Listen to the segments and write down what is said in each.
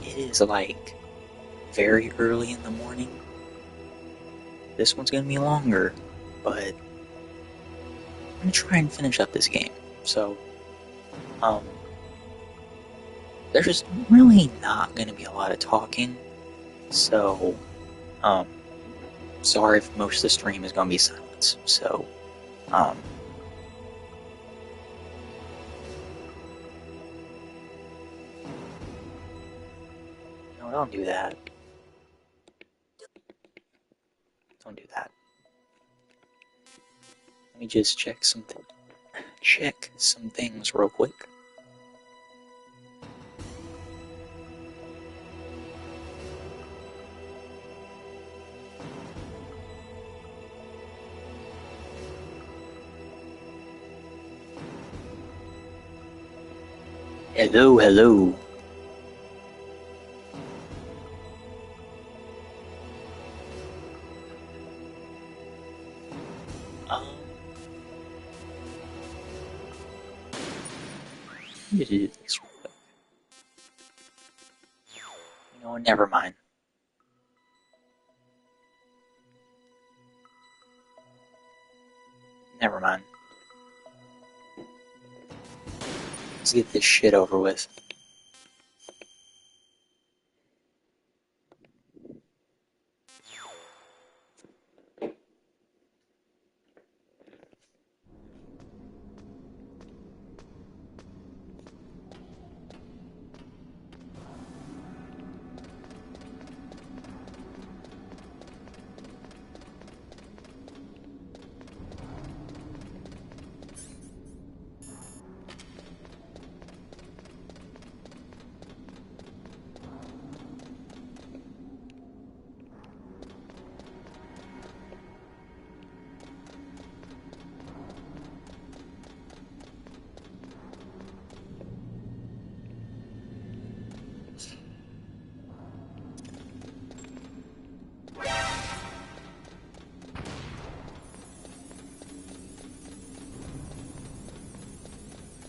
It is like very early in the morning. This one's gonna be longer, but I'm gonna try and finish up this game. So, um, there's just really not gonna be a lot of talking. So, um, sorry if most of the stream is gonna be silence. So, um, no, don't do that. Don't do that. Let me just check some things real quick. Hello, hello. Um, let me do this real quick. You know, never mind. Never mind. Let's get this shit over with.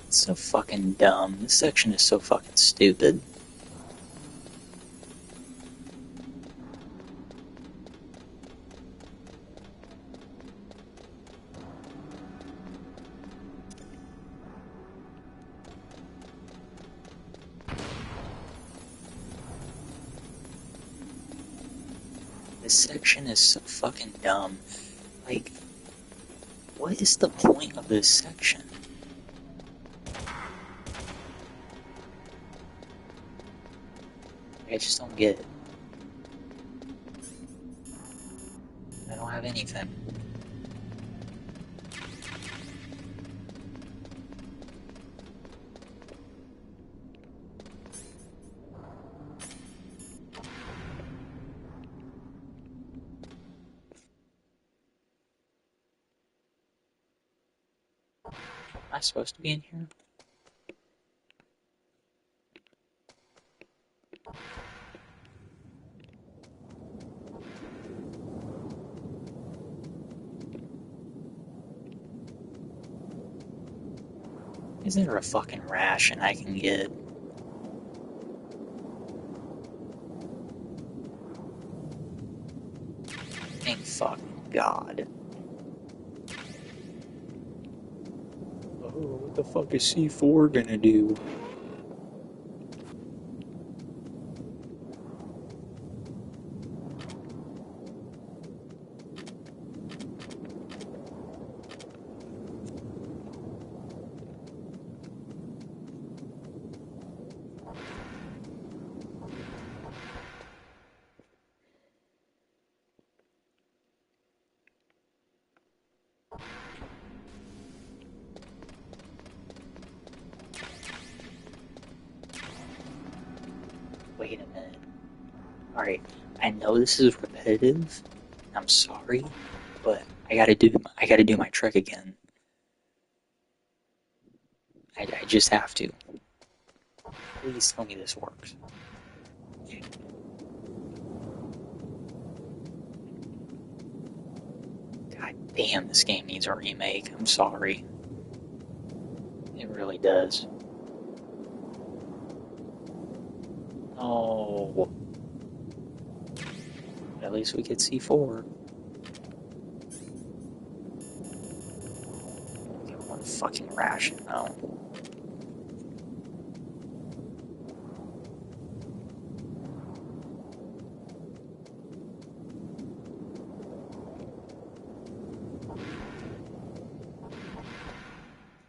It's so fucking dumb. This section is so fucking stupid. This section is so fucking dumb. Like, what is the point of this section? I just don't get it. I don't have anything. Am I supposed to be in here? Is there a fucking ration I can get? Thank fucking God. Oh, what the fuck is C4 gonna do? Wait a minute. Alright, I know this is repetitive. I'm sorry, but I gotta do my trick again. I just have to. Please tell me this works. God damn, this game needs a remake. I'm sorry. It really does. Oh. At least we get C4. Get one fucking ration now.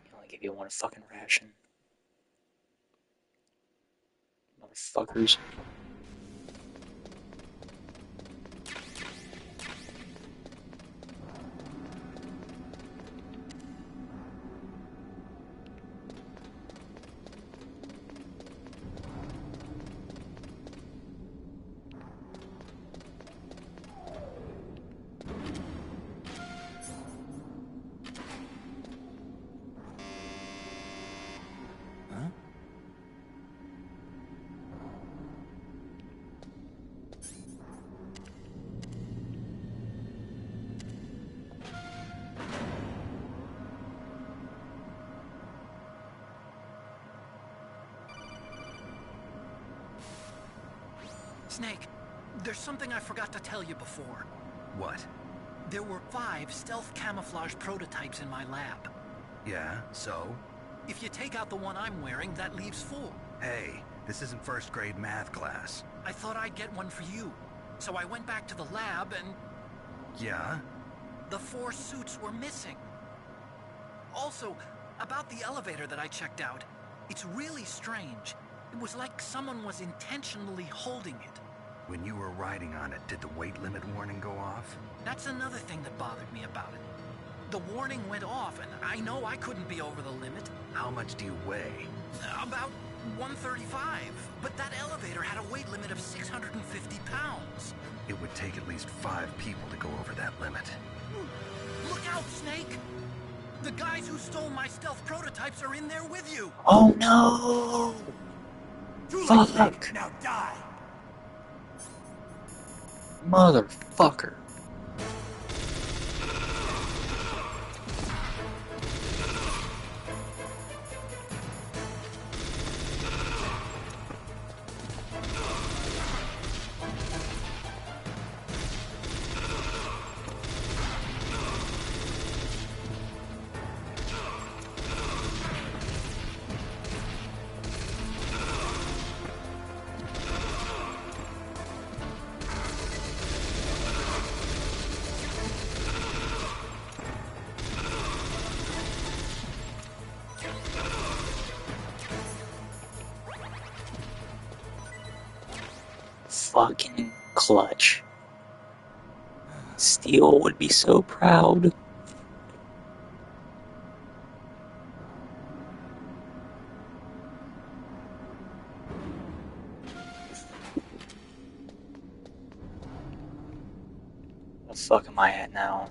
He only give you one fucking ration. Motherfuckers. Snake, there's something I forgot to tell you before. What? There were 5 stealth camouflage prototypes in my lab. Yeah, so? If you take out the one I'm wearing, that leaves 4. Hey, this isn't first grade math class. I thought I'd get one for you. So I went back to the lab and... Yeah? The 4 suits were missing. Also, about the elevator that I checked out, it's really strange. It was like someone was intentionally holding it. When you were riding on it, did the weight limit warning go off? That's another thing that bothered me about it. The warning went off, and I know I couldn't be over the limit. How much do you weigh? About 135, but that elevator had a weight limit of 650 pounds. It would take at least 5 people to go over that limit. Look out, Snake! The guys who stole my stealth prototypes are in there with you! Oh no! Fuck! Now die! Motherfucker. Fucking clutch. Steel would be so proud. What the fuck am I at now?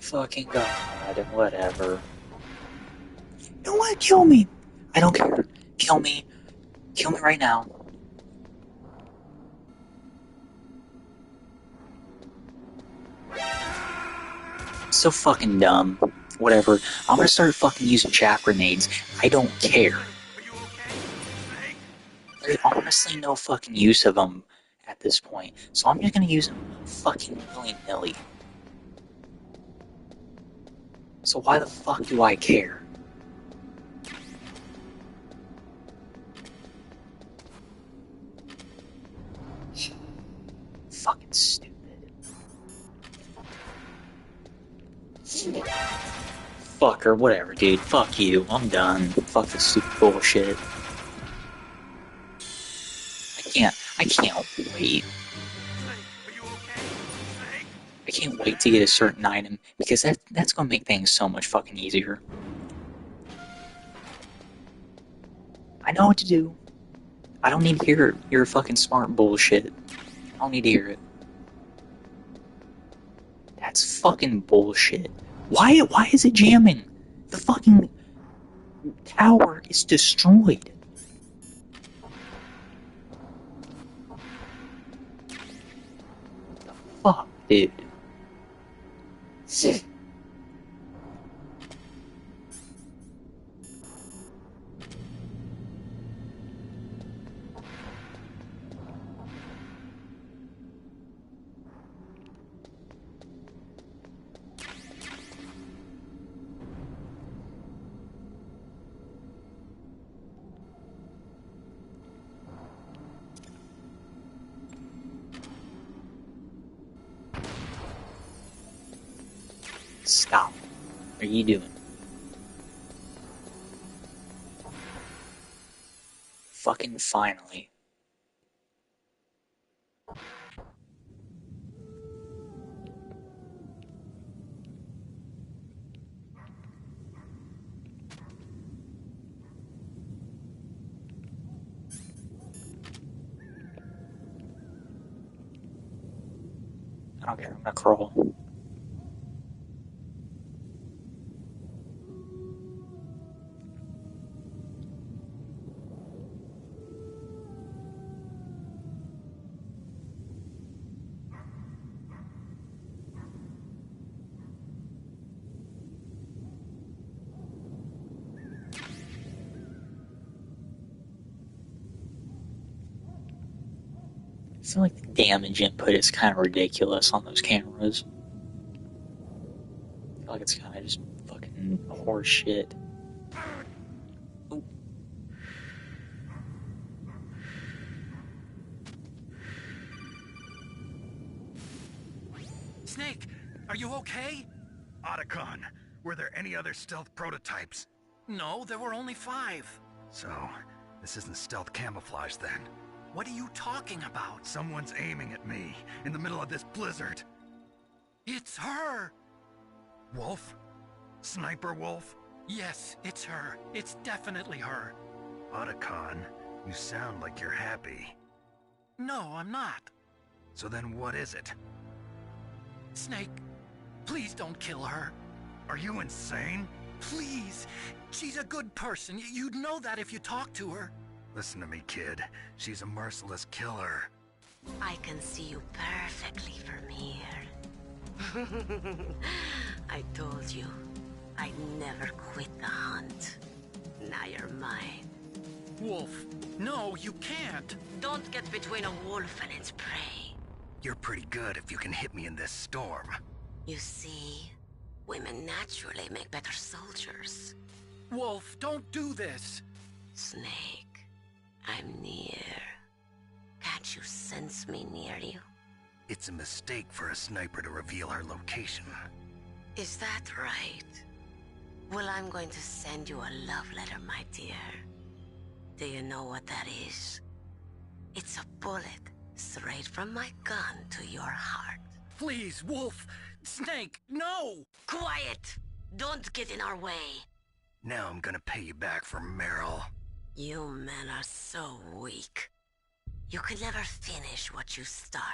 fucking god, whatever. You know what? Kill me! I don't care. Kill me. Kill me right now. So fucking dumb. Whatever. I'm gonna start fucking using chaff grenades. I don't care. Are you okay? Snake? There's honestly no fucking use of them at this point. So I'm just gonna use them fucking willy-nilly. So why the fuck do I care? Fucking stupid. Fucker, whatever, dude. Fuck you. I'm done. Fuck this stupid bullshit. I can't wait. Snake, are you okay? Snake? I can't wait to get a certain item, because that's gonna make things so much fucking easier. I know what to do. I don't need to hear your fucking smart bullshit. I don't need to hear it. That's fucking bullshit. Why is it jamming? The fucking tower is destroyed. The fuck, dude. Stop. What are you doing? Fucking finally. I don't care, I'm gonna crawl. I feel like the damage input is kind of ridiculous on those cameras. I feel like it's kind of just fucking horse shit. Ooh. Snake, are you okay? Otacon, were there any other stealth prototypes? No, there were only 5. So, this isn't stealth camouflage then. What are you talking about? Someone's aiming at me in the middle of this blizzard. It's her! Wolf? Sniper Wolf? Yes, it's her. It's definitely her. Otacon, you sound like you're happy. No, I'm not. So then what is it? Snake, please don't kill her. Are you insane? Please. She's a good person. You'd know that if you talked to her. Listen to me, kid. She's a merciless killer. I can see you perfectly from here. I told you, I'd never quit the hunt. Now you're mine. Wolf, no, you can't. Don't get between a wolf and its prey. You're pretty good if you can hit me in this storm. You see, women naturally make better soldiers. Wolf, don't do this. Snake, I'm near. Can't you sense me near you? It's a mistake for a sniper to reveal her location. Is that right? Well, I'm going to send you a love letter, my dear. Do you know what that is? It's a bullet straight from my gun to your heart. Please, Wolf. Snake, no! Quiet! Don't get in our way. Now I'm gonna pay you back for Meryl. You men are so weak. You can never finish what you start.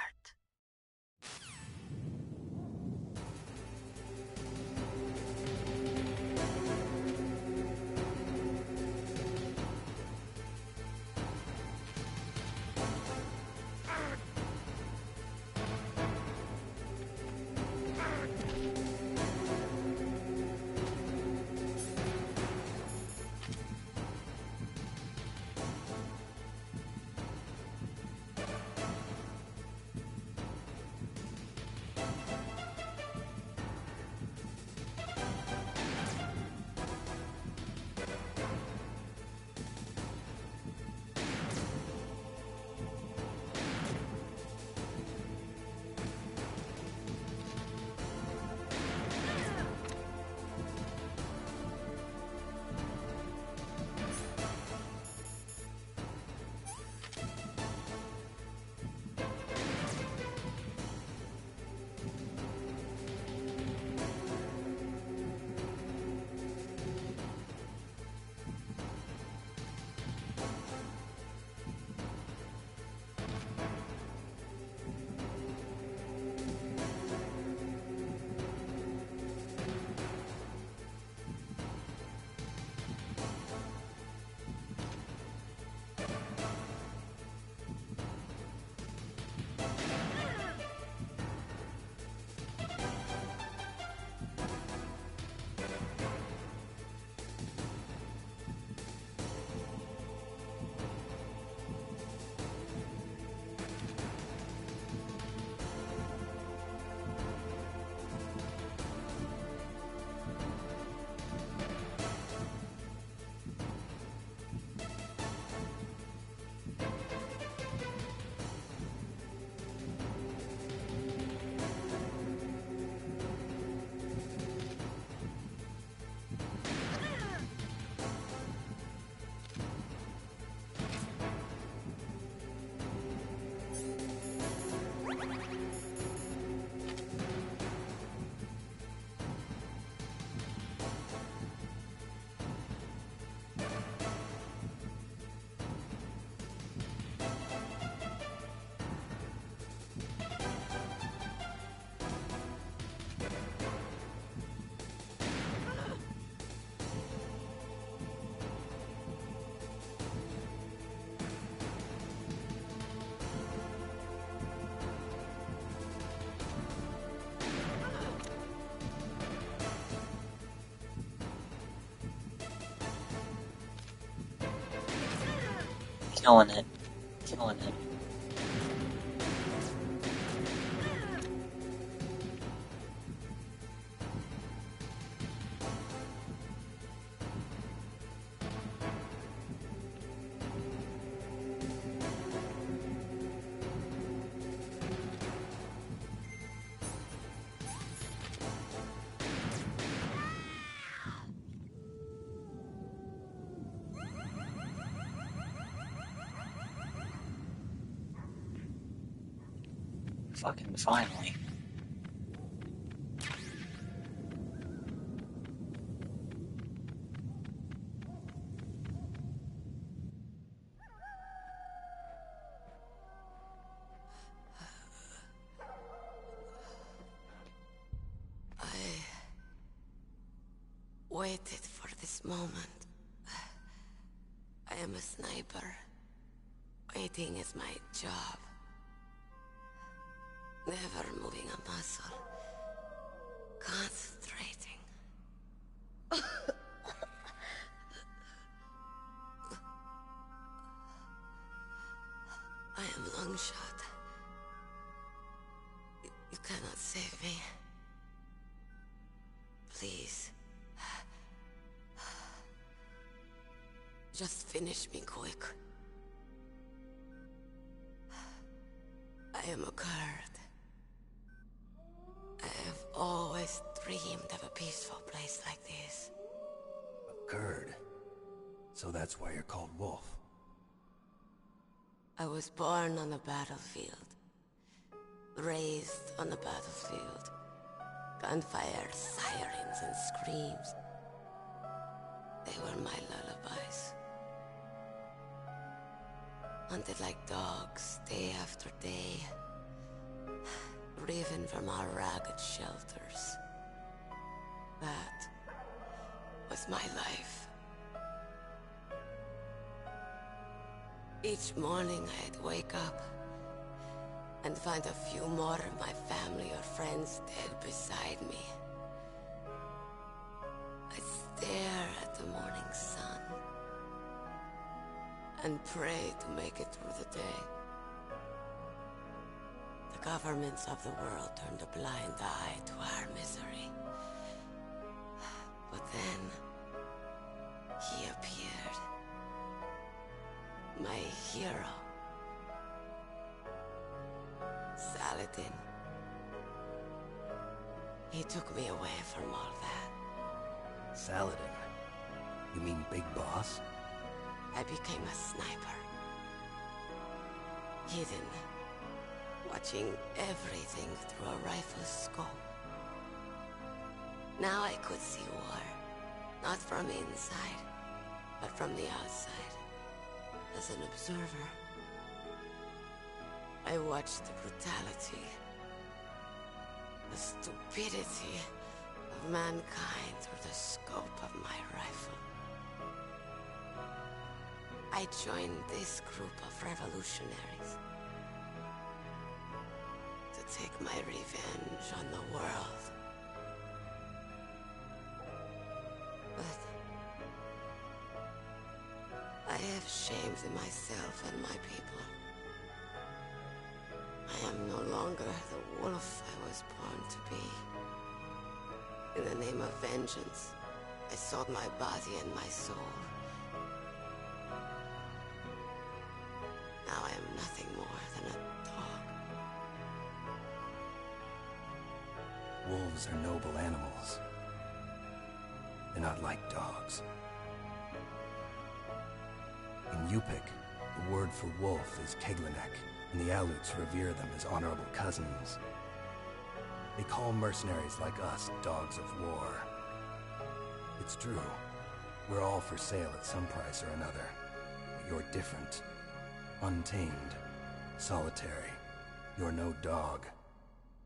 killing it. Killing it. Fucking finally. I waited for this moment. I am a sniper. Waiting is my job. Never moving a muscle. Concentrating. I am long shot. You cannot save me. Please. Just finish me quick. I am a Kurd. I have always dreamed of a peaceful place like this. A Kurd. So that's why you're called Wolf. I was born on the battlefield. Raised on the battlefield. Gunfire, sirens, and screams. They were my lullabies. Hunted like dogs, day after day. Driven from our ragged shelters. That was my life. Each morning I'd wake up and find a few more of my family or friends dead beside me. I'd stare at the morning sun and pray to make it through the day. The governments of the world turned a blind eye to our misery. But then, he appeared. My hero. Saladin. He took me away from all that. Saladin? You mean Big Boss? I became a sniper. Hidden. Watching everything through a rifle's scope. Now I could see war. Not from inside, but from the outside. As an observer. I watched the brutality, the stupidity of mankind through the scope of my rifle. I joined this group of revolutionaries to take my revenge on the world. But I have shamed myself and my people. I am no longer the wolf I was born to be. In the name of vengeance, I sold my body and my soul. Now I am nothing more than a dog. Wolves are noble animals. They're not like dogs. In Yupik, the word for wolf is Keglanek, and the Aluts revere them as honorable cousins. They call mercenaries like us dogs of war. It's true. We're all for sale at some price or another. But you're different. Untamed. Solitary. You're no dog.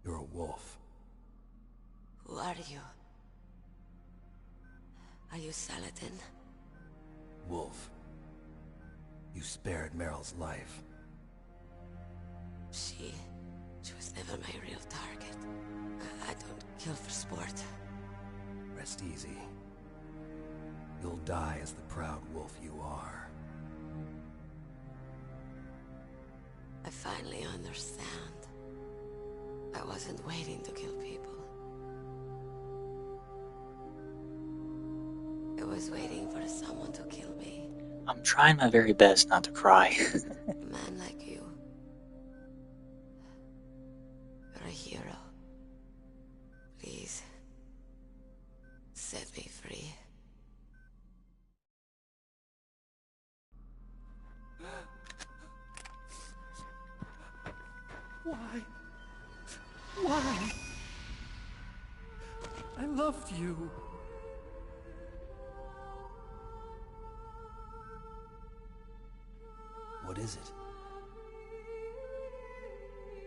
You're a wolf. Who are you? Are you Saladin? Wolf. You spared Meryl's life. She was never my real target. I don't kill for sport. Rest easy. You'll die as the proud wolf you are. finally understand. I wasn't waiting to kill people. I was waiting for someone to kill me. I'm trying my very best not to cry. A man like you. You're a hero. Please, set me free. Why? Why? I loved you. What is it?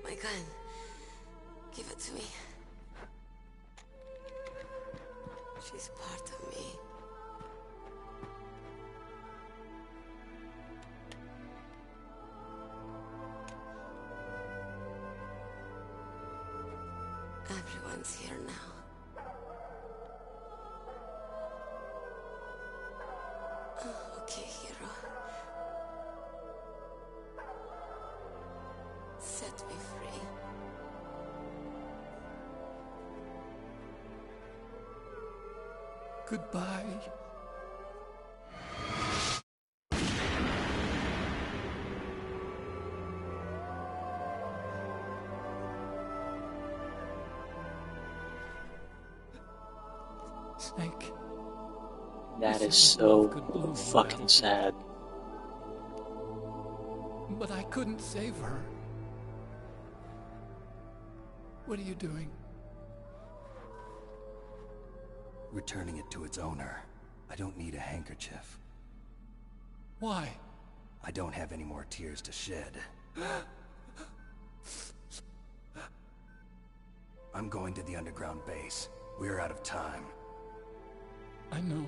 My gun. Give it to me. She's part of me. Everyone's here now. Oh, okay, hero. Set me free. Goodbye. Snake. That You is said that love so could bloom on fucking battlefield. sad. But I couldn't save her. What are you doing? Returning it to its owner. I don't need a handkerchief. Why? I don't have any more tears to shed. I'm going to the underground base. We're out of time. I know.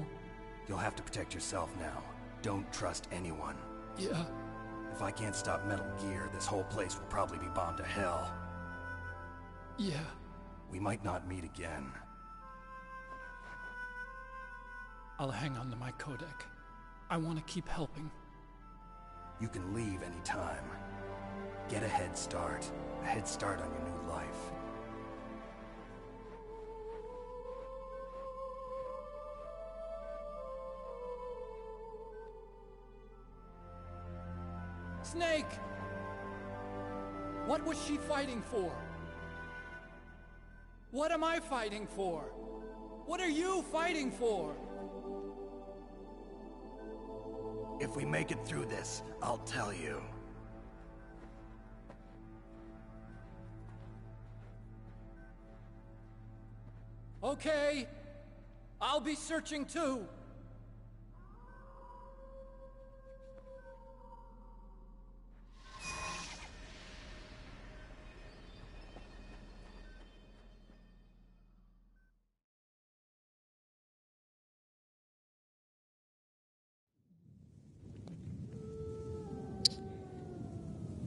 You'll have to protect yourself now. Don't trust anyone. Yeah. If I can't stop Metal Gear, this whole place will probably be bombed to hell. Yeah. We might not meet again. I'll hang on to my codec. I want to keep helping. You can leave anytime. Get a head start. A head start on your new life. Snake! What was she fighting for? What am I fighting for? What are you fighting for? If we make it through this, I'll tell you. Okay. I'll be searching too.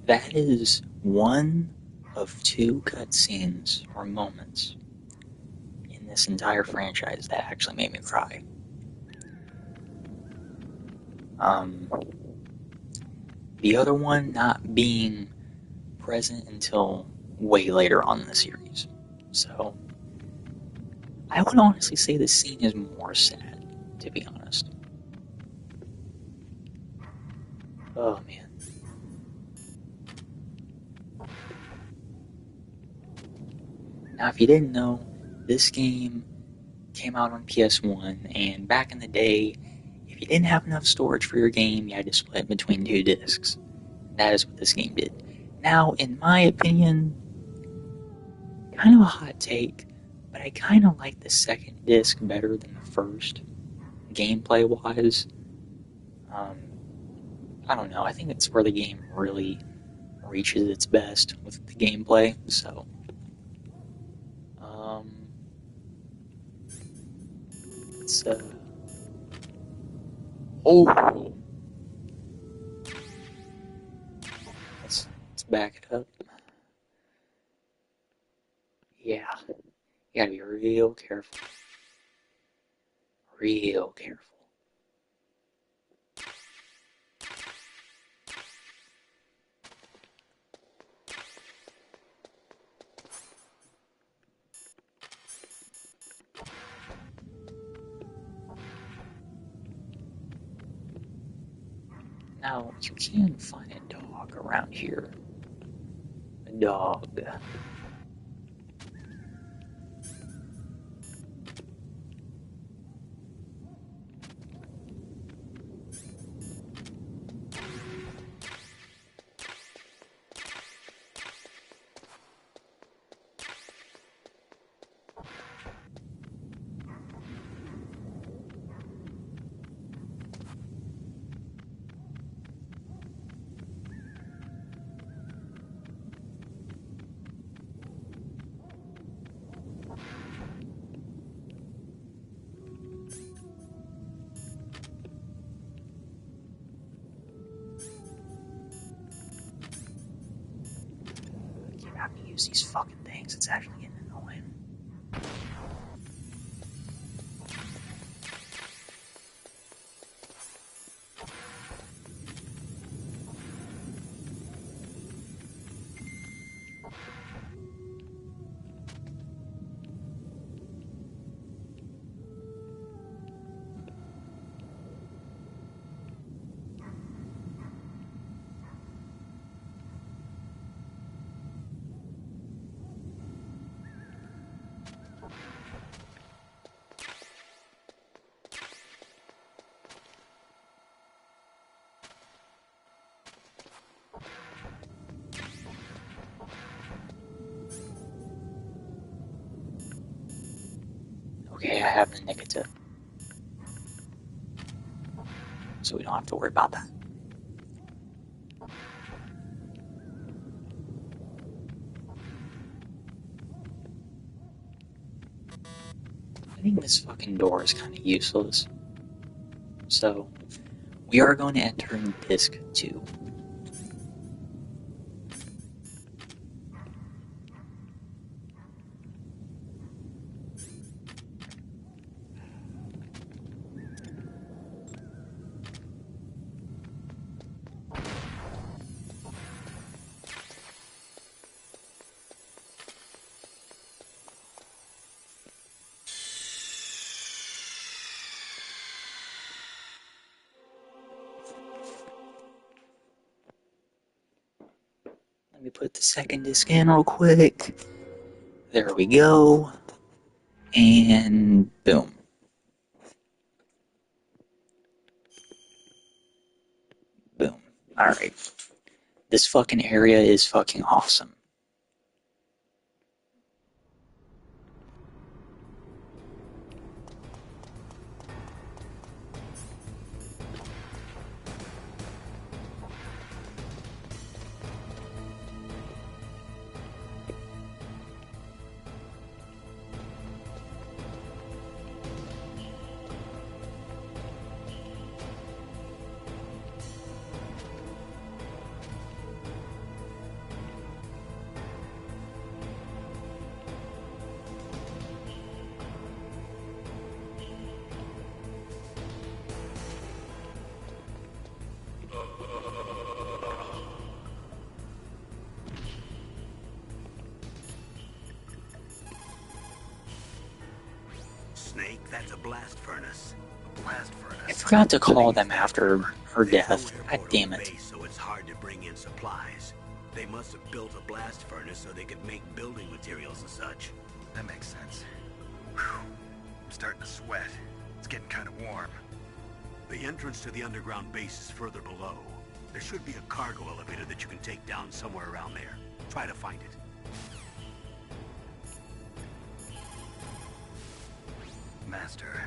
That is one of two cutscenes or moments in this entire franchise that actually made me cry. The other one not being present until way later on in the series. So, I would honestly say this scene is more sad, to be honest. Oh man. Now, if you didn't know, this game came out on PS1, and back in the day, if you didn't have enough storage for your game, you had to split it between two discs. That is what this game did. Now, in my opinion, kind of a hot take, but I kind of like the second disc better than the first, gameplay-wise. I don't know, I think it's where the game really reaches its best with the gameplay, so... Let's, oh! Let's back it up. Yeah, you gotta be real careful. Real careful. Now, you can find a dog around here. A dog. I have to use these fucking things. It's actually getting annoying. Okay, I have the nicotine. So we don't have to worry about that. I think this fucking door is kind of useless. So, we are going to enter in disc 2. Let me put the second disc in real quick. There we go. And boom. Boom. Alright. This fucking area is fucking awesome. Snake, that's a blast furnace. A blast furnace. I forgot to call them after her death. God damn it. So it's hard to bring in supplies. They must have built a blast furnace so they could make building materials and such. That makes sense. Whew. I'm starting to sweat. It's getting kind of warm. The entrance to the underground base is further below. There should be a cargo elevator that you can take down somewhere around there. Try to find it. Master,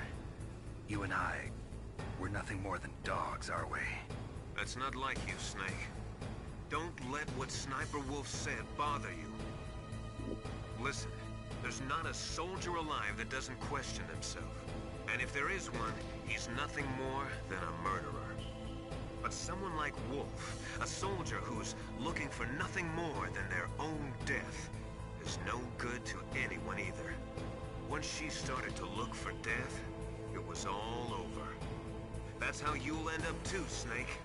you and I, we're nothing more than dogs, are we? That's not like you, Snake. Don't let what Sniper Wolf said bother you. Listen, there's not a soldier alive that doesn't question himself. And if there is one, he's nothing more than a murderer. But someone like Wolf, a soldier who's looking for nothing more than their own death, is no good to anyone either. Once she started to look for death, it was all over. That's how you'll end up too, Snake.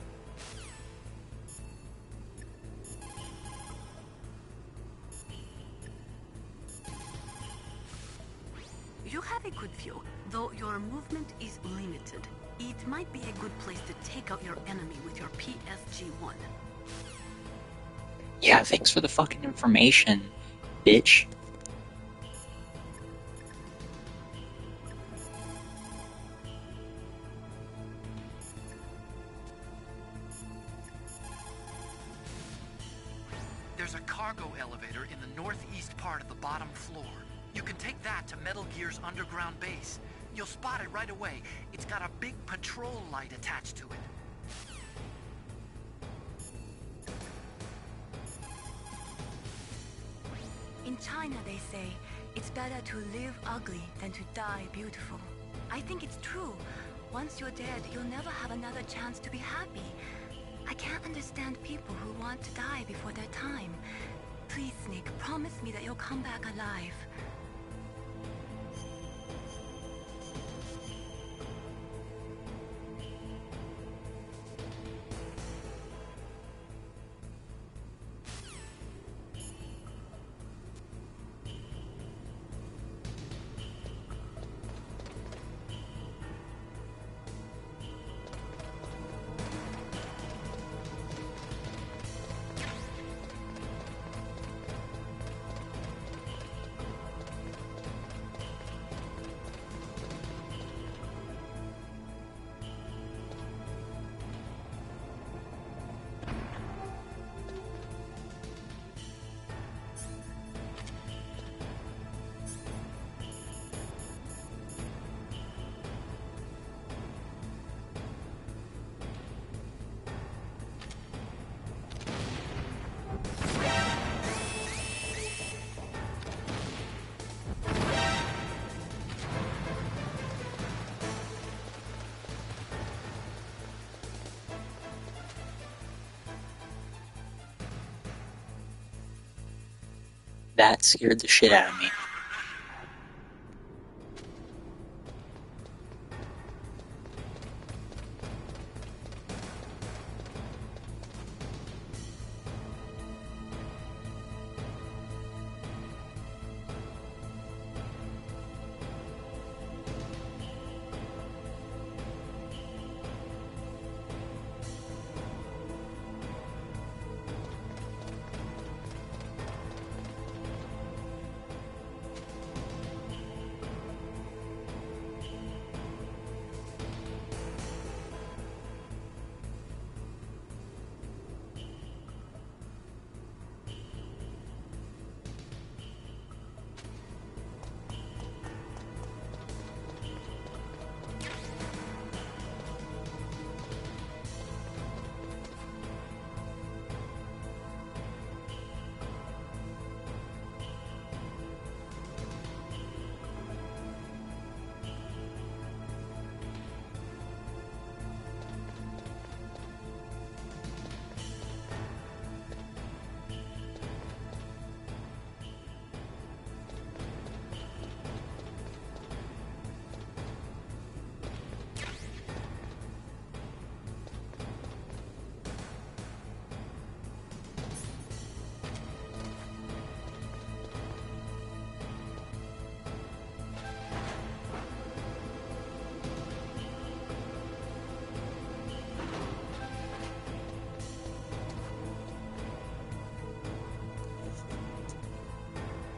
You have a good view, though your movement is limited. It might be a good place to take out your enemy with your PSG-1. Yeah, thanks for the fucking information, bitch. There's a cargo elevator in the northeast part of the bottom floor. You can take that to Metal Gear's underground base. You'll spot it right away. It's got a big patrol light attached to it. In China, they say, it's better to live ugly than to die beautiful. I think it's true. Once you're dead, you'll never have another chance to be happy. I can't understand people who want to die before their time. Please, Snake, promise me that you'll come back alive. That scared the shit out of me.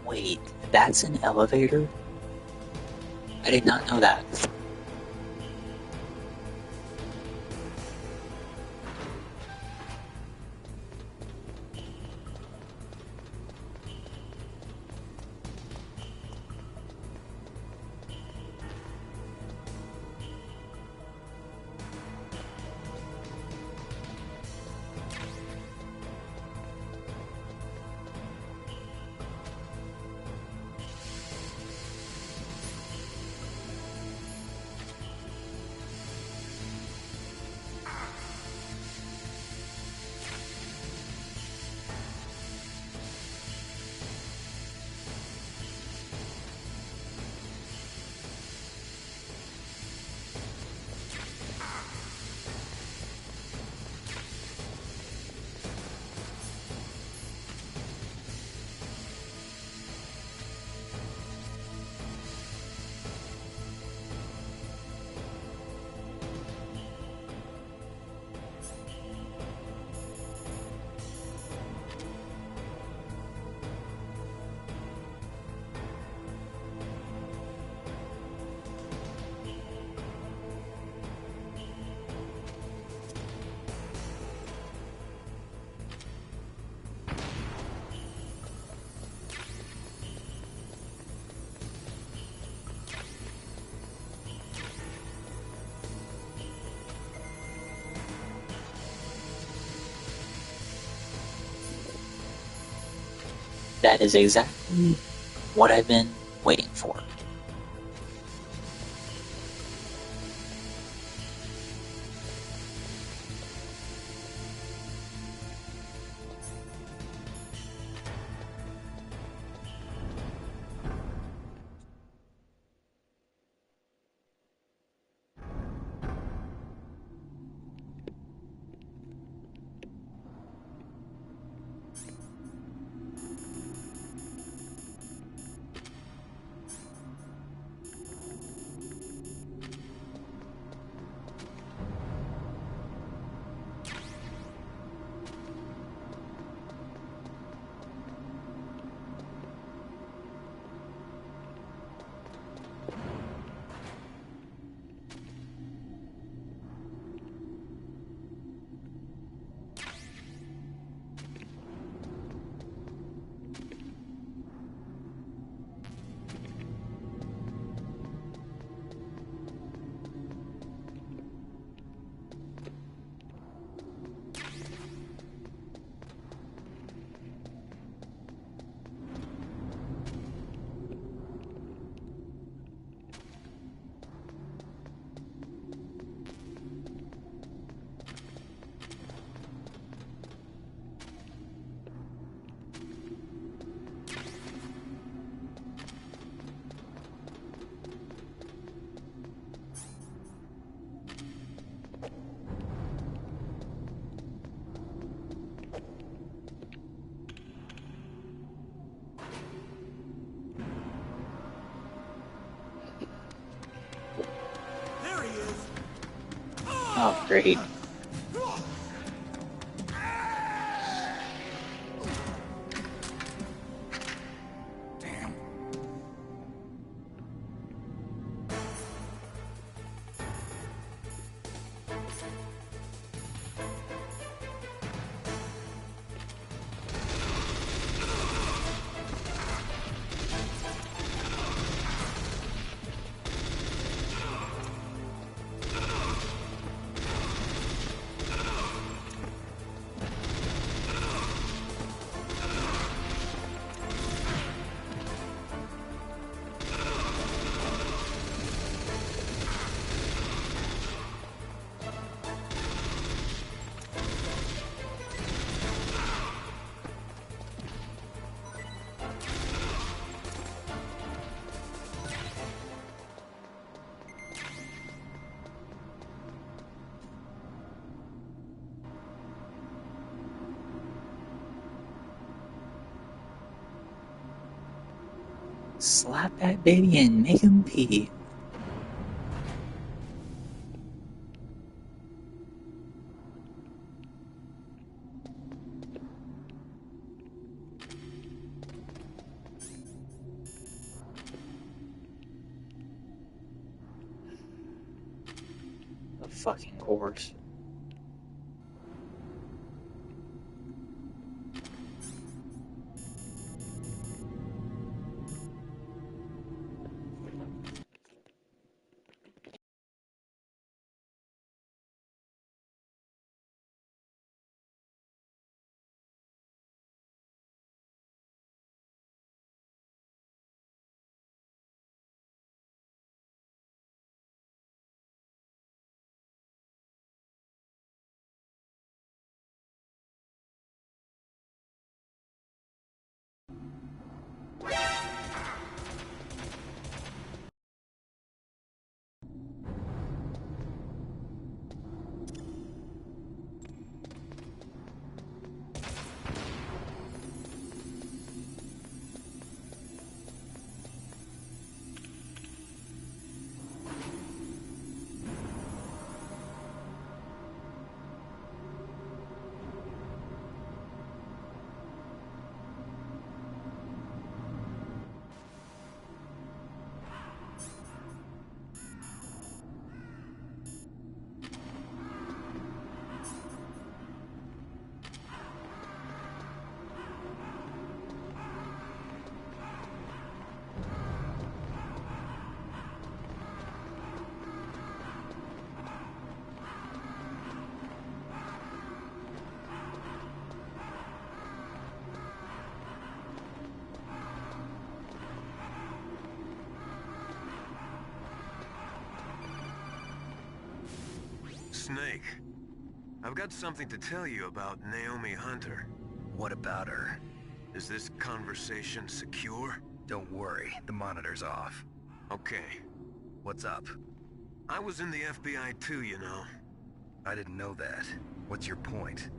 Wait, that's an elevator? I did not know that. That is exactly what I've been waiting for. Oh, great. Slap that baby and make him pee. Of fucking course. Snake. I've got something to tell you about Naomi Hunter. What about her? Is this conversation secure? Don't worry, the monitor's off. Okay. What's up? I was in the FBI too, you know. I didn't know that. What's your point?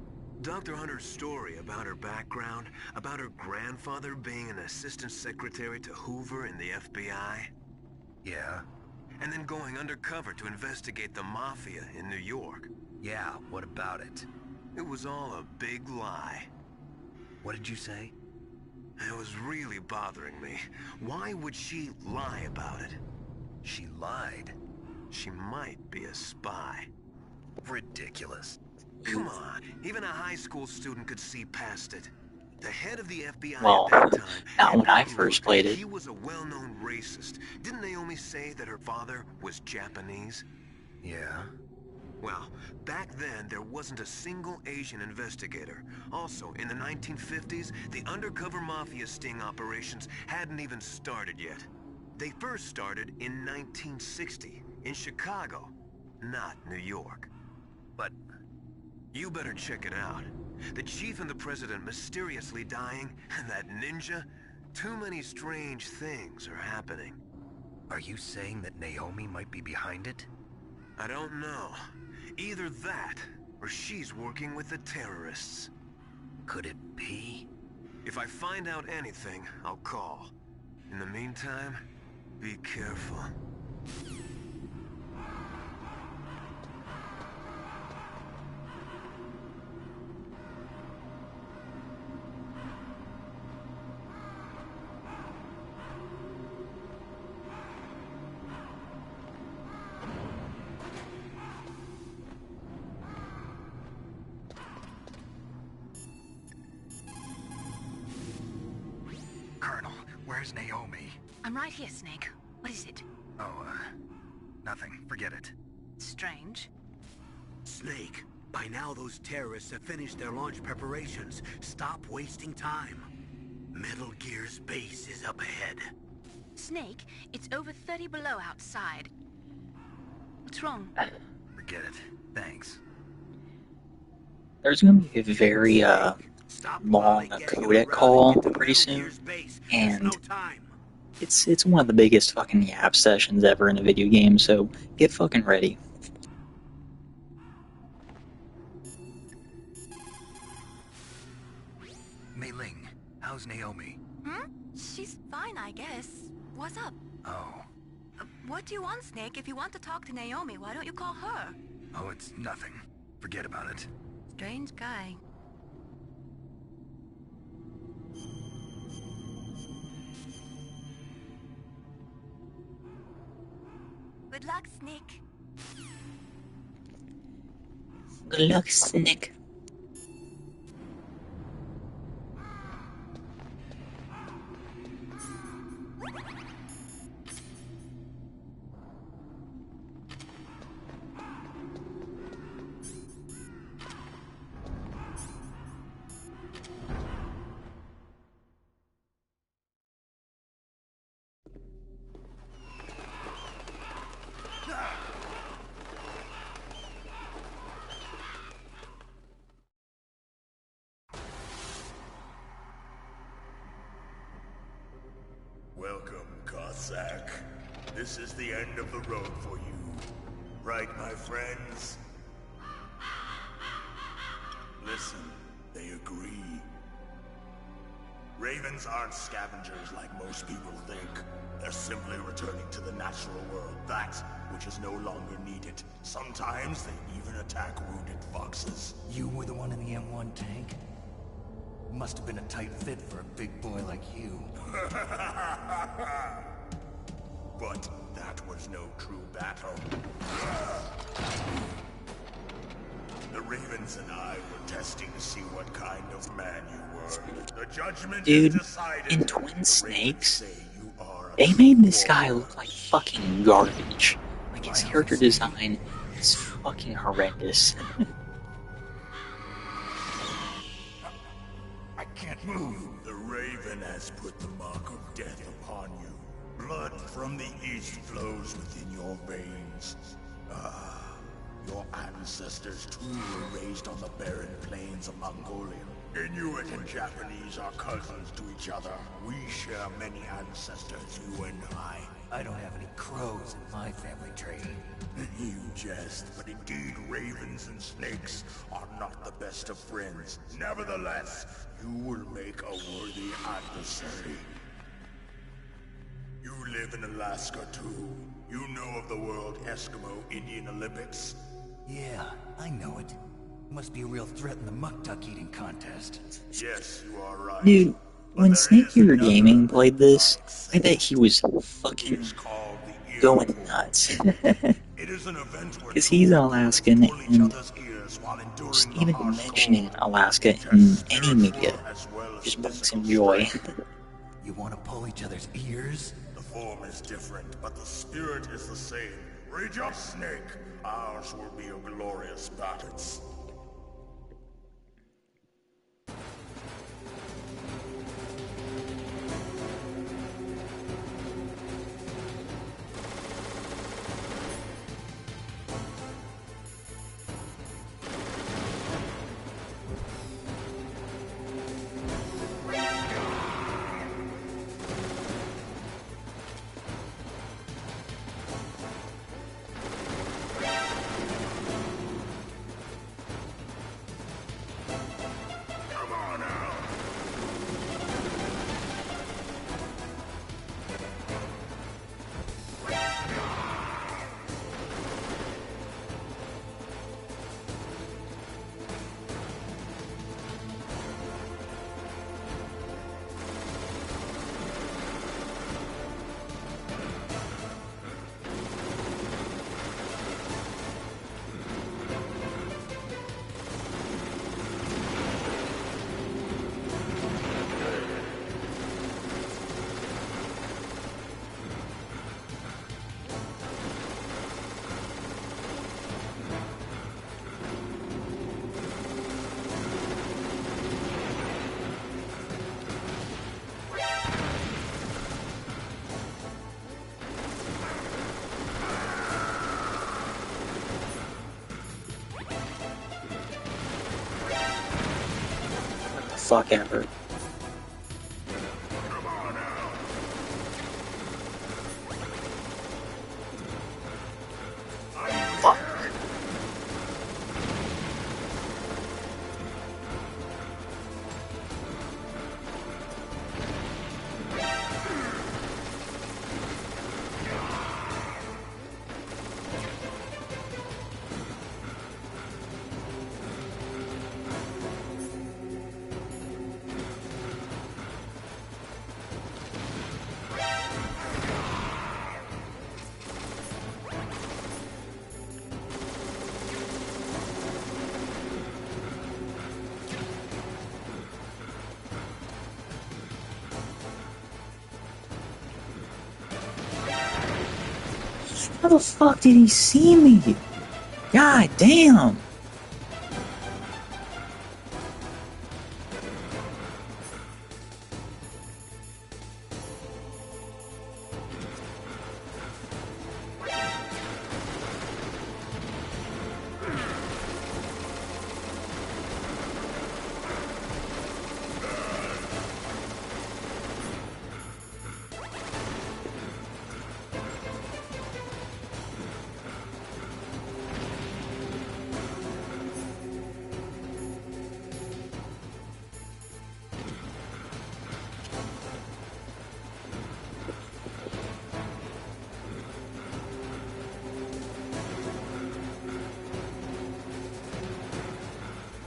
Dr. Hunter's story about her background, about her grandfather being an assistant secretary to Hoover in the FBI. Yeah? And then going undercover to investigate the Mafia in New York. Yeah, what about it? It was all a big lie. What did you say? It was really bothering me. Why would she lie about it? She lied. She might be a spy. Ridiculous. Come on, even a high school student could see past it. The head of the FBI Well, at that time... not when I Look, first played it. He was a well-known racist. Didn't Naomi say that her father was Japanese? Yeah? Well, back then, there wasn't a single Asian investigator. Also, in the 1950s, the undercover mafia sting operations hadn't even started yet. They first started in 1960, in Chicago, not New York. But... You better check it out. The chief and the president mysteriously dying, and that ninja? Too many strange things are happening. are you saying that Naomi might be behind it? I don't know. Either that, or she's working with the terrorists. Could it be? If I find out anything, I'll call. In the meantime, be careful. Colonel, where's Naomi? I'm right here, Snake. What is it? Oh, nothing. Forget it. Strange. Snake, by now those terrorists have finished their launch preparations. Stop wasting time. Metal Gear's base is up ahead. Snake, it's over 30 below outside. What's wrong? Forget it. Thanks. There's gonna be a very Stop long getting codec around call and get to pretty Metal soon, Gear's base. and There's no time. it's one of the biggest fucking yap sessions ever in a video game. So get fucking ready. Mei Ling, how's Naomi? She's fine, I guess. What's up? Oh. What do you want, Snake? If you want to talk to Naomi, why don't you call her? Oh, it's nothing. Forget about it. Strange guy. Good luck, Snake. Good luck, Snick. Welcome, Cossack. This is the end of the road for you. Right, my friends? Listen, they agree. Ravens aren't scavengers like most people think. They're simply returning to the natural world, that which is no longer needed. Sometimes they even attack wounded foxes. You were the one in the M1 tank? Must have been a tight fit for a big boy like you. But that was no true battle. The Ravens and I were testing to see what kind of man you were. The judgment Dude, is decided. in Twin The Ravens Snakes, say you are a they true made this guy warrior. look like fucking garbage. Like, his character design is fucking horrendous. I can't move. The Raven has put the mark of death upon you. Blood from the east flows within your veins. Ah, Your ancestors too were raised on the barren plains of Mongolia. Inuit and Japanese are cousins to each other. We share many ancestors, you and I. I don't have any crows in my family tree. You jest, but indeed ravens and snakes are not the best of friends. Nevertheless, you will make a worthy adversary. You live in Alaska too. You know of the World Eskimo Indian Olympics? Yeah, I know it. Must be a real threat in the muck duck eating contest. Yes, you are right. Dude, But when there Snake is Eater another Gaming played this, I thing. bet he was fucking It's called the ear going pull. nuts. It is an event where Because two he's opponents Alaskan, pull each and other's ears while just enduring the even harsh mentioning cold. Alaska in Tests any spiritual media as well as just brings physical him joy. strength. You want to pull each other's ears? The form is different, but the spirit is the same. Rejoice, Snake. Ours will be a glorious battle. Fuck ever. Fuck. How the fuck did he see me? God damn!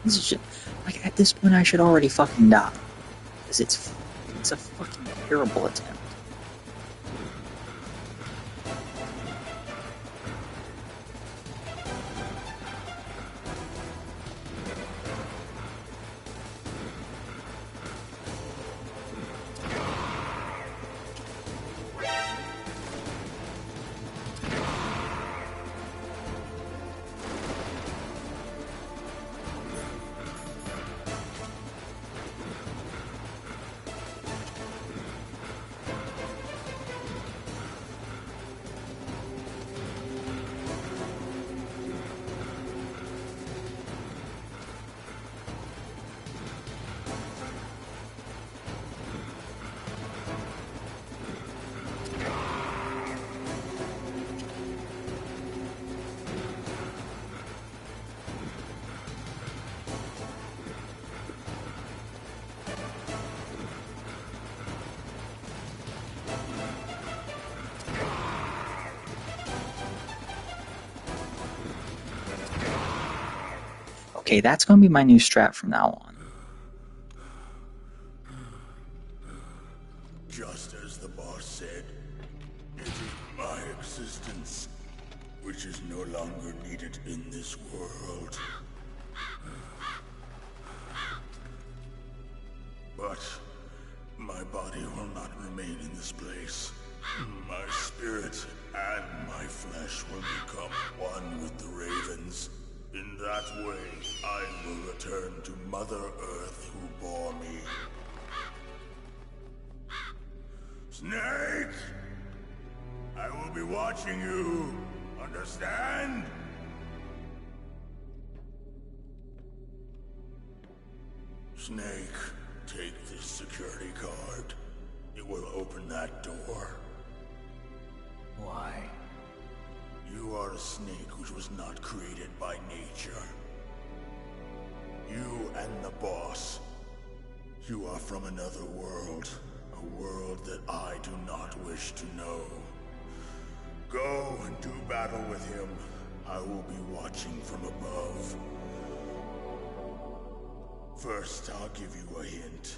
This is just, like, at this point I should already fucking die. Because it's a fucking terrible attempt. Okay, that's gonna be my new strat from now on. Just as the boss said, it is my existence which is no longer needed in this world. But my body will not remain in this place. My spirit and my flesh will become one with the ravens. In that way, I will return to Mother Earth who bore me. Snake! I will be watching you. Understand? Snake, take this security card. It will open that door. Why? You are a snake which was not created by nature. You and the boss. You are from another world. A world that I do not wish to know. Go and do battle with him. I will be watching from above. First, I'll give you a hint.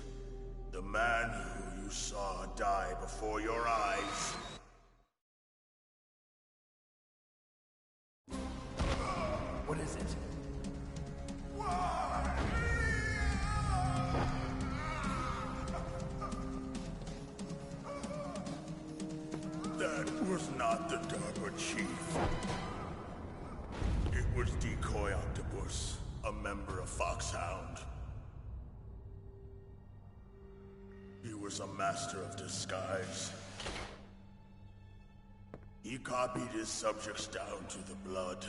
The man who you saw die before your eyes. What is it? That was not the Darba Chief. It was Decoy Octopus, a member of Foxhound. He was a master of disguise. He copied his subjects down to the blood.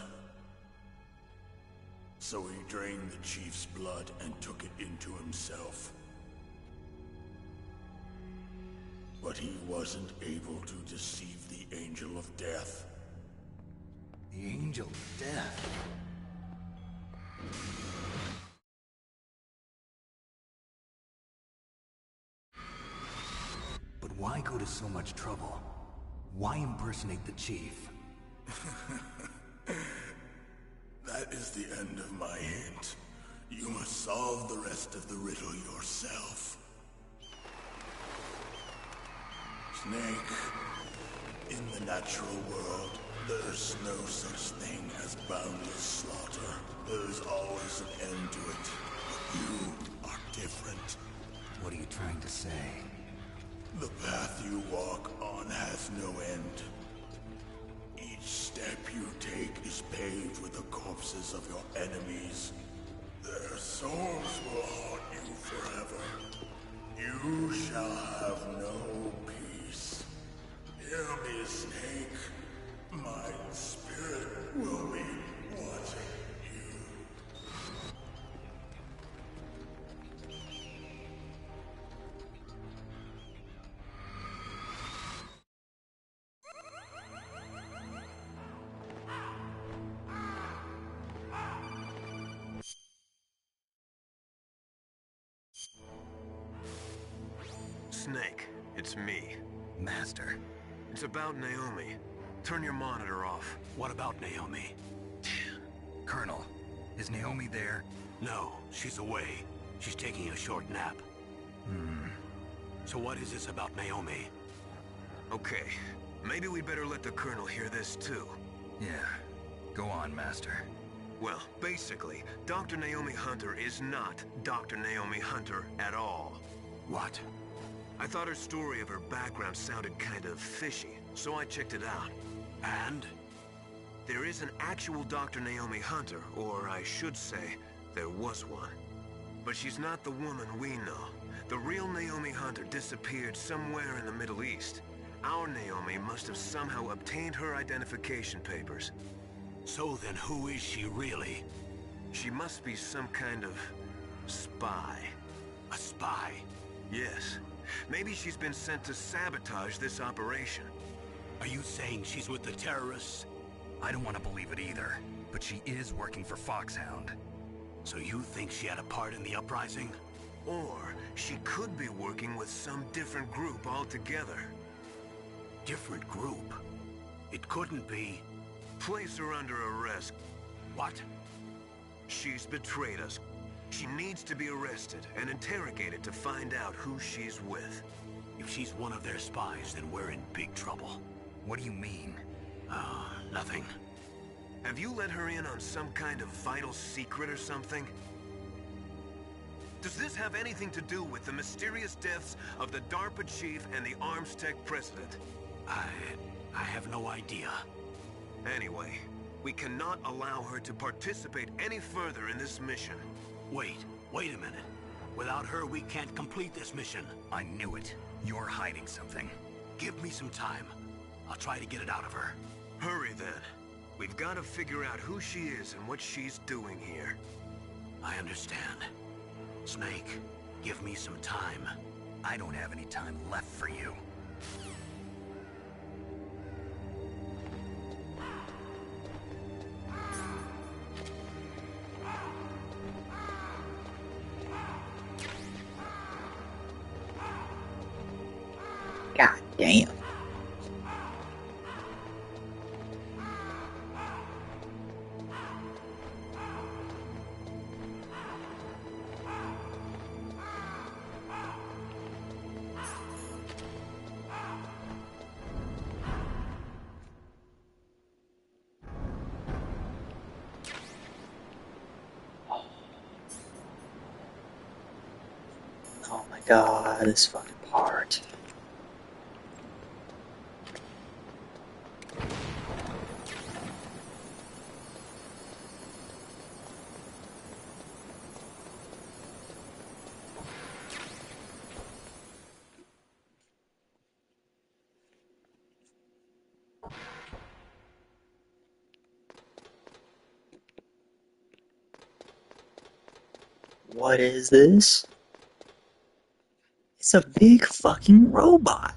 So he drained the Chief's blood and took it into himself. But he wasn't able to deceive the Angel of Death. The Angel of Death? But why go to so much trouble? Why impersonate the Chief? That is the end of my hint. You must solve the rest of the riddle yourself. Snake, in the natural world, there's no such thing as boundless slaughter. There is always an end to it. But you are different. What are you trying to say? The path you walk on has no end. Each step you take is paved with the corpses of your enemies. Their souls will haunt you forever. You shall have no peace. Hear me, Snake. My spirit will be watching you. Snake, it's me. Master. It's about Naomi. Turn your monitor off. What about Naomi? Colonel, is Naomi there? No, she's away. She's taking a short nap. So what is this about Naomi? Okay, maybe we'd better let the Colonel hear this too. Yeah. Go on, Master. Well, basically, Dr. Naomi Hunter is not Dr. Naomi Hunter at all. What? I thought her story of her background sounded kind of fishy, so I checked it out. And? There is an actual Dr. Naomi Hunter, or I should say, there was one. But she's not the woman we know. The real Naomi Hunter disappeared somewhere in the Middle East. Our Naomi must have somehow obtained her identification papers. So then who is she really? She must be some kind of spy. A spy? Yes. Maybe she's been sent to sabotage this operation. Are you saying she's with the terrorists? I don't want to believe it either, but she is working for Foxhound. So you think she had a part in the uprising? Or she could be working with some different group altogether. Different group? It couldn't be... Place her under arrest. What? She's betrayed us. She needs to be arrested and interrogated to find out who she's with. If she's one of their spies, then we're in big trouble. What do you mean? Nothing. Have you let her in on some kind of vital secret or something? Does this have anything to do with the mysterious deaths of the DARPA chief and the Armstech president? I have no idea. Anyway, we cannot allow her to participate any further in this mission. Wait a minute. Without her, we can't complete this mission. I knew it. You're hiding something. Give me some time. I'll try to get it out of her. Hurry then. We've got to figure out who she is and what she's doing here. I understand. Snake, give me some time. I don't have any time left for you. God damn. Oh my god, this fucking part. What is this? It's a big fucking robot.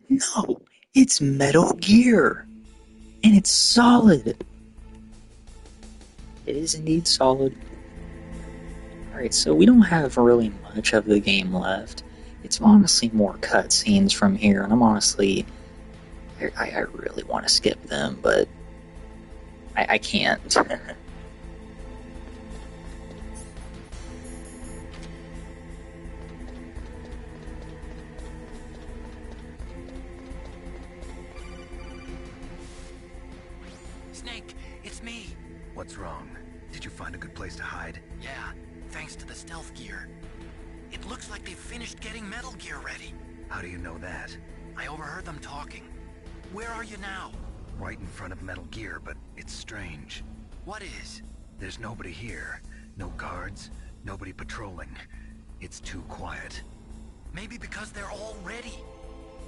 No, it's Metal Gear. And it's solid. It is indeed solid. Alright, so we don't have really much of the game left. It's honestly more cutscenes from here, and I'm honestly... I really want to skip them, but... I can't. Snake, it's me. What's wrong? Did you find a good place to hide? Yeah, thanks to the stealth gear. It looks like they've finished getting Metal Gear ready. How do you know that? I overheard them talking. Where are you now? Right in front of Metal Gear, but it's strange. What is? There's nobody here. No guards, nobody patrolling. It's too quiet. Maybe because they're all ready.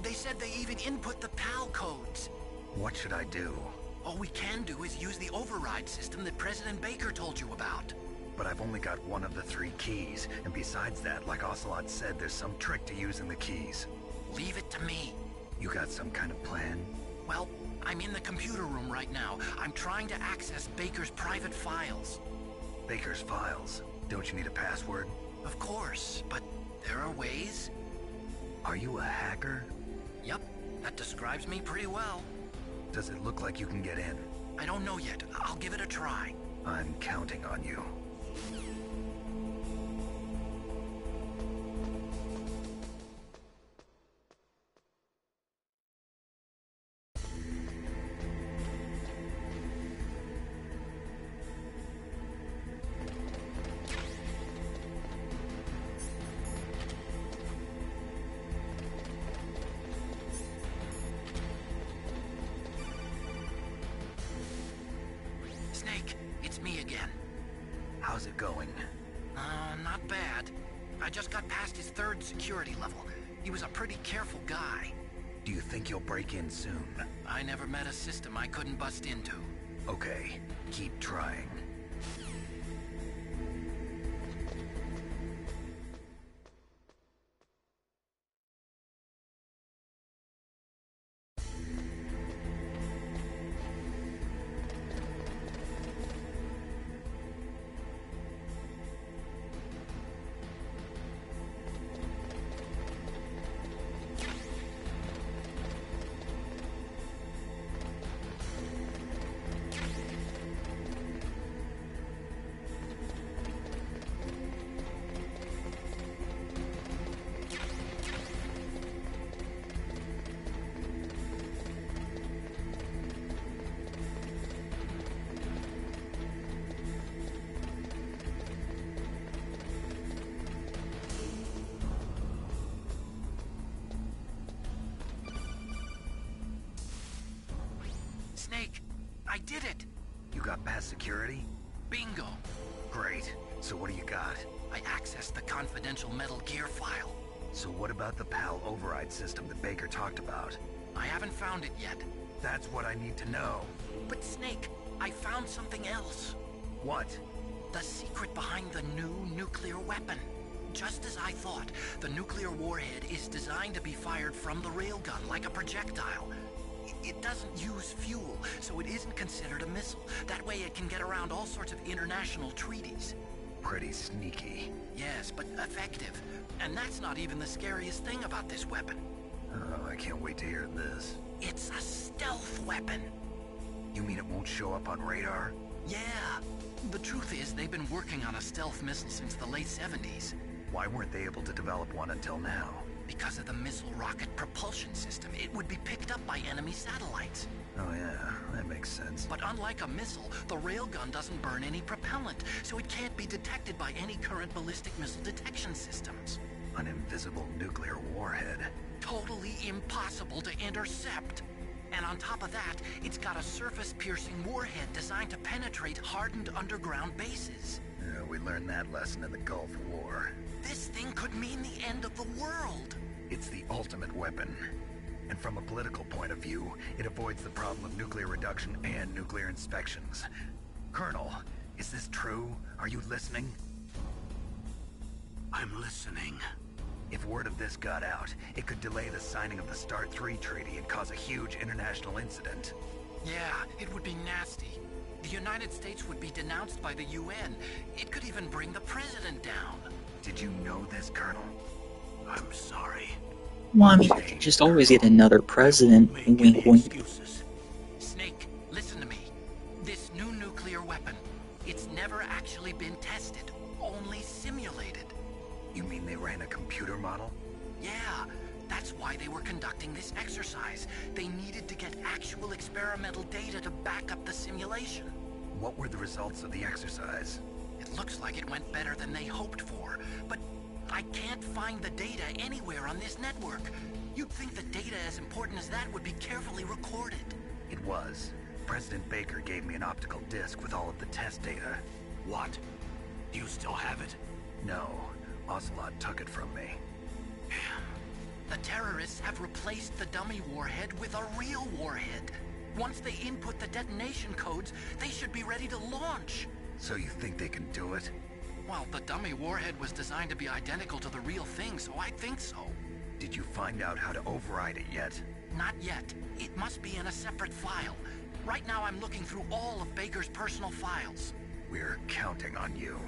They said they even input the PAL codes. What should I do? All we can do is use the override system that President Baker told you about. But I've only got one of the 3 keys, and besides that, like Ocelot said, there's some trick to using the keys. Leave it to me. You got some kind of plan? Well, I'm in the computer room right now. I'm trying to access Baker's private files. Baker's files? Don't you need a password? Of course, but there are ways. Are you a hacker? Yep, that describes me pretty well. Does it look like you can get in? I don't know yet. I'll give it a try. I'm counting on you. Snake, it's me again. How's it going? Not bad. I just got past his 3rd security level. He was a pretty careful guy. Do you think you'll break in soon? I never met a system I couldn't bust into. Okay, keep trying. did it! You got past security? Bingo! Great. So what do you got? I accessed the confidential Metal Gear file. So what about the PAL override system that Baker talked about? I haven't found it yet. That's what I need to know. But Snake, I found something else. What? The secret behind the new nuclear weapon. Just as I thought, the nuclear warhead is designed to be fired from the railgun like a projectile. It doesn't use fuel, so it isn't considered a missile. That way it can get around all sorts of international treaties. Pretty sneaky. Yes, but effective. And that's not even the scariest thing about this weapon. Oh, I can't wait to hear this. It's a stealth weapon. You mean it won't show up on radar? Yeah. The truth is, they've been working on a stealth missile since the late 70s. Why weren't they able to develop one until now? Because of the missile rocket propulsion system, it would be picked up by enemy satellites. Oh yeah, that makes sense. But unlike a missile, the railgun doesn't burn any propellant, so it can't be detected by any current ballistic missile detection systems. An invisible nuclear warhead. Totally impossible to intercept. And on top of that, it's got a surface-piercing warhead designed to penetrate hardened underground bases. Yeah, we learned that lesson in the Gulf War. This thing could mean the end of the world. It's the ultimate weapon. And from a political point of view, it avoids the problem of nuclear reduction and nuclear inspections. Colonel, is this true? Are you listening? I'm listening. If word of this got out, it could delay the signing of the START 3 treaty and cause a huge international incident. Yeah, it would be nasty. The United States would be denounced by the UN. It could even bring the president down. Did you know this, Colonel? I'm sorry. Well, I mean, you can just always get another president. Make Wink, any wink. excuses. Snake, listen to me. This new nuclear weapon, it's never actually been tested, only simulated. You mean they ran a computer model? Yeah, that's why they were conducting this exercise. They needed to get actual experimental data to back up the simulation. What were the results of the exercise? It looks like it went better than they hoped for, but I can't find the data anywhere on this network. You'd think the data as important as that would be carefully recorded. It was. President Baker gave me an optical disc with all of the test data. What? Do you still have it? No, Ocelot took it from me. The terrorists have replaced the dummy warhead with a real warhead. Once they input the detonation codes, they should be ready to launch. So you think they can do it? Well, the dummy warhead was designed to be identical to the real thing, so I think so. Did you find out how to override it yet? Not yet. It must be in a separate file. Right now I'm looking through all of Baker's personal files. We're counting on you.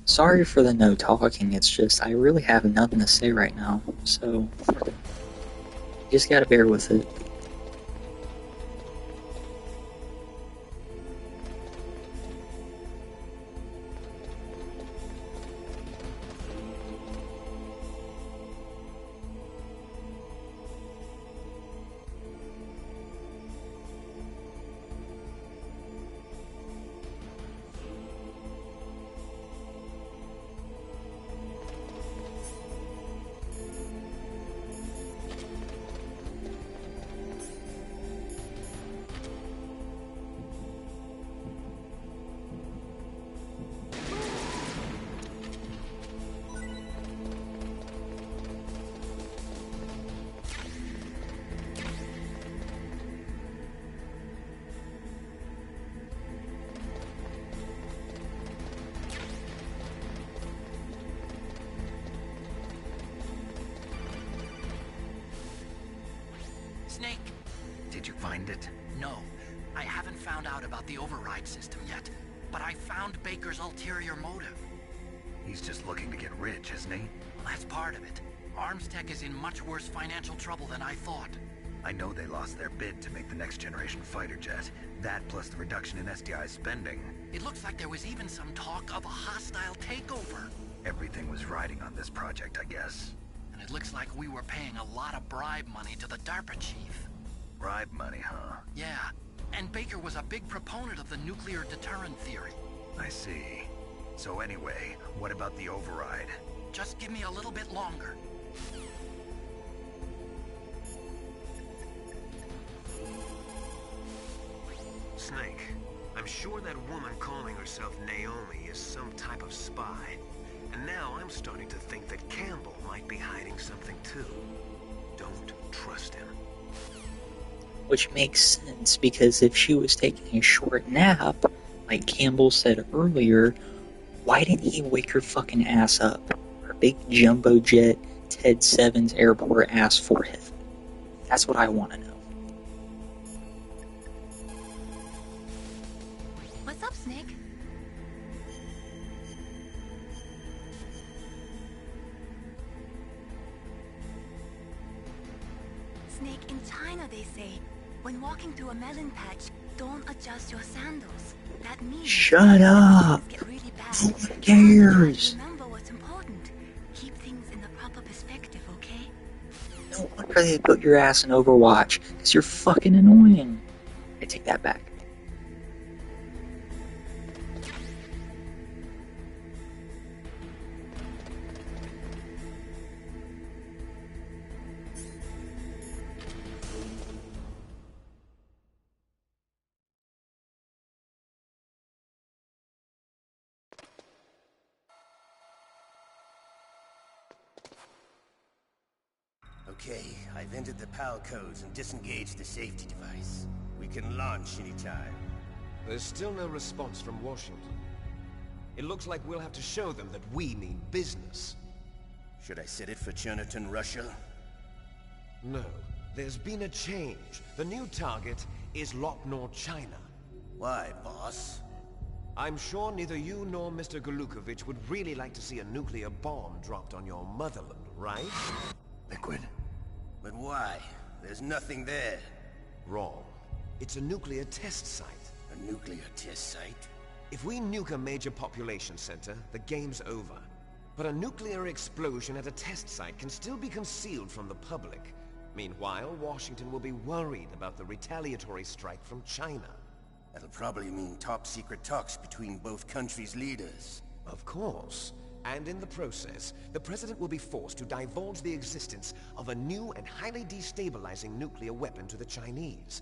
Sorry for the no talking, it's just I really have nothing to say right now, so you just gotta bear with it. Snake? Did you find it? No. I haven't found out about the override system yet, but I found Baker's ulterior motive. He's just looking to get rich, isn't he? Well, that's part of it. Arms Tech is in much worse financial trouble than I thought. I know they lost their bid to make the next generation fighter jet. That plus the reduction in SDI spending. It looks like there was even some talk of a hostile takeover. Everything was riding on this project, I guess. And it looks like we were paying a lot of bribe money to the DARPA chief. Bribe money, huh? Yeah, and Baker was a big proponent of the nuclear deterrent theory. I see. So anyway, what about the override? Just give me a little bit longer. Snake, I'm sure that woman calling herself Naomi is some type of spy. And now I'm starting to think that Campbell might be hiding something too. Don't trust him. Which makes sense, because if she was taking a short nap, like Campbell said earlier, why didn't he wake her fucking ass up? Her big jumbo jet, Ted Sevens airport ass forehead. That's what I want to know. What's up, Snake? Snake, in China they say, when walking through a melon patch, don't adjust your sandals. That means Shut up! things get really bad. No one cares! Remember what's important. Keep things in the proper perspective, okay? No wonder they put your ass in Overwatch, because you're fucking annoying. I take that back. Okay, I've entered the PAL codes and disengaged the safety device. We can launch anytime. There's still no response from Washington. It looks like we'll have to show them that we mean business. Should I set it for Cherniton, Russia? No, there's been a change. The new target is Locknor, China. Why, boss? I'm sure neither you nor Mr. Golukovich would really like to see a nuclear bomb dropped on your motherland, right? Liquid. But why? There's nothing there. Wrong. It's a nuclear test site. A nuclear test site? If we nuke a major population center, the game's over. But a nuclear explosion at a test site can still be concealed from the public. Meanwhile, Washington will be worried about the retaliatory strike from China. That'll probably mean top-secret talks between both countries' leaders. Of course. And in the process, the President will be forced to divulge the existence of a new and highly destabilizing nuclear weapon to the Chinese.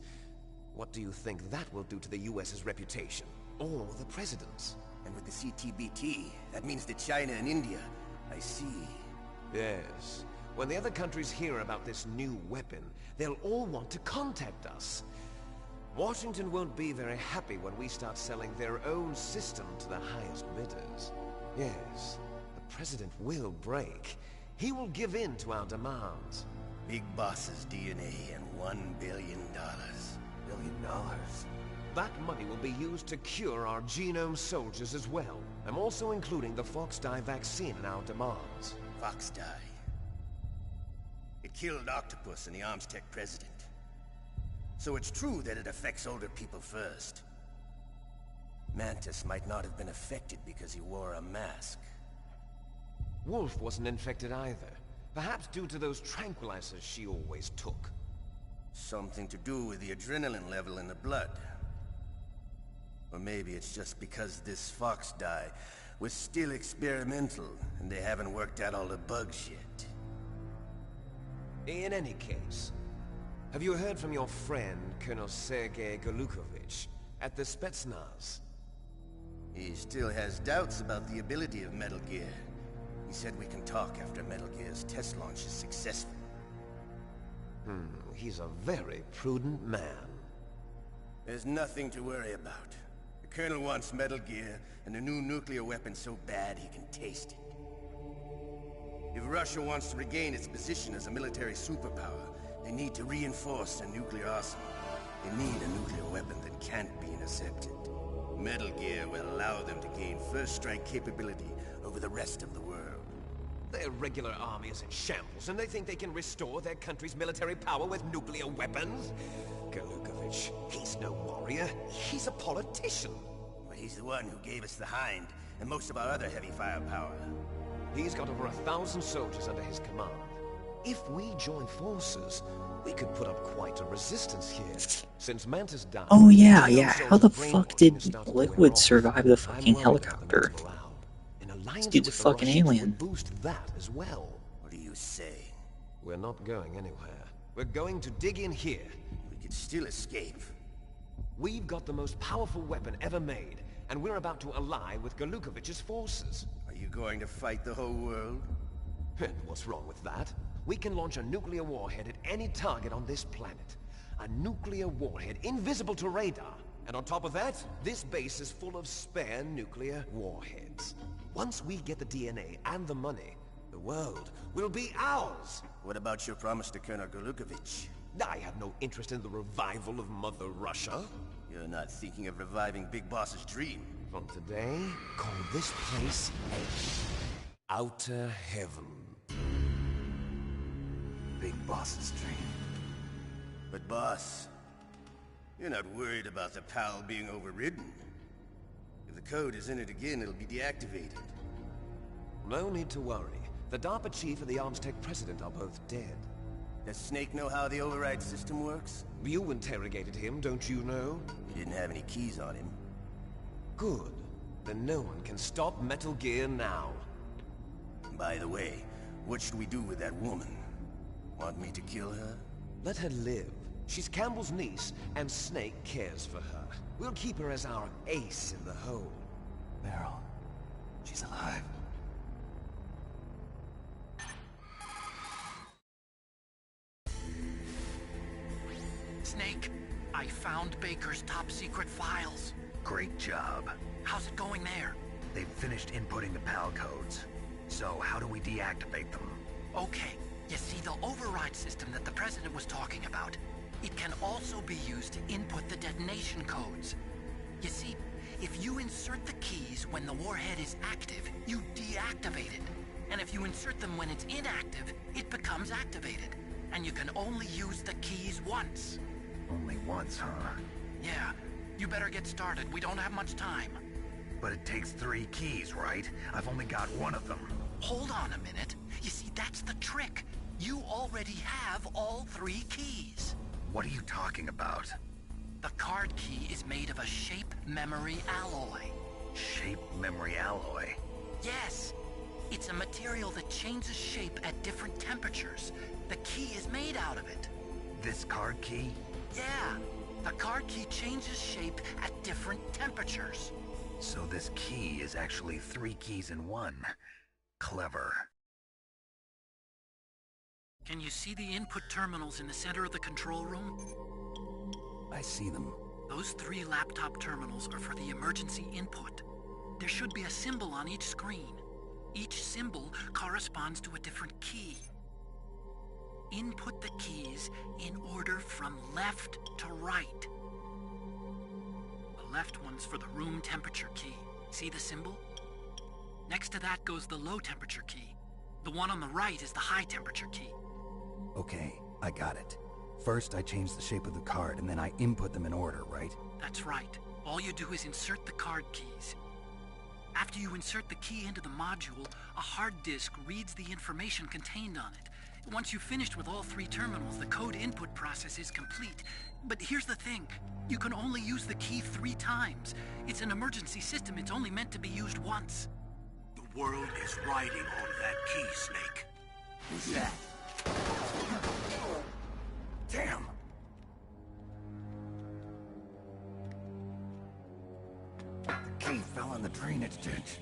What do you think that will do to the US's reputation? Or the President's? And with the CTBT, that means that China and India... I see. Yes. When the other countries hear about this new weapon, they'll all want to contact us. Washington won't be very happy when we start selling their own system to the highest bidders. Yes. The President will break. He will give in to our demands. Big Boss's DNA and $1 billion. $1 billion? That money will be used to cure our genome soldiers as well. I'm also including the Fox-Die vaccine in our demands. Fox-Die? It killed Octopus and the Armstech president. So it's true that it affects older people first. Mantis might not have been affected because he wore a mask. Wolf wasn't infected either. Perhaps due to those tranquilizers she always took. Something to do with the adrenaline level in the blood. Or maybe it's just because this Fox die was still experimental, and they haven't worked out all the bugs yet. In any case, have you heard from your friend, Colonel Sergei Golukovich, at the Spetsnaz? He still has doubts about the ability of Metal Gear. He said we can talk after Metal Gear's test launch is successful. He's a very prudent man. There's nothing to worry about. The Colonel wants Metal Gear and a new nuclear weapon so bad he can taste it. If Russia wants to regain its position as a military superpower, they need to reinforce their nuclear arsenal. They need a nuclear weapon that can't be intercepted. Metal Gear will allow them to gain first strike capability over the rest of the world. Their regular army is in shambles, and they think they can restore their country's military power with nuclear weapons? Golukovich, he's no warrior. He's a politician. But he's the one who gave us the Hind and most of our other heavy firepower. He's got over 1,000 soldiers under his command. If we join forces, we could put up quite a resistance here. Since Mantis died... Oh yeah. How the fuck did Liquid survive the fucking helicopter? This dude's a fucking alien. Boost that as well. What do you say? We're not going anywhere. We're going to dig in here. We could still escape. We've got the most powerful weapon ever made, and we're about to ally with Galukovich's forces. Are you going to fight the whole world? And what's wrong with that? We can launch a nuclear warhead at any target on this planet. A nuclear warhead invisible to radar. And on top of that, this base is full of spare nuclear warheads. Once we get the DNA and the money, the world will be ours. What about your promise to Colonel Galukovich? I have no interest in the revival of Mother Russia. You're not thinking of reviving Big Boss's dream. From today, call this place Outer Heaven. Big Boss's dream. But boss, you're not worried about the PAL being overridden. If the code is in it again, it'll be deactivated. No need to worry. The DARPA chief and the Arms Tech president are both dead. Does Snake know how the override system works? You interrogated him, don't you know? He didn't have any keys on him. Good. Then no one can stop Metal Gear now. By the way, what should we do with that woman? Want me to kill her? Let her live. She's Campbell's niece, and Snake cares for her. We'll keep her as our ace in the hole. Meryl, she's alive. Snake, I found Baker's top-secret files. Great job. How's it going there? They've finished inputting the PAL codes. So how do we deactivate them? Okay, you see the override system that the President was talking about? It can also be used to input the detonation codes. You see, if you insert the keys when the warhead is active, you deactivate it. And if you insert them when it's inactive, it becomes activated. And you can only use the keys once. Only once, huh? Yeah, you better get started. We don't have much time. But it takes 3 keys, right? I've only got 1 of them. Hold on a minute. You see, that's the trick. You already have all 3 keys. What are you talking about? The card key is made of a shape memory alloy. Shape memory alloy? Yes. It's a material that changes shape at different temperatures. The key is made out of it. This card key? Yeah. The card key changes shape at different temperatures. So this key is actually 3 keys in 1. Clever. Can you see the input terminals in the center of the control room? I see them. Those 3 laptop terminals are for the emergency input. There should be a symbol on each screen. Each symbol corresponds to a different key. Input the keys in order from left to right. The left one's for the room temperature key. See the symbol? Next to that goes the low temperature key. The one on the right is the high temperature key. Okay, I got it. First, I change the shape of the card, and then I input them in order, right? That's right. All you do is insert the card keys. After you insert the key into the module, a hard disk reads the information contained on it. Once you've finished with all 3 terminals, the code input process is complete. But here's the thing. You can only use the key 3 times. It's an emergency system. It's only meant to be used once. The world is riding on that key, Snake. Who's that? Damn! The key fell in the drainage ditch.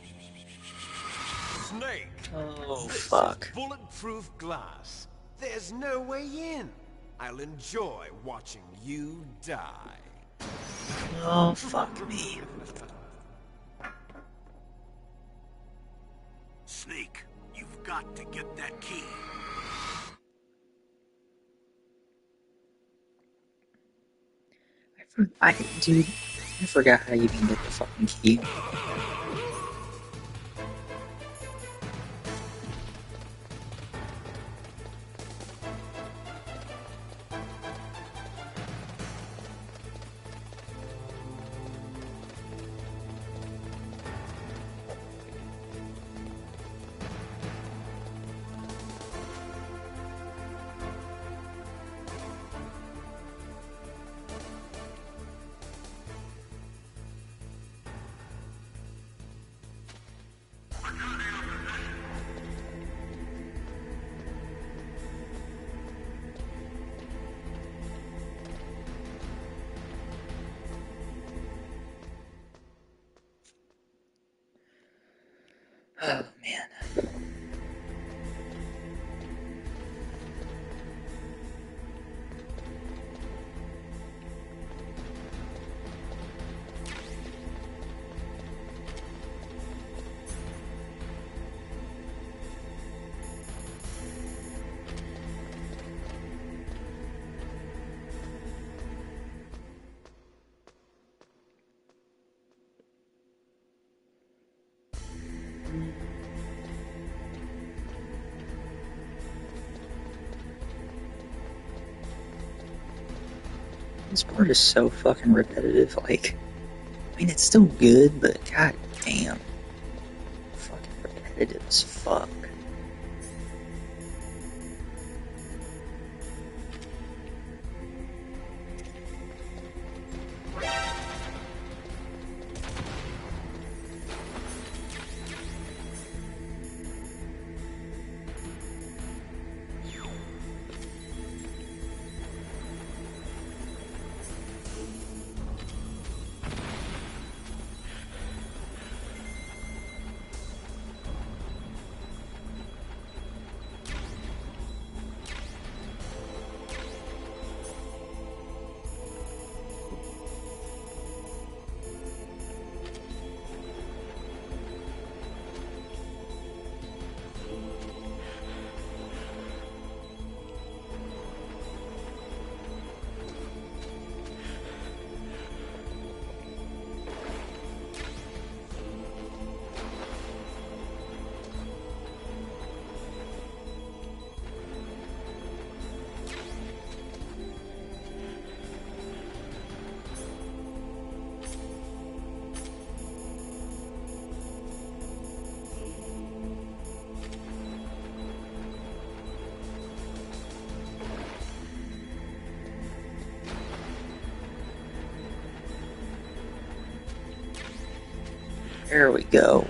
Snake! Oh, This fuck. is bulletproof glass. There's no way in. I'll enjoy watching you die. Oh, fuck me. Snake, you've got to get that key. Dude, I forgot how you can get the fucking key. Oh, man. This part is so fucking repetitive, like, I mean, it's still good, but god damn. Fucking repetitive as fuck. There we go.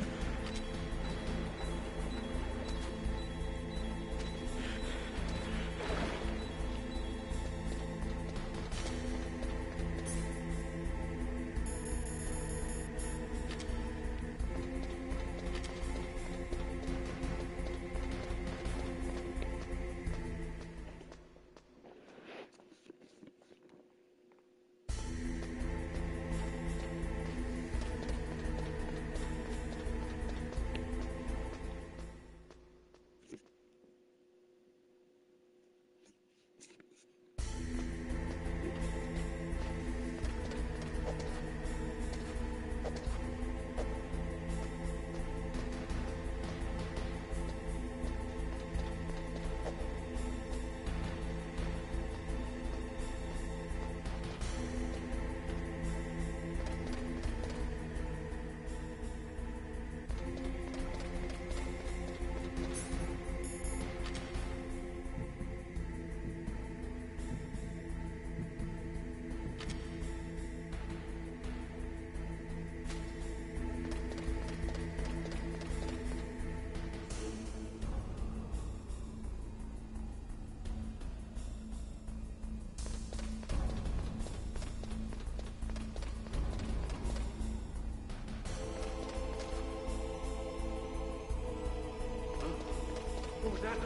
What was that noise?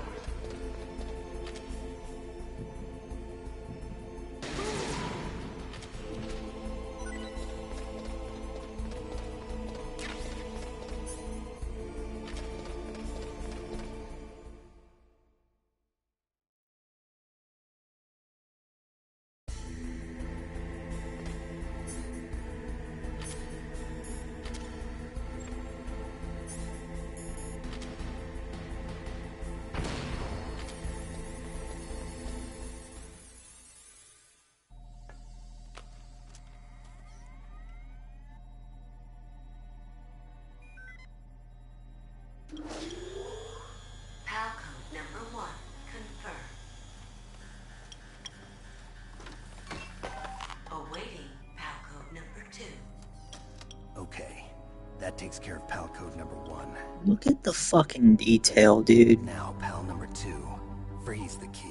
PAL code number 1 confirmed. Awaiting PAL code number 2. Okay, that takes care of PAL code number 1. Look at the fucking detail, dude. Now PAL number 2. Freeze the key.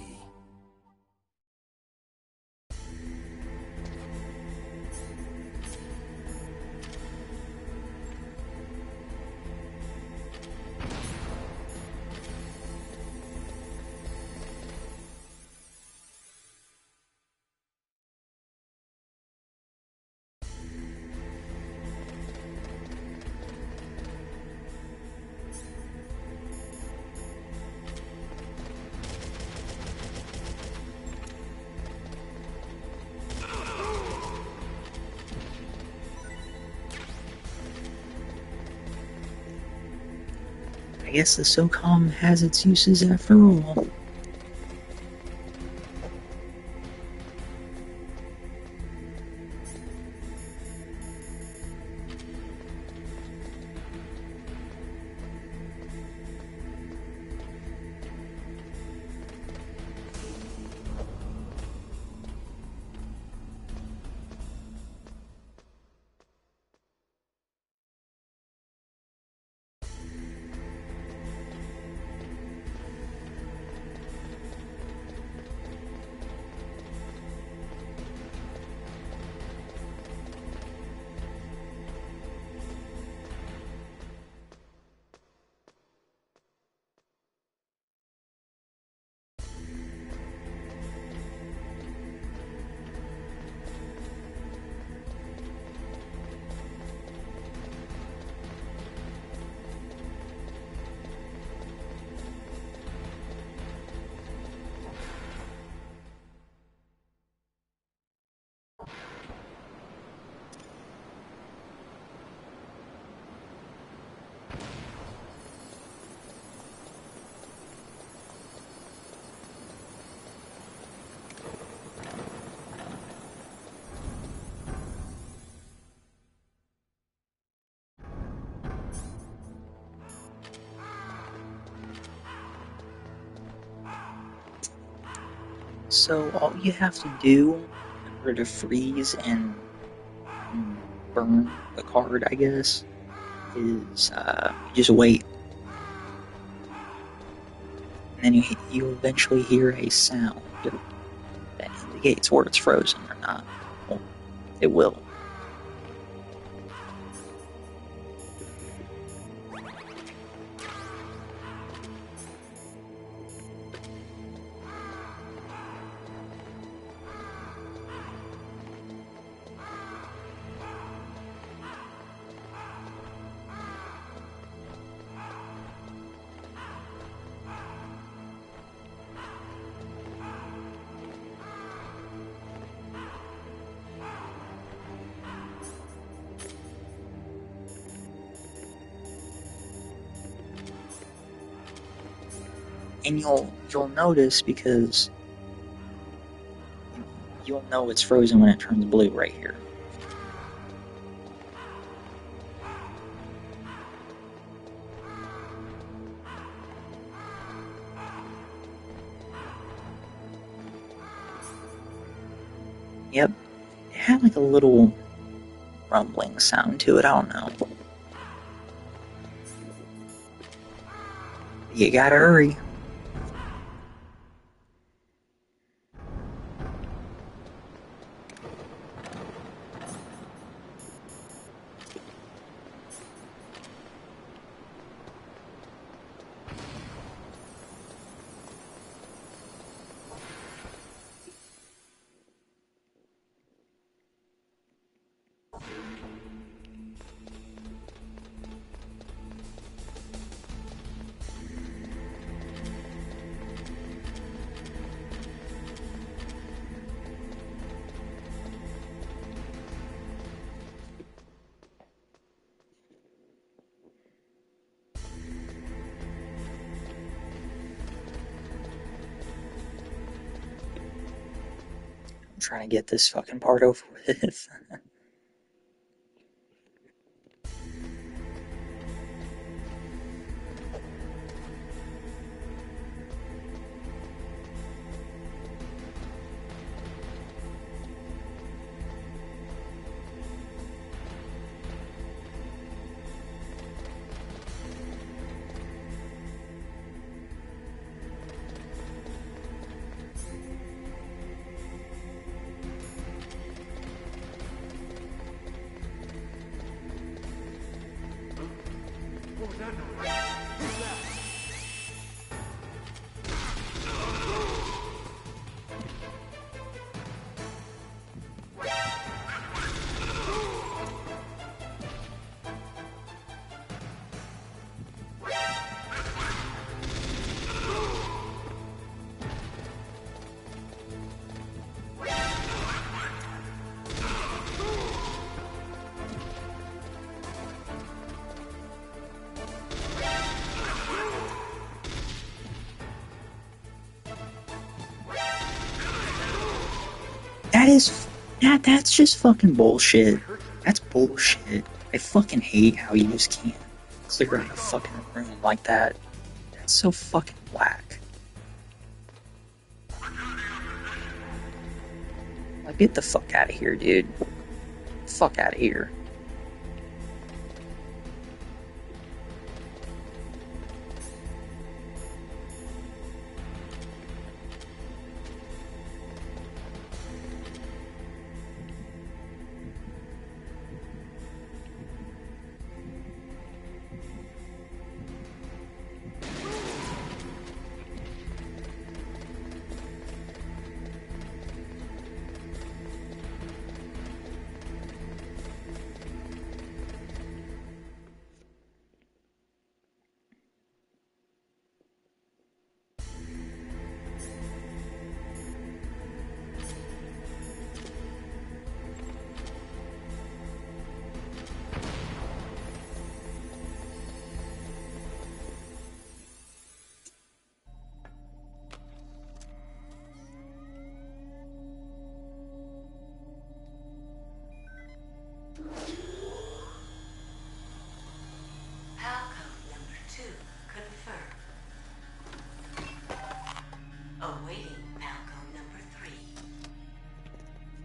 guess the SOCOM has its uses after all. So all you have to do in order to freeze and burn the card, I guess, is just wait. And then you eventually hear a sound that indicates where it's frozen or not. Well, it will. And you'll notice, because you'll know it's frozen when it turns blue right here. Yep, it had like a little rumbling sound to it, I don't know. You gotta hurry. I'm trying to get this fucking part over with. That's just fucking bullshit. That's bullshit. I fucking hate how you just can't clear out a fucking room like that. That's so fucking whack. Like, get the fuck out of here, dude. Fuck out of here.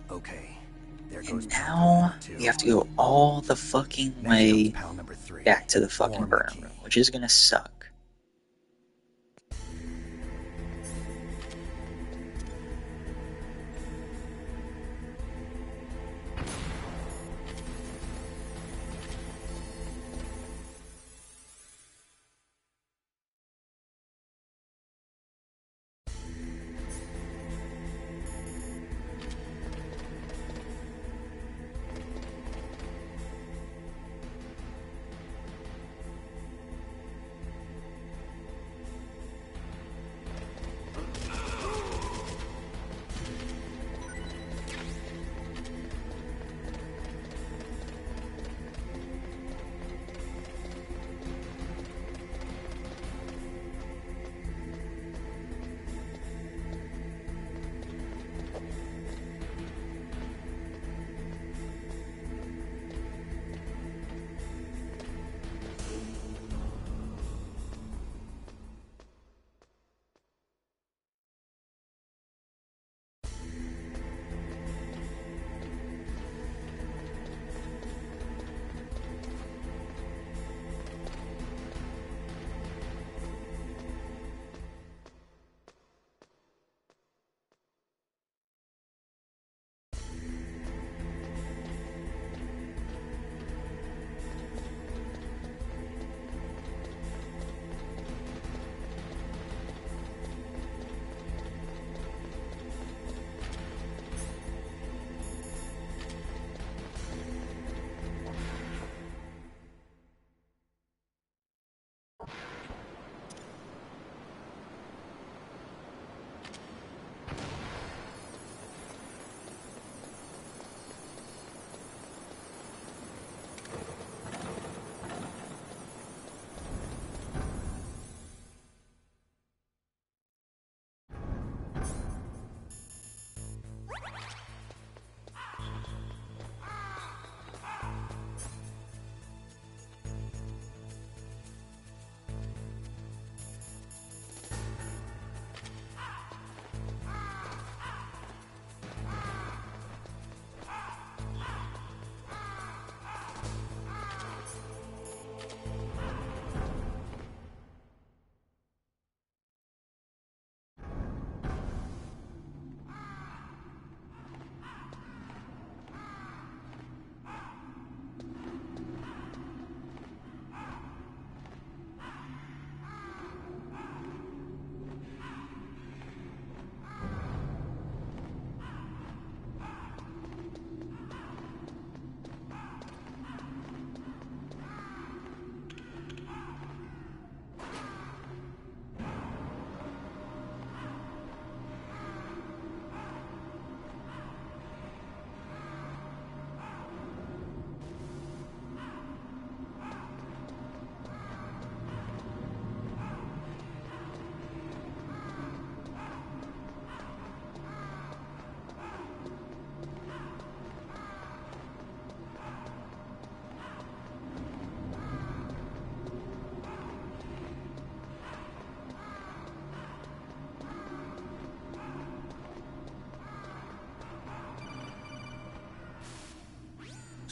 Okay, there goes And pal now number 2. we have to go all the fucking Next way comes pal number 3. back to the fucking Warm burn key. room, which is gonna suck.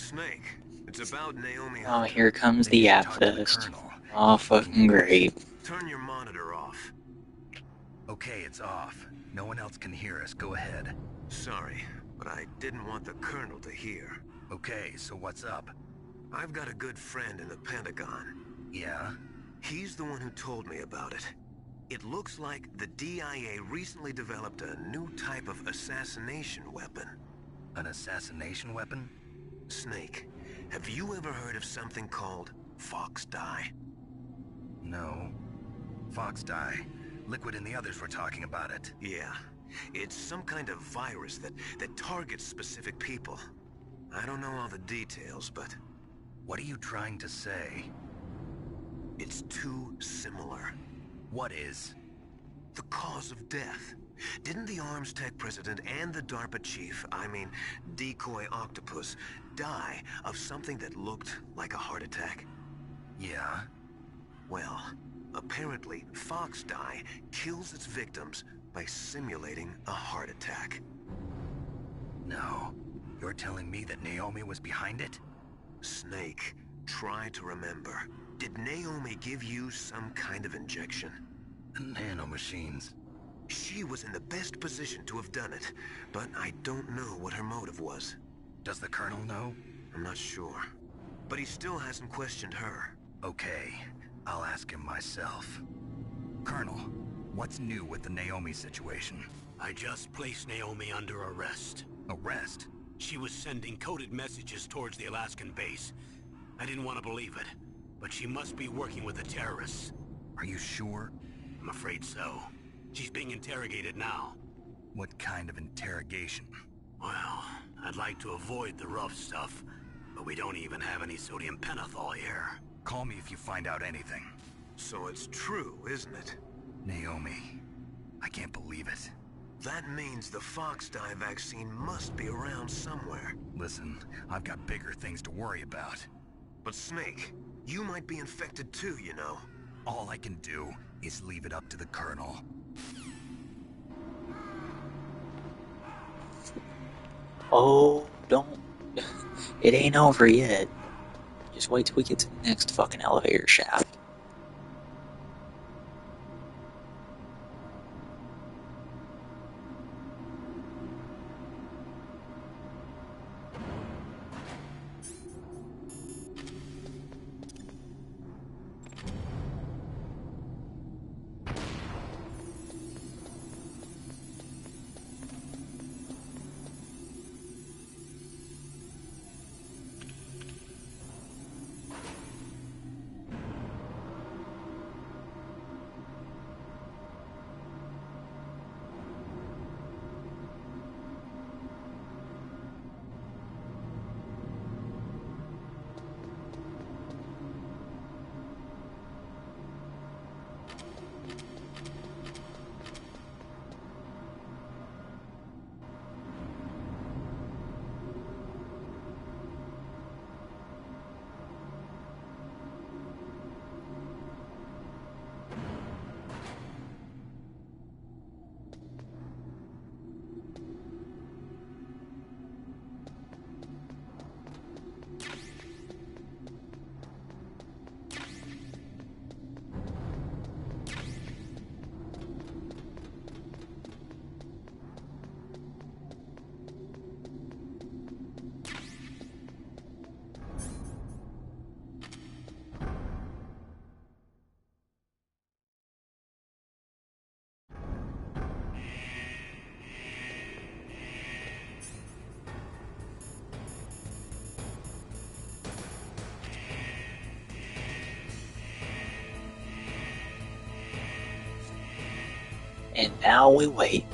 Snake, it's about Naomi Oh, Hunter. here comes the Maybe you should Yap talk to the Fest. Colonel. Oh, He's looking fucking into this. great. Turn your monitor off. Okay, it's off. No one else can hear us. Go ahead. Sorry, but I didn't want the Colonel to hear. Okay, so what's up? I've got a good friend in the Pentagon. Yeah? He's the one who told me about it. It looks like the DIA recently developed a new type of assassination weapon. An assassination weapon? Snake, have you ever heard of something called Fox Dye? No. Fox dye. Liquid and the others were talking about it. Yeah. It's some kind of virus that targets specific people. I don't know all the details, but... What are you trying to say? It's too similar. What is? The cause of death. Didn't the Arms Tech president and the DARPA chief, I mean, Decoy Octopus, die of something that looked like a heart attack? Yeah? Well, apparently Fox Dye kills its victims by simulating a heart attack. No. You're telling me that Naomi was behind it? Snake, try to remember. Did Naomi give you some kind of injection? The nanomachines. She was in the best position to have done it, but I don't know what her motive was. Does the Colonel know? I'm not sure. But he still hasn't questioned her. Okay, I'll ask him myself. Colonel, what's new with the Naomi situation? I just placed Naomi under arrest. Arrest? She was sending coded messages towards the Alaskan base. I didn't want to believe it, but she must be working with the terrorists. Are you sure? I'm afraid so. She's being interrogated now. What kind of interrogation? Well, I'd like to avoid the rough stuff, but we don't even have any sodium pentothal here. Call me if you find out anything. So it's true, isn't it? Naomi. I can't believe it. That means the Fox Dye vaccine must be around somewhere. Listen, I've got bigger things to worry about. But Snake, you might be infected too, you know. All I can do is leave it up to the Colonel. Oh, don't... It ain't over yet. Just wait till we get to the next fucking elevator shaft. And now we wait.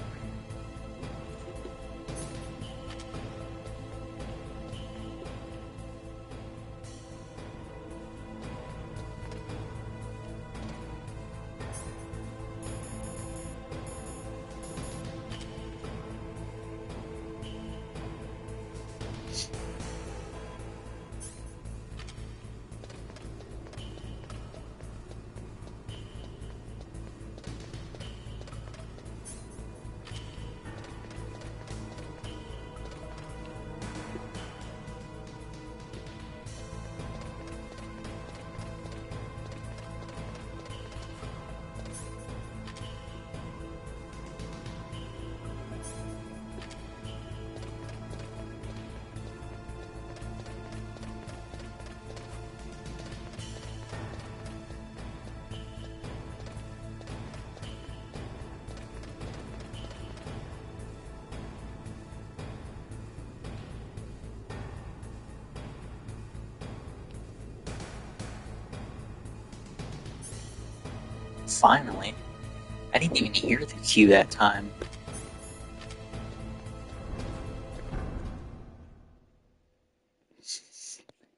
Finally. I didn't even hear the cue that time.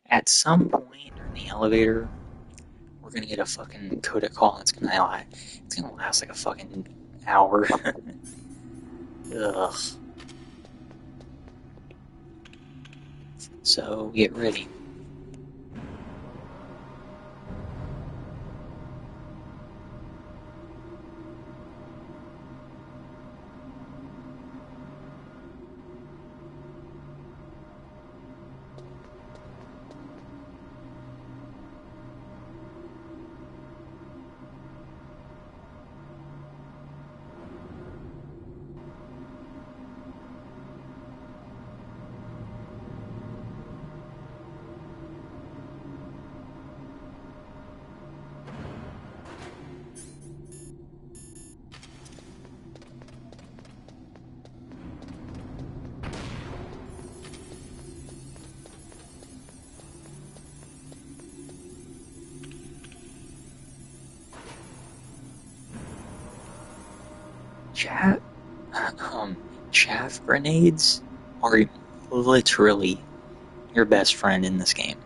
At some point in the elevator, we're gonna get a fucking codec call, and it's gonna last like a fucking hour. Ugh. So get ready. Chaff grenades are literally your best friend in this game.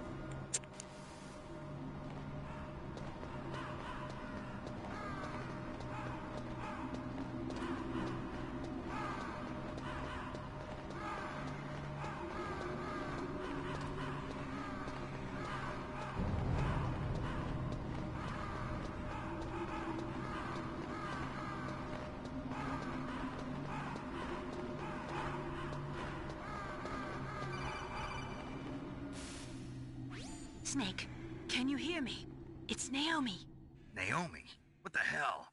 Snake, can you hear me? It's Naomi. Naomi? What the hell?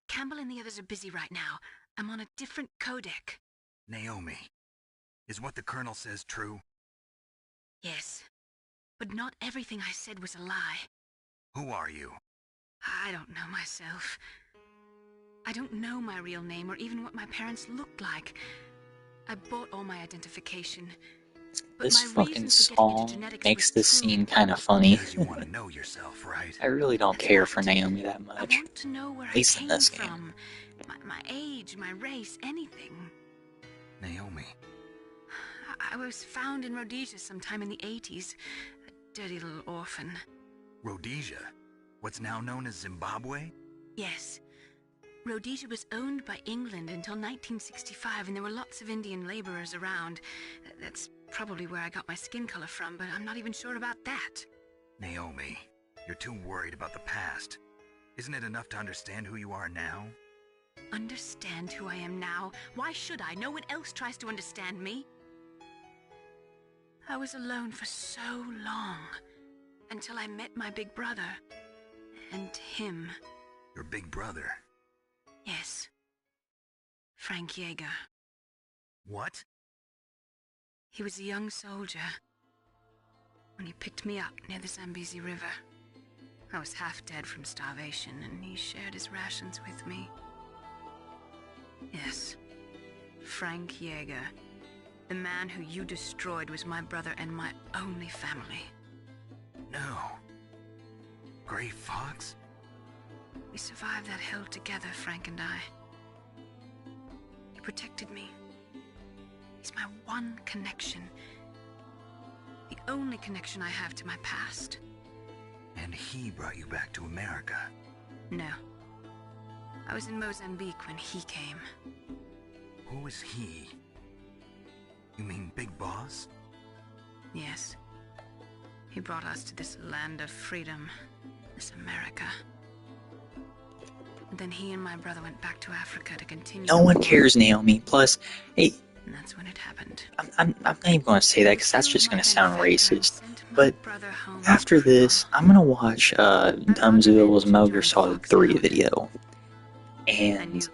Campbell and the others are busy right now. I'm on a different codec. Naomi, is what the Colonel says true? Yes, but not everything I said was a lie. Who are you? I don't know myself. I don't know my real name or even what my parents looked like. I bought all my identification. But This my fucking reason for getting into song genetics makes was this true. scene kind of funny. Because you want to know yourself, right? I really don't That's care right. for Naomi that I much. want to know where At I least in came this game. from. My age, my race, anything. Naomi. I was found in Rhodesia sometime in the 80s. A dirty little orphan. Rhodesia? What's now known as Zimbabwe? Yes. Rhodesia was owned by England until 1965, and there were lots of Indian laborers around. That's probably where I got my skin color from, but I'm not even sure about that. Naomi, you're too worried about the past. Isn't it enough to understand who you are now? Understand who I am now? Why should I? No one else tries to understand me. I was alone for so long, until I met my big brother. And him. Your big brother? Yes. Frank Yeager. What? He was a young soldier when he picked me up near the Zambezi River. I was half dead from starvation, and he shared his rations with me. Yes, Frank Yeager. The man who you destroyed was my brother and my only family. No. Gray Fox? We survived that hell together, Frank and I. He protected me. He's my one connection. The only connection I have to my past. And he brought you back to America? No. I was in Mozambique when he came. Who is he? You mean Big Boss? Yes. He brought us to this land of freedom. This America. And then he and my brother went back to Africa to continue. No one cares, Naomi. Plus, hey, and that's when it happened. I'm not even going to say that because that's just going to sound racist. But after this, I'm going to watch Dumbsville's Metal Gear Solid 3 video. And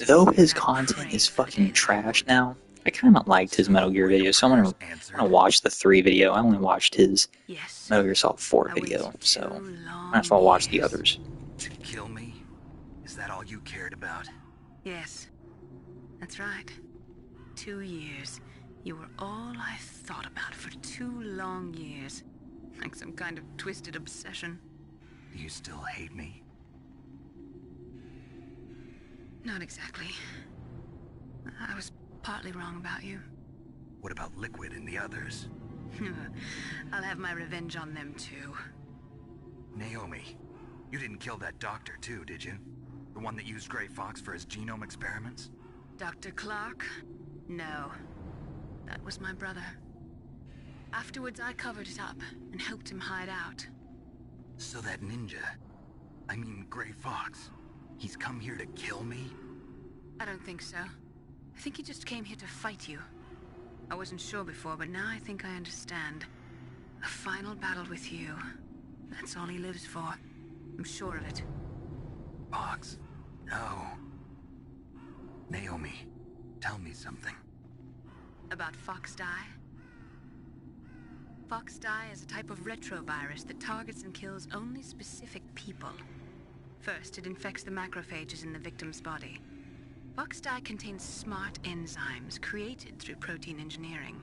though his content is fucking trash now, I kind of liked his Metal Gear video, so I'm gonna watch the 3 video. I only watched his Metal Gear Solid 4 video, so I don't know if I'll watch the others. To kill me? Is that all you cared about? Yes, that's right. 2 years. You were all I thought about for 2 long years. Like some kind of twisted obsession. Do you still hate me? Not exactly. I was partly wrong about you. What about Liquid and the others? I'll have my revenge on them too. Naomi, you didn't kill that doctor too, did you? The one that used Grey Fox for his genome experiments? Dr. Clark? No. That was my brother. Afterwards, I covered it up and helped him hide out. So that ninja, I mean Grey Fox, he's come here to kill me? I don't think so. I think he just came here to fight you. I wasn't sure before, but now I think I understand. A final battle with you. That's all he lives for. I'm sure of it. Fox? No. Naomi, tell me something. About Fox Die? Fox Die is a type of retrovirus that targets and kills only specific people. First, it infects the macrophages in the victim's body. Fox Die contains smart enzymes created through protein engineering.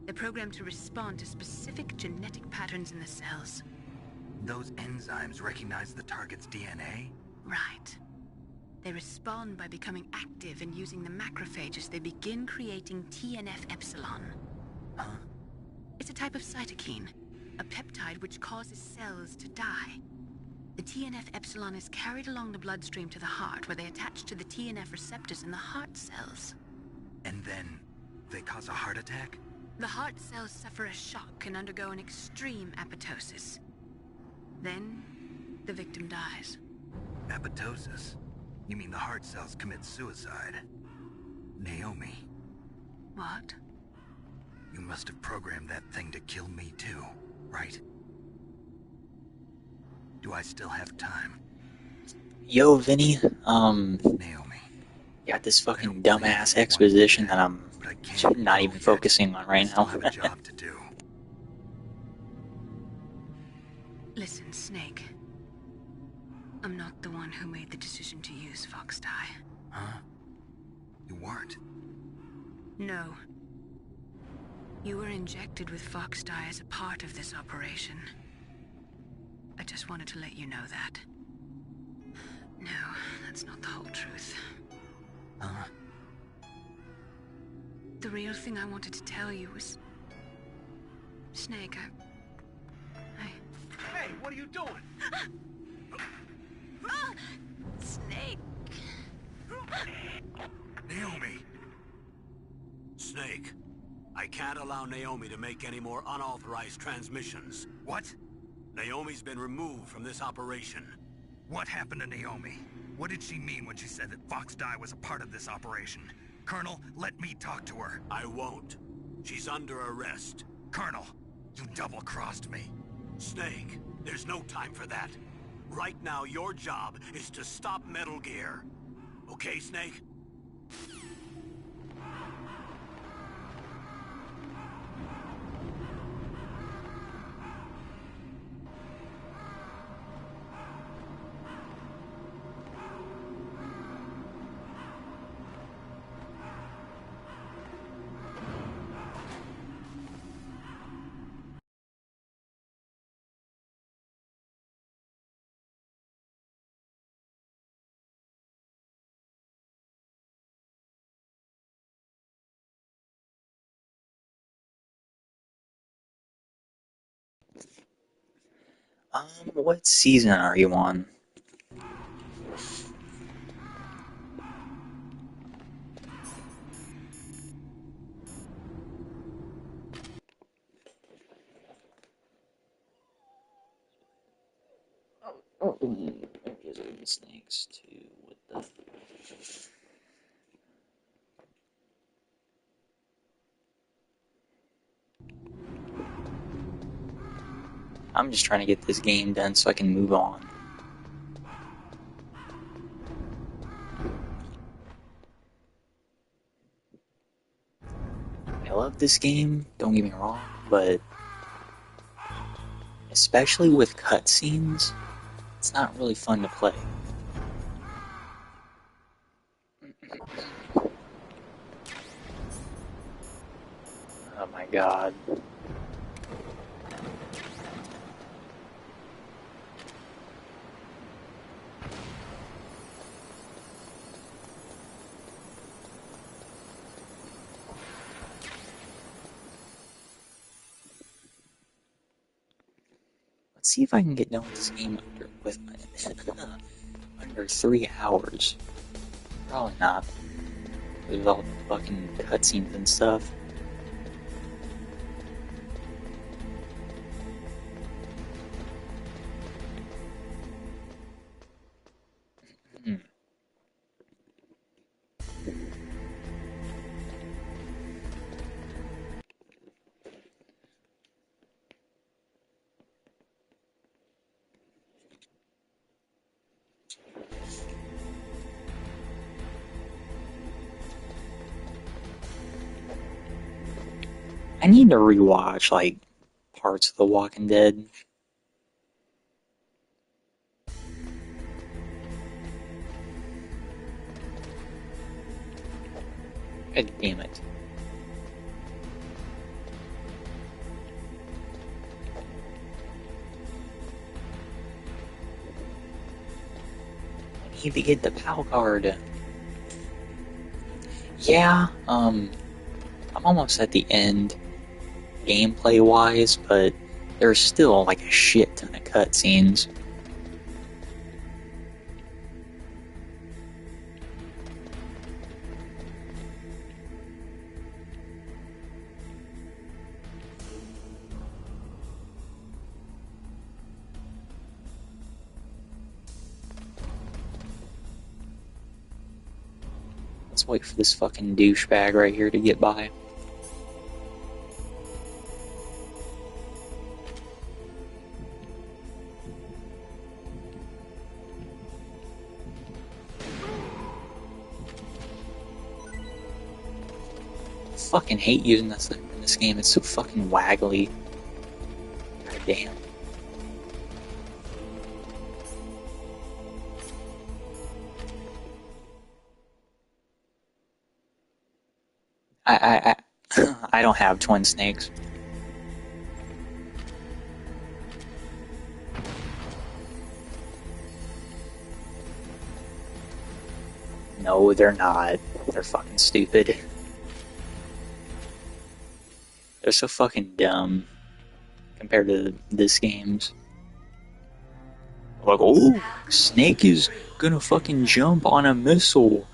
They're programmed to respond to specific genetic patterns in the cells. Those enzymes recognize the target's DNA? Right. They respond by becoming active and using the macrophages. They begin creating TNF-epsilon. Huh? It's a type of cytokine, a peptide which causes cells to die. The TNF-epsilon is carried along the bloodstream to the heart, where they attach to the TNF receptors in the heart cells. And then, they cause a heart attack? The heart cells suffer a shock and undergo an extreme apoptosis. Then, the victim dies. Apoptosis? You mean the heart cells commit suicide? Naomi. What? You must have programmed that thing to kill me too, right? Do I still have time? Yo, Vinny, Naomi. got this fucking dumbass exposition that I'm not even focusing on right now. I have a job to do. Listen, Snake. I'm not the one who made the decision to use Fox Die. Huh? You weren't? No. You were injected with Fox Die as a part of this operation. I just wanted to let you know that. No, that's not the whole truth. Huh? The real thing I wanted to tell you was... Snake, Hey, what are you doing? Snake! Naomi! Snake, I can't allow Naomi to make any more unauthorized transmissions. What? Naomi's been removed from this operation. What happened to Naomi? What did she mean when she said that Fox Die was a part of this operation? Colonel, let me talk to her. I won't. She's under arrest. Colonel, you double-crossed me. Snake, there's no time for that. Right now, your job is to stop Metal Gear. Okay, Snake? What season are you on? Oh, there's the snakes too. What the? I'm just trying to get this game done so I can move on. I love this game, don't get me wrong, but especially with cutscenes, it's not really fun to play. Oh my god. Let's see if I can get done with this game under 3 hours. Probably not. With all the fucking cutscenes and stuff. I need to rewatch, like, parts of The Walking Dead. God damn it. I need to get the PAL card. Yeah, I'm almost at the end, gameplay-wise, but there's still, like, a shit ton of cutscenes. Let's wait for this fucking douchebag right here to get by. I fucking hate using this in this game. It's so fucking waggly. God damn. I I don't have twin snakes. No, they're not. They're fucking stupid. They're so fucking dumb compared to this game's. Like, oh, Snake is gonna fucking jump on a missile.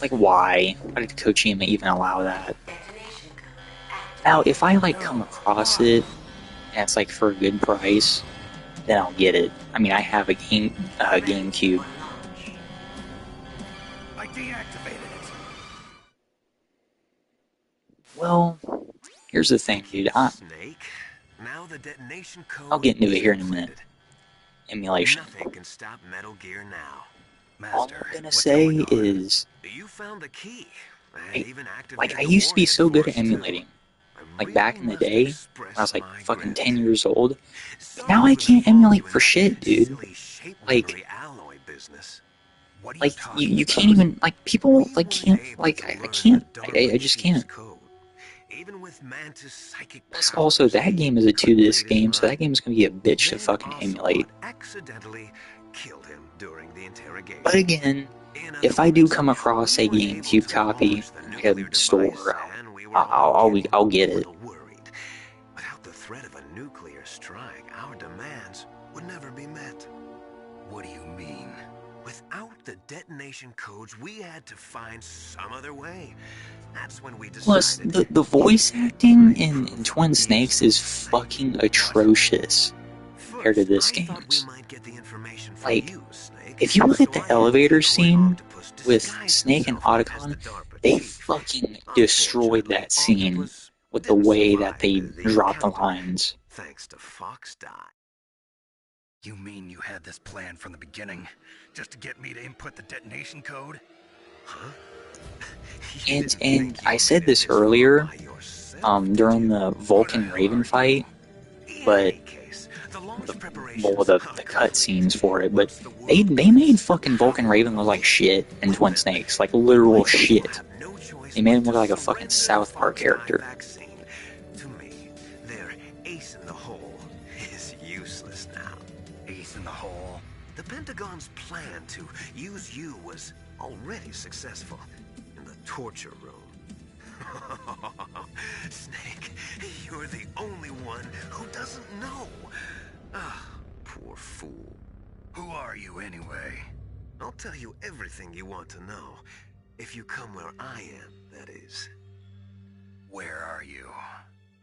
Like why? Why did Kojima even allow that? Now, if I, like, come across it, and it's, like, for a good price, then I'll get it. I mean, I have a GameCube. I deactivated it. Well, here's the thing, dude. Snake, now the detonation code I'll get into it is here in a minute. completed. Emulation. Nothing can stop Metal Gear now. All Master, I'm gonna what's say going on? is, You found the key. And even like, activated I the used to be warhead so good for at us, too. emulating. I Like, back in the really day, must when I express was, like, my fucking 10 gratitude. years old. Sorry Now I for can't involving emulate you for in that shit, dude. silly shape Like, memory alloy business. What are you like, talking you about? can't even, like, people, like, We can't, weren't able like, to I learn can't, the Dharma I just Chief's can't. code. Even with Mantis' psychic Plus, powers, also, that game is a 2-disc couldn't read his game, so that mind. game is gonna be a bitch to Then fucking emulate. Ocelot accidentally killed him during the interrogation. But again, In other if I do words, come across we a weren't able GameCube to copy, launch the like nuclear a device, store, and we were all I'll get a it. little worried. Without the threat of a nuclear strike, our demands would never be met. What do you mean? Without the detonation codes, we had to find some other way. That's when we Plus, decided. the voice acting in Twin Snakes is fucking atrocious compared to First, this I thought we game's. might get the information from Like, you, Snake. if you look at So the I had elevator Decoy scene Octopus with disguise Snake and himself as Otacon, the DARPA they chief. fucking destroyed Unfortunately, that scene Octopus with the didn't way that they survive the dropped the encounter, lines. thanks to Fox Die. You mean you had this plan from the beginning? Just to get me to input the detonation code? Huh? And I said this earlier, during the Vulcan Raven fight, but the cutscenes for it, but they made fucking Vulcan Raven look like shit in Twin Snakes, like literal shit. They made him look like a fucking South Park character. To me, their ace in the hole is useless now. Ace in the hole? The Pentagon's plan to use you was already successful in the torture room. Snake, you're the only one one who doesn't know. Ah, poor fool. Who are you anyway? I'll tell you everything you want to know. If you come where I am, that is. Where are you?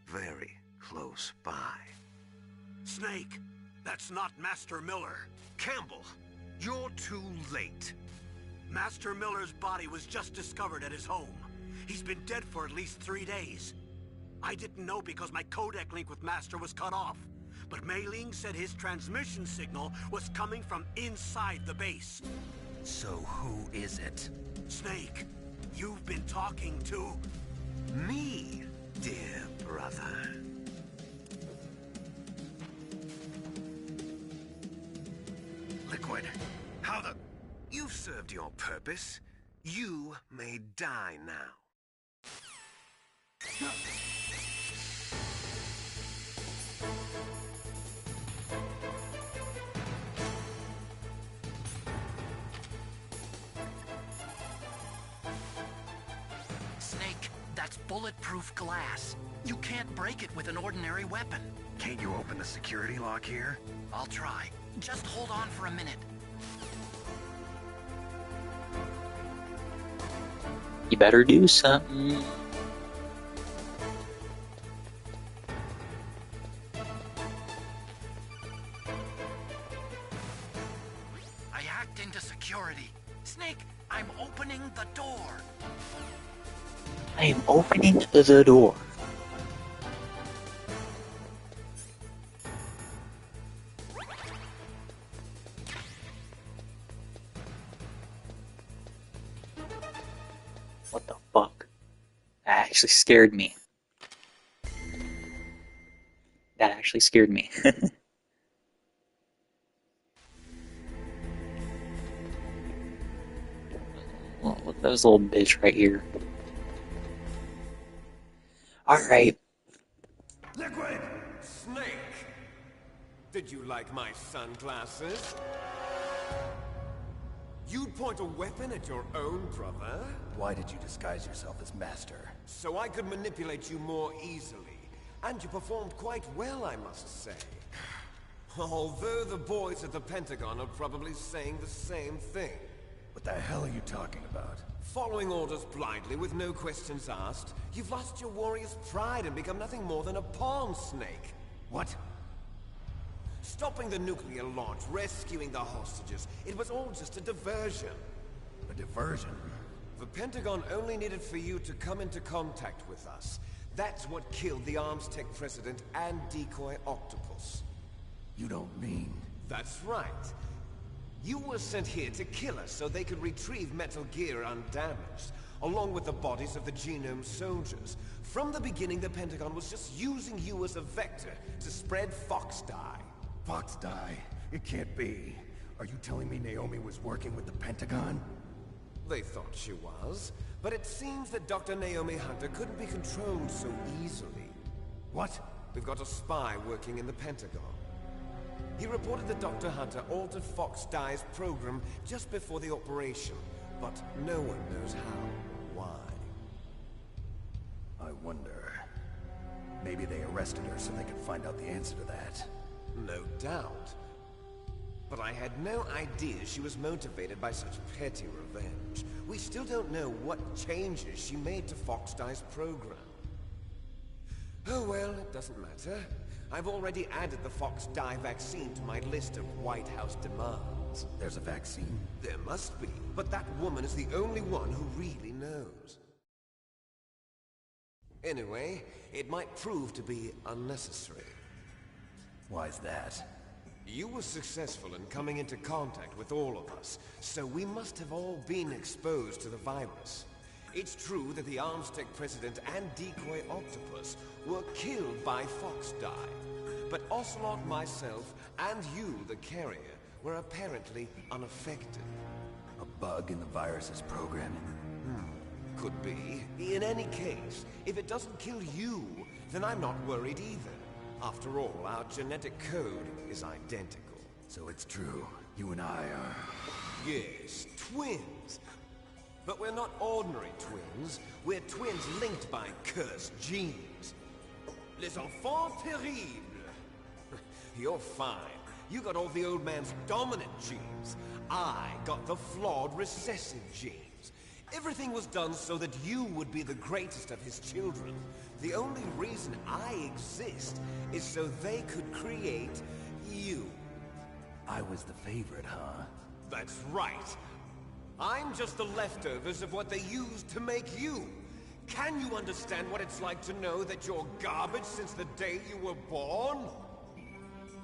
Very close by. Snake, that's not Master Miller. Campbell, you're too late. Master Miller's body was just discovered at his home. He's been dead for at least 3 days. I didn't know because my codec link with Master was cut off. But Mei Ling said his transmission signal was coming from inside the base. So who is it? Snake, you've been talking to... Me, dear brother. Liquid, how the... You've served your purpose. You may die now. Snake, that's bulletproof glass. You can't break it with an ordinary weapon. Can't you open the security lock here? I'll try. Just hold on for a minute. You better do something. I hacked into security. Snake, I'm opening the door. I am opening the door. What the fuck? That actually scared me. That actually scared me. Well, look at those little bitch right here. Alright. Liquid! Snake! Did you like my sunglasses? You'd point a weapon at your own brother? Why did you disguise yourself as Master? So I could manipulate you more easily. And you performed quite well, I must say. Although the boys at the Pentagon are probably saying the same thing. What the hell are you talking about? Following orders blindly with no questions asked, you've lost your warrior's pride and become nothing more than a pawn, Snake. What? Stopping the nuclear launch, rescuing the hostages, it was all just a diversion. A diversion? The Pentagon only needed for you to come into contact with us. That's what killed the Arms Tech president and decoy octopus. You don't mean... That's right. You were sent here to kill us so they could retrieve Metal Gear undamaged, along with the bodies of the Genome soldiers. From the beginning, the Pentagon was just using you as a vector to spread Fox Dye. Fox Dye? It can't be. Are you telling me Naomi was working with the Pentagon? They thought she was, but it seems that Dr. Naomi Hunter couldn't be controlled so easily. What? We've got a spy working in the Pentagon. He reported that Dr. Hunter altered Fox Dye's program just before the operation, but no one knows how or why. I wonder... Maybe they arrested her so they could find out the answer to that. No doubt. But I had no idea she was motivated by such petty revenge. We still don't know what changes she made to Fox Dye's program. Oh well, it doesn't matter. I've already added the Fox Dye vaccine to my list of White House demands. There's a vaccine? There must be, but that woman is the only one who really knows. Anyway, it might prove to be unnecessary. Why's that? You were successful in coming into contact with all of us, so we must have all been exposed to the virus. It's true that the Arms Tech president and decoy octopus were killed by Fox Dye, but Ocelot, myself, and you, the carrier, were apparently unaffected. A bug in the virus's programming? Could be. In any case, if it doesn't kill you, then I'm not worried either. After all, our genetic code is identical. So it's true. You and I are... Yes, twins. But we're not ordinary twins. We're twins linked by cursed genes. Les enfants terribles. You're fine. You got all the old man's dominant genes. I got the flawed recessive genes. Everything was done so that you would be the greatest of his children. The only reason I exist is so they could create you. I was the favorite, huh? That's right. I'm just the leftovers of what they used to make you. Can you understand what it's like to know that you're garbage since the day you were born?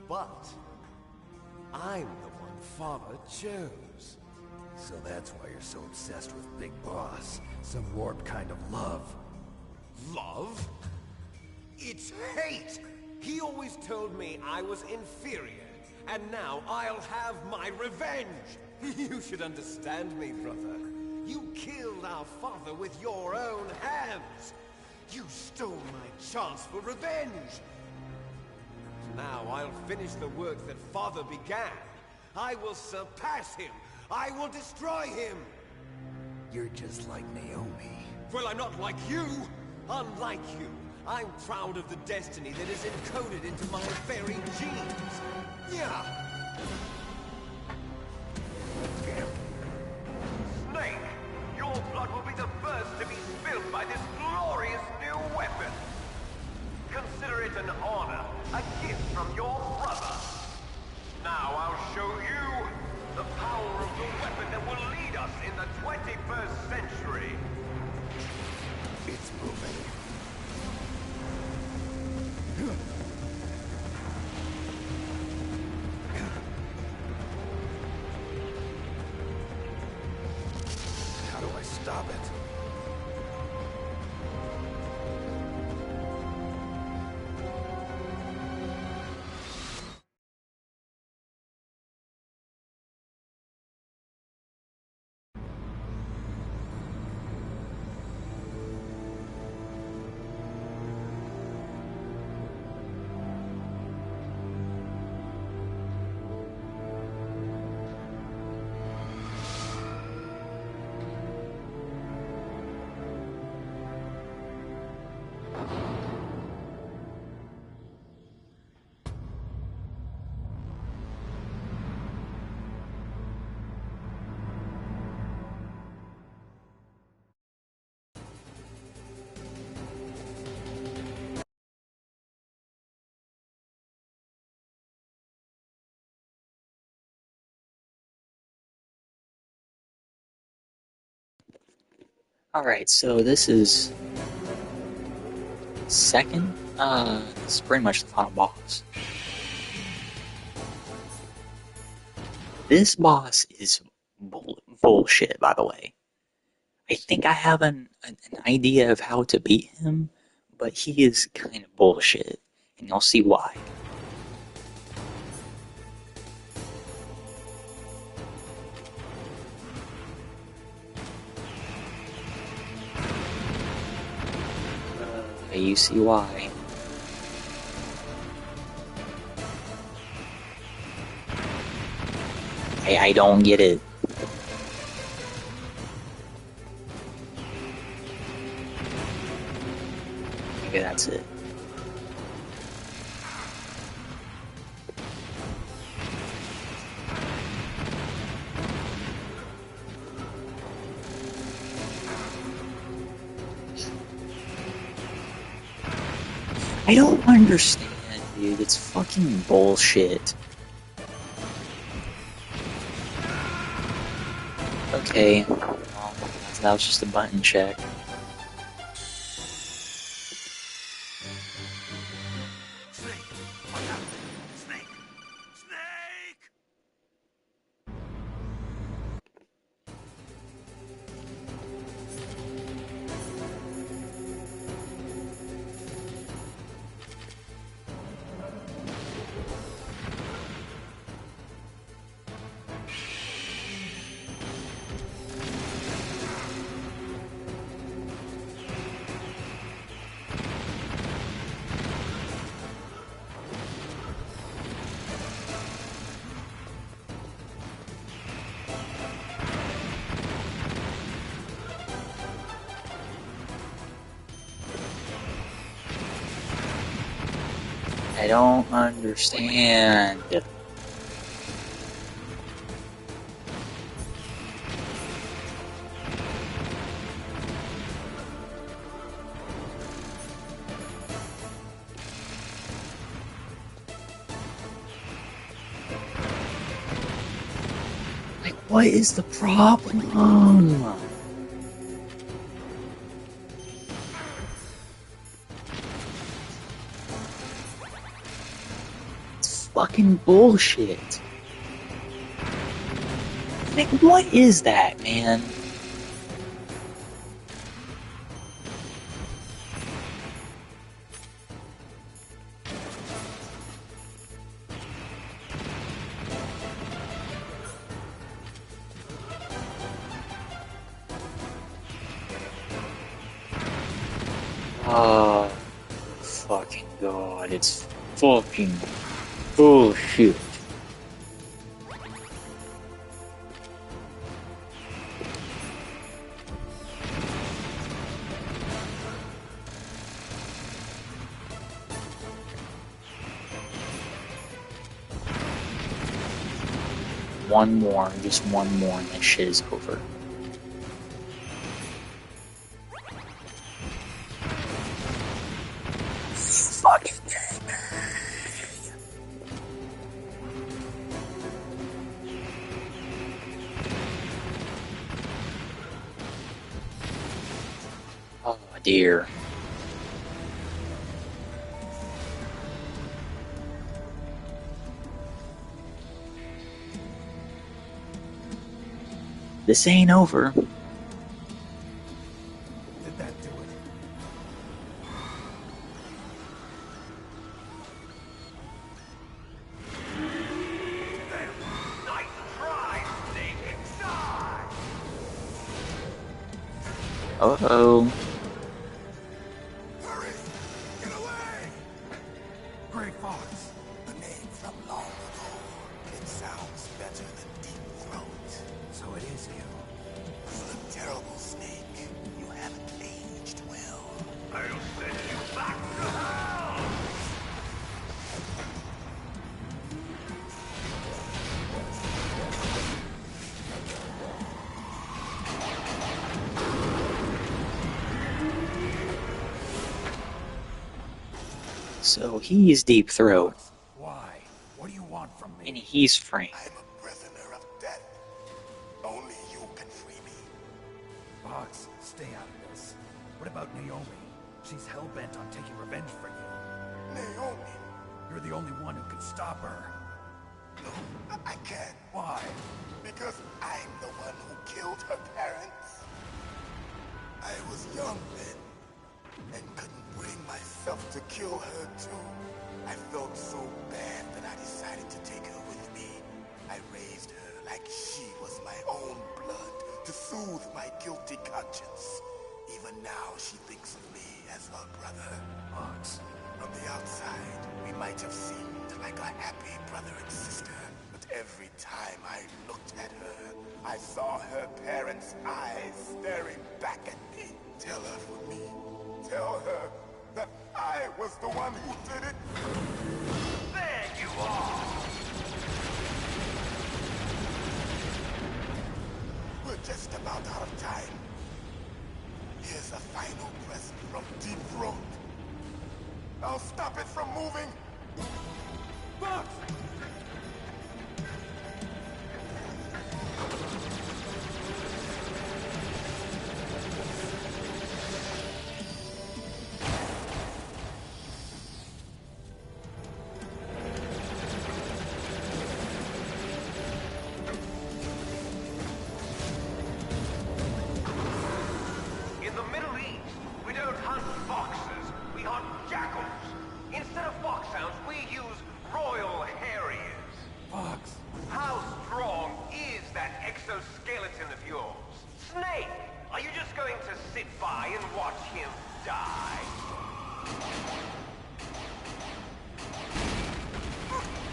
But I'm the one Father chose. So that's why you're so obsessed with Big Boss. Some warped kind of love. Love? It's hate! He always told me I was inferior, and now I'll have my revenge! You should understand me, brother. You killed our father with your own hands! You stole my chance for revenge! Now I'll finish the work that Father began. I will surpass him! I will destroy him! You're just like Naomi. Well, I'm not like you! Unlike you, I'm proud of the destiny that is encoded into my very genes! Yeah! Snake! Your blood will be the first to be spilled by this glorious new weapon! Consider it an honor, a gift from your brother! Now I'll show you the power of the weapon that will lead us in the 21st century! It's moving. How do I stop it? Alright, so this is second? This is pretty much the final boss. This boss is bullshit, by the way. I think I have an idea of how to beat him, but he is kind of bullshit, and you'll see why. You see why. I don't get it. Maybe that's it. I don't understand, dude. It's fucking bullshit. Okay, well, that was just a button check. Snake! What happened? Snake! Snake! I don't understand. Like, what is the problem? It's fucking bullshit. Like, what is that, man? Oh, fucking god, it's fucking bullshit. One more, just one more, and that shit is over. Fucking oh dear. This ain't over. Did that do it? Nice try, Snake! Die! Uh-oh. Hurry! Get away! Gray Fox. The name from long ago. It sounds better than Deep Throat. So it is you. You're a terrible snake. You haven't aged well. I'll send you back to hell! So he's Deep Throat, Why? What do you want from me? and he's Frank. I'm a prisoner of death. Only you can free me. Fox, stay out of this. What about Naomi? She's hell-bent on taking revenge for you. Naomi. You're the only one who can stop her. No, I can't. Why? Because I'm the one who killed her parents. I was young then, and couldn't bring myself to kill her too. I felt so bad that I decided to take her with me. I raised her like she was my own blood to soothe my guilty conscience. Even now she thinks of me as her brother. Fox. From the outside, we might have seemed like a happy brother and sister, but every time I looked at her, I saw her parents' eyes staring back at me. Tell her for me. Tell her that I was the one who did it. There you are! We're just about out of time. Here's a final present from Deep Throat. I'll stop it from moving. Fox! In the Middle East, we don't hunt foxes, we hunt jackals. Instead of foxhounds, we use royal harriers. Fox! How strong is that exoskeleton of yours? Snake, are you just going to sit by and watch him die?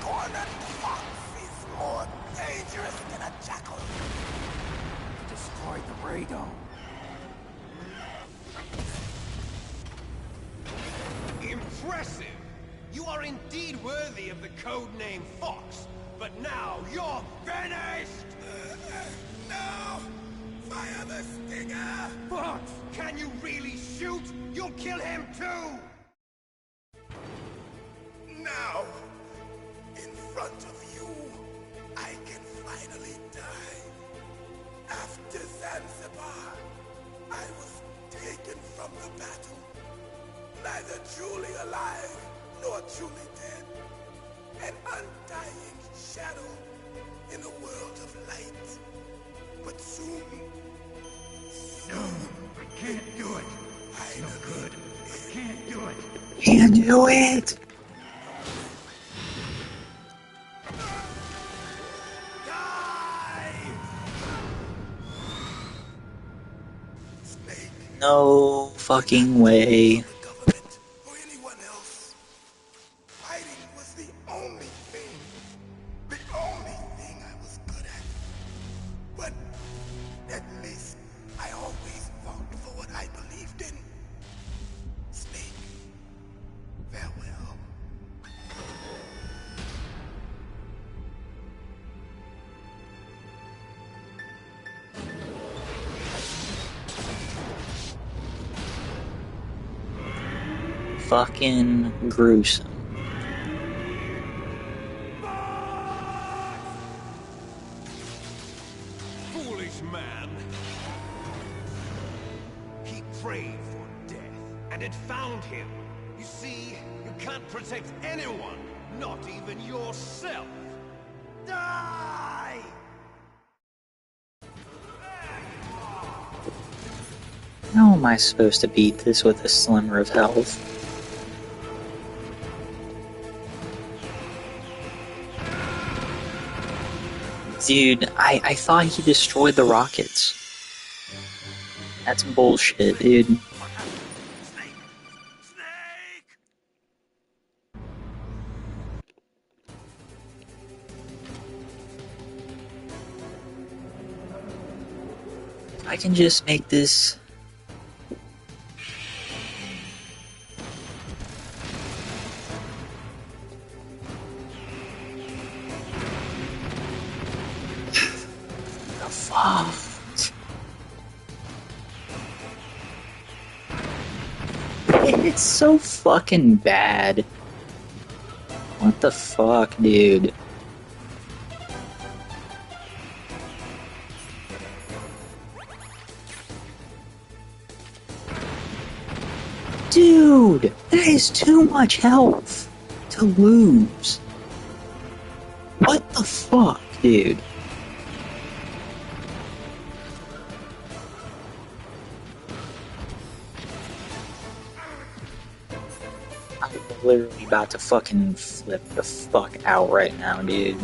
Cornered fox is more dangerous than a jackal. Destroyed the radome. Impressive! You are indeed worthy of the codename Fox, but now you're finished! No! Fire the stinger! Fox, can you really shoot? You'll kill him too! Now, in front of you, I can finally die. After Zanzibar, I was taken from the battle. Neither truly alive, nor truly dead. An undying shadow in a world of light. But soon... No, I can't do it. It's no good. I can't do it. Can't do it! Snake. No fucking way. The government or anyone else. Fighting was the only thing I was good at. But at least I always fought for what I believed in. Snake, farewell. Fucking gruesome. Foolish man! He prayed for death, and it found him. You see, you can't protect anyone, not even yourself. Die! How am I supposed to beat this with a slimmer of health? Dude, I thought he destroyed the rockets. That's bullshit, dude. Snake! Snake! I can just make this... The fuck? It's so fucking bad. What the fuck, dude? Dude, that is too much health to lose. What the fuck, dude? I'm literally about to fucking flip the fuck out right now, dude.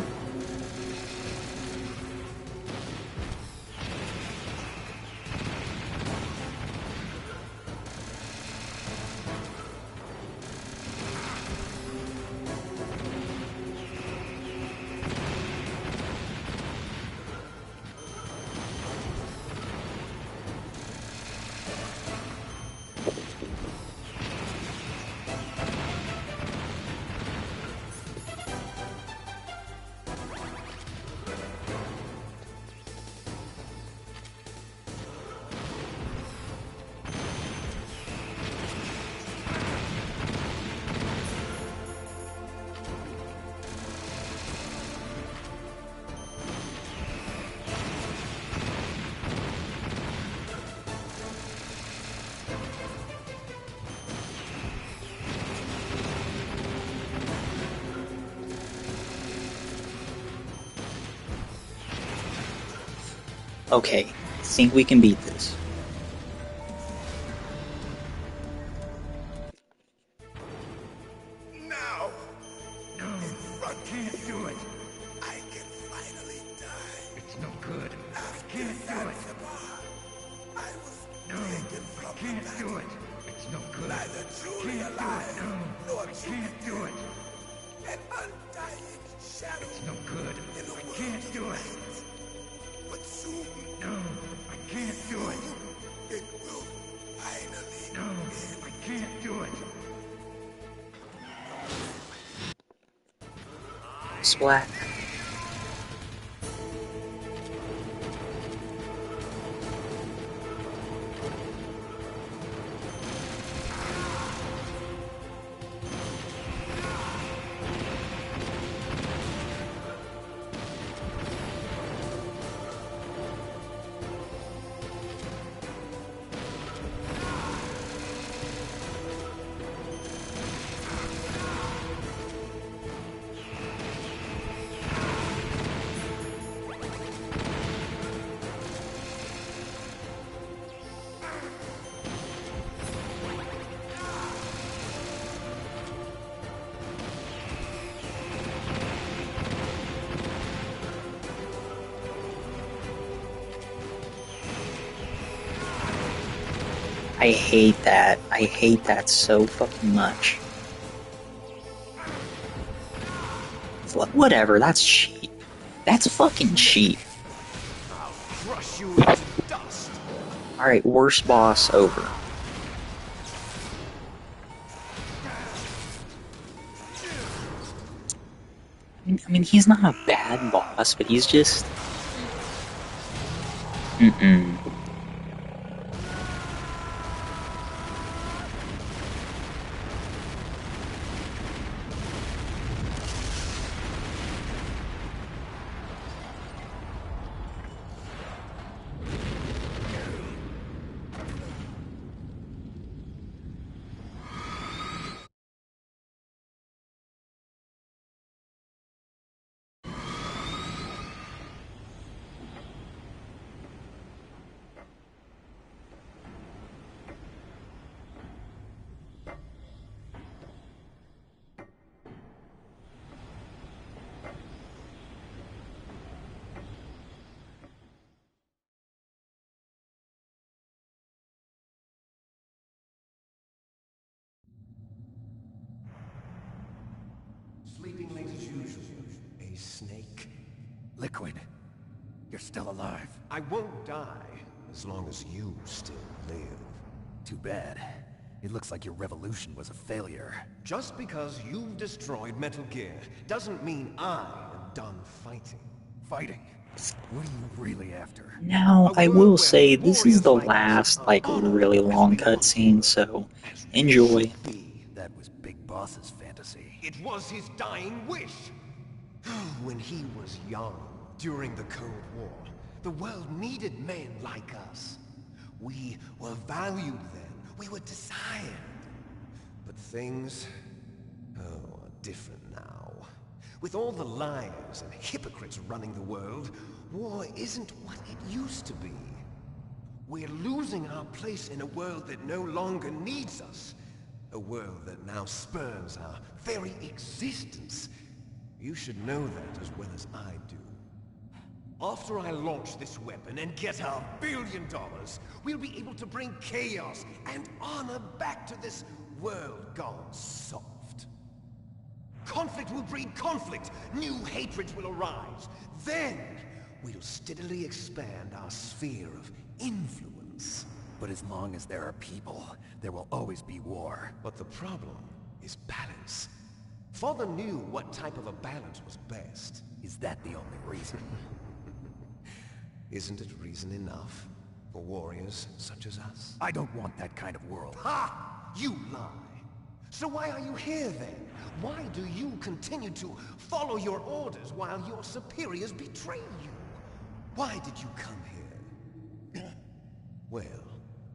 Okay, I think we can beat this. Now, No, I can't do it. I can finally die. It's no good. I can't do it. Zanzibar, I was No, taken I from the can't battle. do it. It's no good. Neither truly Can't do alive, it. No, nor I truly can't do it. an undying shadow It's no good. in a I world can't of do it. light. But soon, No, I can't do it. it will finally No, end. I can't do it. Splat. I hate that. I hate that so fucking much. Whatever, that's cheap. That's fucking cheap. I'll crush you into dust. Alright, worst boss over. I mean, he's not a bad boss, but he's just... Mm-mm. Sleeping late as usual. A snake. Liquid. You're still alive. I won't die as long as you still live. Too bad. It looks like your revolution was a failure. Just because you've destroyed Metal Gear doesn't mean I am done fighting. Fighting? What are you really after? Now, I will say, this is the last, like, really long cutscene, so enjoy. That was Big Boss's fantasy. It was his dying wish! When he was young, during the Cold War, the world needed men like us. We were valued then. We were desired. But things, are different now. With all the liars and hypocrites running the world, war isn't what it used to be. We're losing our place in a world that no longer needs us. A world that now spurns our very existence. You should know that as well as I do. After I launch this weapon and get our $1 billion, we'll be able to bring chaos and honor back to this world gone soft. Conflict will breed conflict. New hatreds will arise. Then, we'll steadily expand our sphere of influence. But as long as there are people, there will always be war. But the problem is balance. Father knew what type of a balance was best. Is that the only reason? Isn't it reason enough for warriors such as us? I don't want that kind of world. Ha! You lie! So why are you here then? Why do you continue to follow your orders while your superiors betray you? Why did you come here? Well,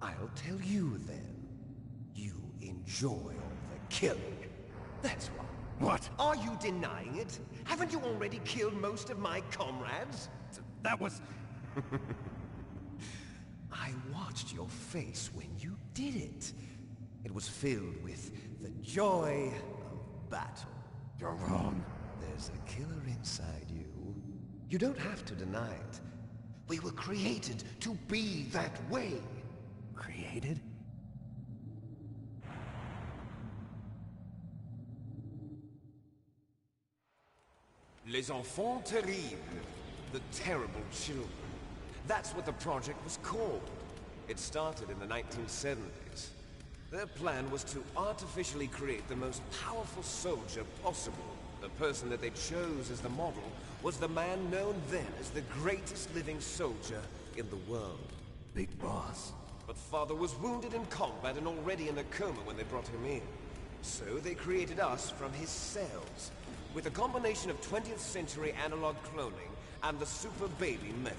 I'll tell you then. You enjoy all the killing. That's why. What? Are you denying it? Haven't you already killed most of my comrades? That was... I watched your face when you did it. It was filled with the joy of battle. You're wrong. There's a killer inside you. You don't have to deny it. We were created to be that way. Created? Les enfants terribles. The terrible children. That's what the project was called. It started in the 1970s. Their plan was to artificially create the most powerful soldier possible, The person that they chose as the model was the man known then as the greatest living soldier in the world. Big Boss. But Father was wounded in combat and already in a coma when they brought him in. So they created us from his cells, with a combination of 20th century analog cloning and the super baby method.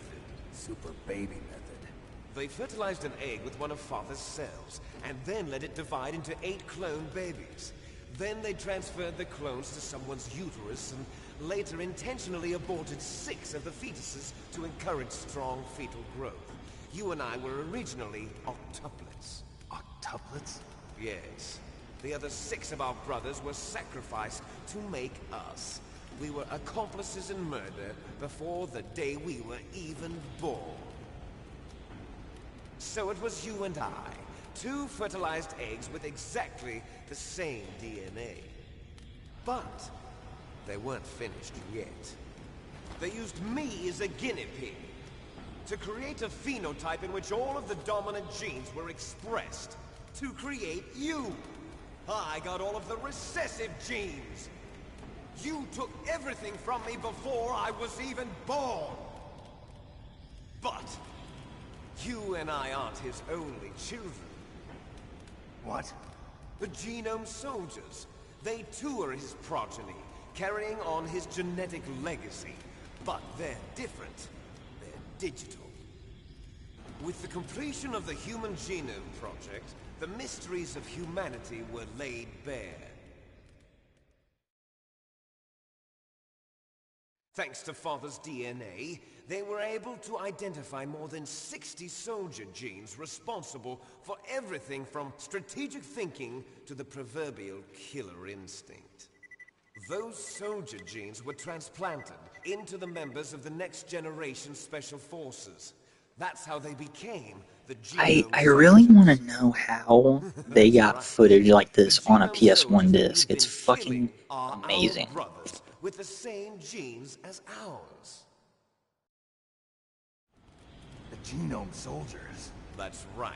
Super baby method. They fertilized an egg with one of Father's cells, and then let it divide into 8 clone babies. Then they transferred the clones to someone's uterus, and later intentionally aborted 6 of the fetuses to encourage strong fetal growth. You and I were originally octuplets. Octuplets? Yes. The other 6 of our brothers were sacrificed to make us. We were accomplices in murder before the day we were even born. So it was you and I, 2 fertilized eggs with exactly the same DNA. But they weren't finished yet. They used me as a guinea pig to create a phenotype in which all of the dominant genes were expressed to create you. I got all of the recessive genes. You took everything from me before I was even born. But you and I aren't his only children. What? The Genome Soldiers. They too are his progeny, carrying on his genetic legacy. But they're different. They're digital. With the completion of the Human Genome Project, the mysteries of humanity were laid bare. Thanks to Father's DNA, they were able to identify more than 60 soldier genes responsible for everything from strategic thinking to the proverbial killer instinct. Those soldier genes were transplanted into the members of the next generation Special Forces. That's how they became the Genome I really Soldiers. want to know how they got Right. footage like The this on a Genome PS1 Soldiers that disc. you've It's been fucking killing are amazing. our brothers with the same genes as ours. The Genome Soldiers. That's right.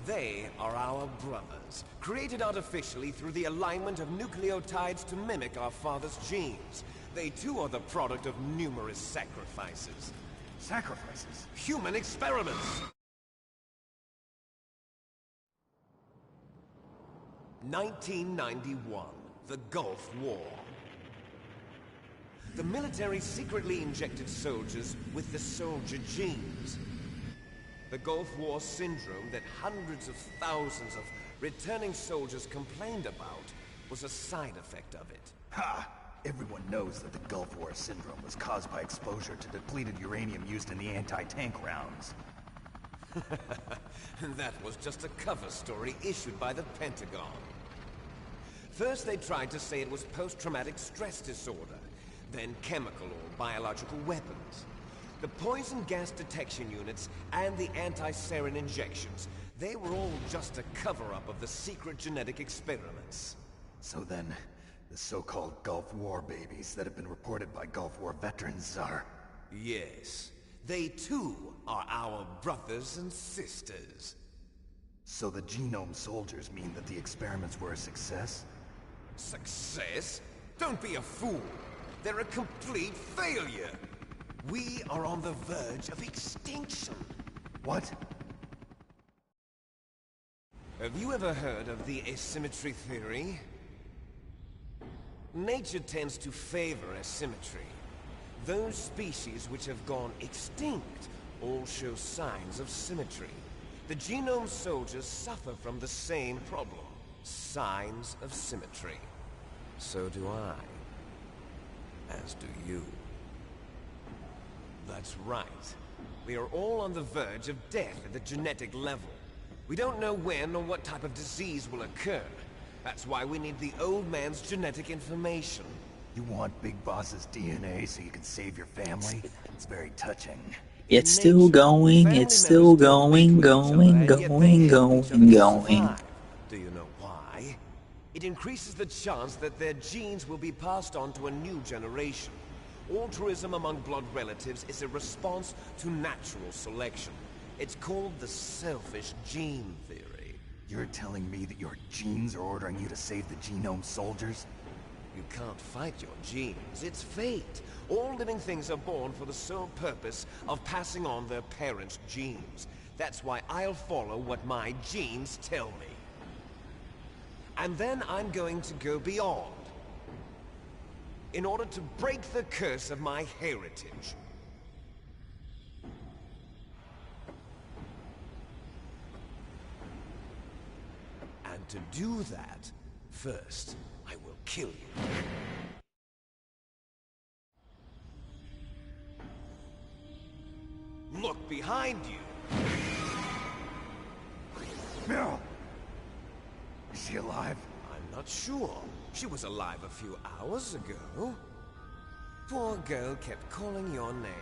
They are our brothers, created artificially through the alignment of nucleotides to mimic our father's genes. They too are the product of numerous sacrifices. Sacrifices? Human experiments! 1991, the Gulf War. The military secretly injected soldiers with the soldier genes. The Gulf War syndrome that hundreds of thousands of returning soldiers complained about was a side effect of it. Ha! Everyone knows that the Gulf War syndrome was caused by exposure to depleted uranium used in the anti-tank rounds. That was just a cover story issued by the Pentagon. First they tried to say it was post-traumatic stress disorder, then chemical or biological weapons. The poison gas detection units and the anti-sarin injections, they were all just a cover-up of the secret genetic experiments. So then, the so-called Gulf War babies that have been reported by Gulf War veterans are... Yes, they too are our brothers and sisters. So the Genome Soldiers mean that the experiments were a success? Success? Don't be a fool. They're a complete failure. We are on the verge of extinction. What? Have you ever heard of the asymmetry theory? Nature tends to favor asymmetry. Those species which have gone extinct all show signs of symmetry. The Genome Soldiers suffer from the same problem. Signs of symmetry. So do I. As do you. That's right. We are all on the verge of death at the genetic level. We don't know when or what type of disease will occur. That's why we need the old man's genetic information. You want Big Boss's DNA so you can save your family? It's very touching. It's still going, it's still going, going. Do you know why? It increases the chance that their genes will be passed on to a new generation. Altruism among blood relatives is a response to natural selection. It's called the selfish gene theory. You're telling me that your genes are ordering you to save the Genome Soldiers? You can't fight your genes. It's fate. All living things are born for the sole purpose of passing on their parents' genes. That's why I'll follow what my genes tell me. And then I'm going to go beyond, in order to break the curse of my heritage. And to do that, first, I will kill you. Look behind you! Meryl! Is she alive? I'm not sure. She was alive a few hours ago. Poor girl kept calling your name.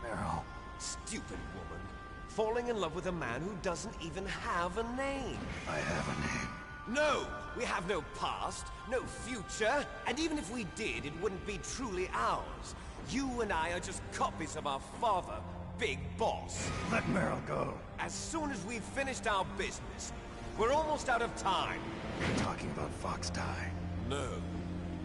Meryl. Stupid woman. Falling in love with a man who doesn't even have a name. I have a name. No! We have no past, no future, and even if we did, it wouldn't be truly ours. You and I are just copies of our father, Big Boss. Let Meryl go. As soon as we've finished our business, we're almost out of time. You're talking about Fox Die. No.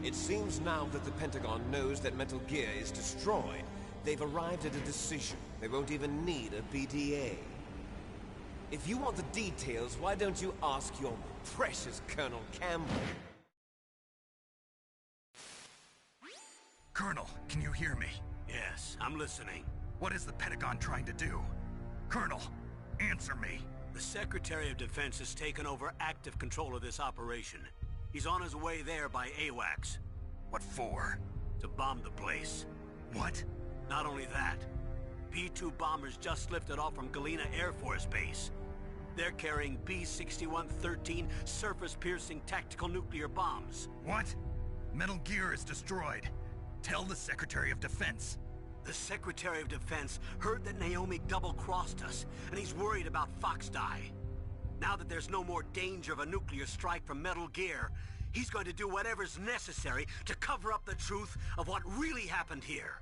It seems now that the Pentagon knows that Metal Gear is destroyed. They've arrived at a decision. They won't even need a BDA. If you want the details, why don't you ask your precious Colonel Campbell? Colonel, can you hear me? Yes, I'm listening. What is the Pentagon trying to do? Colonel, answer me. The Secretary of Defense has taken over active control of this operation. He's on his way there by AWACS. What for? To bomb the place. What? Not only that, B-2 bombers just lifted off from Galena Air Force Base. They're carrying B-6113 surface-piercing tactical nuclear bombs. What? Metal Gear is destroyed. Tell the Secretary of Defense. The Secretary of Defense heard that Naomi double-crossed us, and he's worried about Fox Die. Now that there's no more danger of a nuclear strike from Metal Gear, he's going to do whatever's necessary to cover up the truth of what really happened here.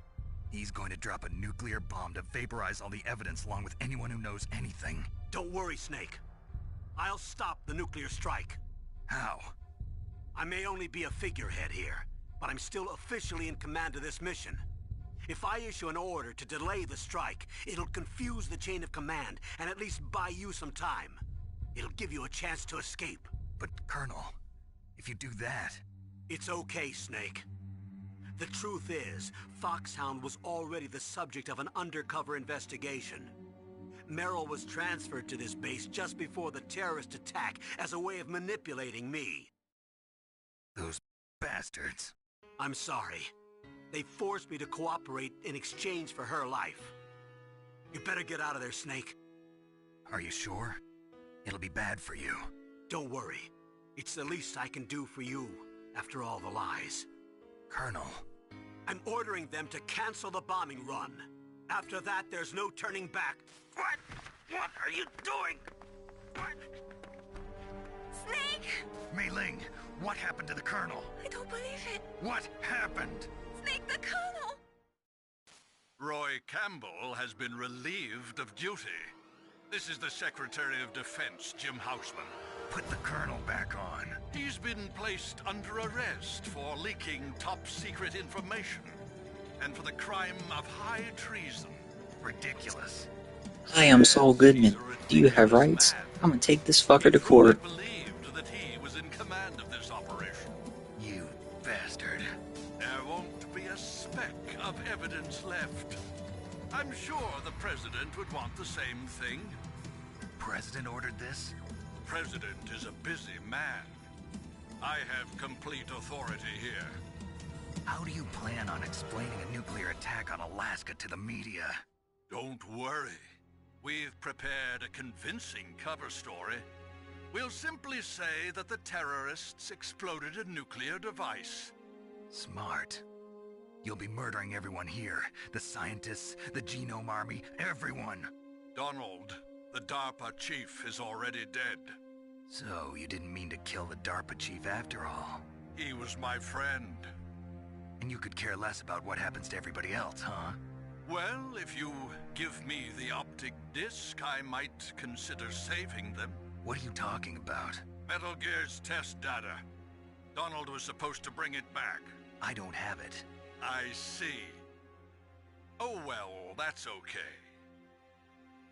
He's going to drop a nuclear bomb to vaporize all the evidence along with anyone who knows anything. Don't worry, Snake. I'll stop the nuclear strike. How? I may only be a figurehead here, but I'm still officially in command of this mission. If I issue an order to delay the strike, it'll confuse the chain of command and at least buy you some time. It'll give you a chance to escape. But, Colonel, if you do that... It's okay, Snake. The truth is, Foxhound was already the subject of an undercover investigation. Meryl was transferred to this base just before the terrorist attack as a way of manipulating me. Those bastards. I'm sorry. They forced me to cooperate in exchange for her life. You better get out of there, Snake. Are you sure? It'll be bad for you. Don't worry. It's the least I can do for you, after all the lies. Colonel. I'm ordering them to cancel the bombing run. After that, there's no turning back. What? What are you doing? What? Snake! Mei Ling, what happened to the Colonel? I don't believe it. What happened? Snake, the Colonel! Roy Campbell has been relieved of duty. This is the Secretary of Defense, Jim Houseman. Put the Colonel back on. He's been placed under arrest for leaking top-secret information and for the crime of high treason. Ridiculous. Hi, I'm Saul Goodman. Do you have rights? I'm gonna take this fucker to court. Believed that he was in command of this operation. You bastard. There won't be a speck of evidence left. I'm sure the President would want the same thing. President ordered this? President is a busy man. I have complete authority here. How do you plan on explaining a nuclear attack on Alaska to the media? Don't worry. We've prepared a convincing cover story. We'll simply say that the terrorists exploded a nuclear device. Smart. You'll be murdering everyone here. The scientists, the Genome Army, everyone. Donald, the DARPA chief, is already dead. So, you didn't mean to kill the DARPA chief after all? He was my friend. And you could care less about what happens to everybody else, huh? Well, if you give me the optic disc, I might consider saving them. What are you talking about? Metal Gear's test data. Donald was supposed to bring it back. I don't have it. I see. Oh well, that's okay.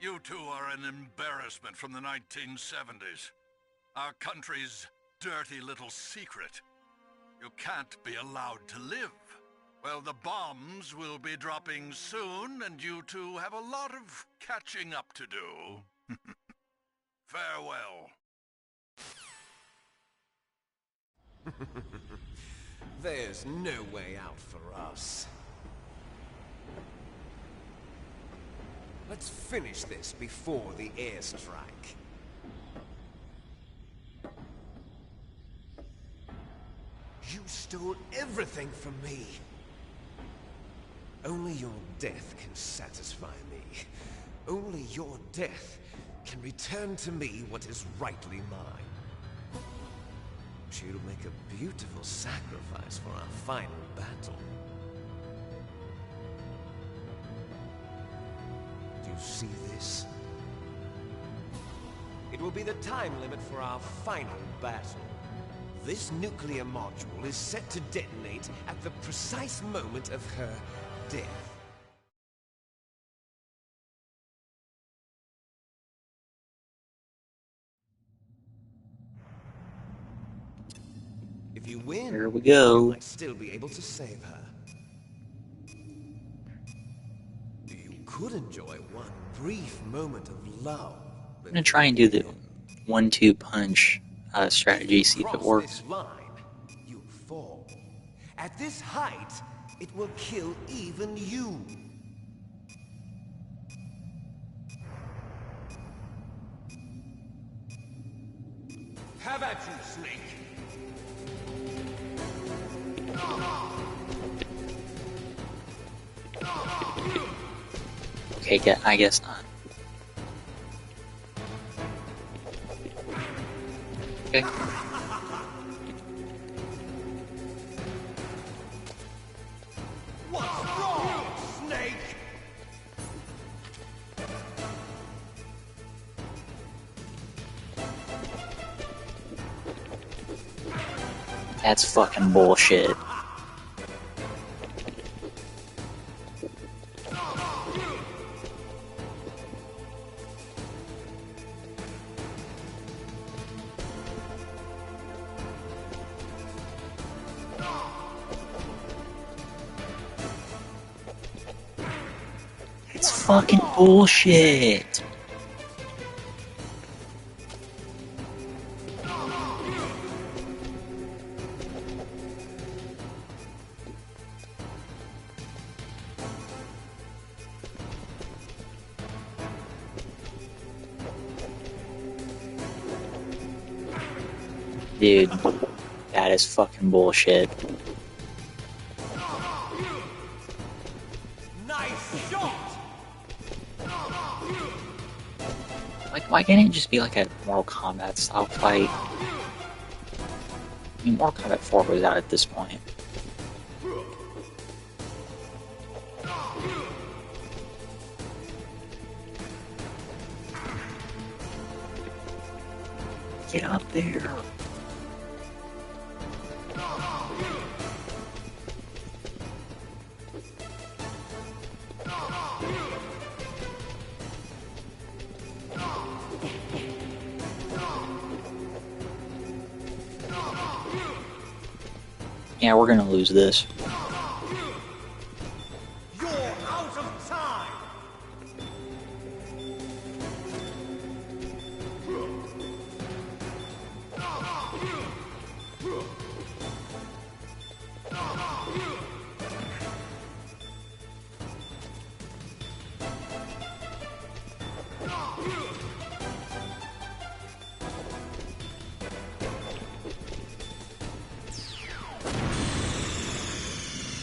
You two are an embarrassment from the 1970s. Our country's dirty little secret. You can't be allowed to live. Well, the bombs will be dropping soon, and you two have a lot of catching up to do. Farewell. There's no way out for us. Let's finish this before the airstrike. You stole everything from me. Only your death can satisfy me. Only your death can return to me what is rightly mine. She'll make a beautiful sacrifice for our final battle. Do you see this? It will be the time limit for our final battle. This nuclear module is set to detonate at the precise moment of her death. If you win, Here we go. you might still be able to save her. You could enjoy one brief moment of love. I'm gonna try and do the 1-2 punch strategy, see if it works. This line, you fall. At this height, it will kill even you. Have at you, Snake. Okay, I guess not. Okay. What's wrong, Snake? That's fucking bullshit. It's fucking bullshit. Dude, that is fucking bullshit. Nice shot. Like, why can't it just be like a Mortal Kombat style fight? I mean, Mortal Kombat 4 was out at this point. Get up there. Yeah, we're gonna lose this. You're out of time.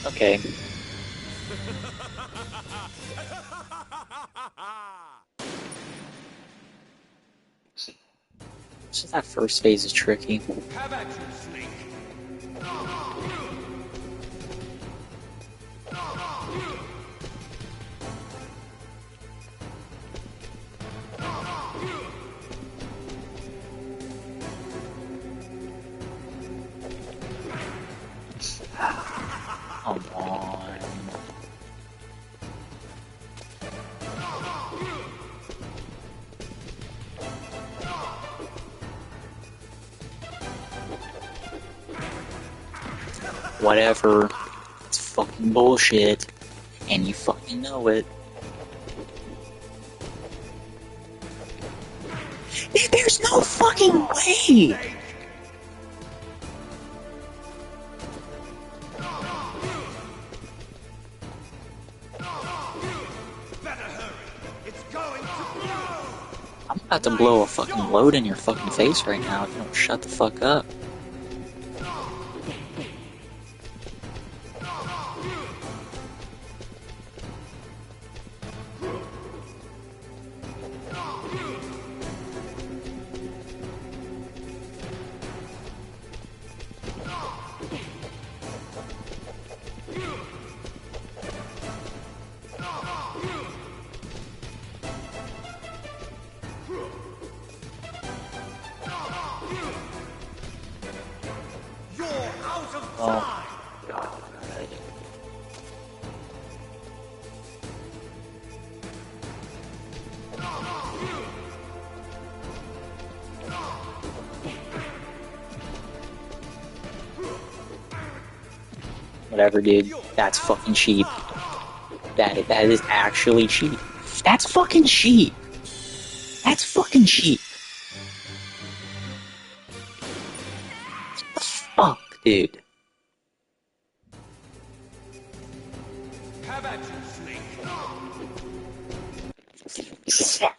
Okay. So that first phase is tricky. Have at you, Snake. Come on. Whatever. It's fucking bullshit. And you fucking know it. There's no fucking way! I'm about to blow a fucking load in your fucking face right now if you don't shut the fuck up. Oh, God. Whatever, dude. That's fucking cheap. That is actually cheap. That's fucking cheap. That's fucking cheap. What the fuck, dude? Have at you, Snake. Fuck.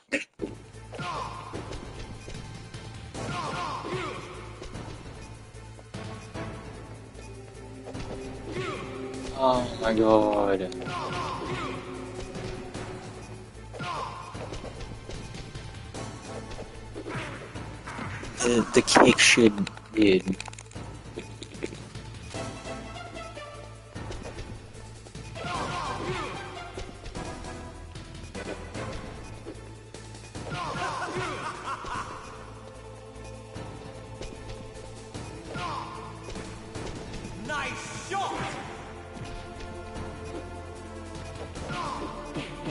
Oh my god. The kick should, dude. Nice shot!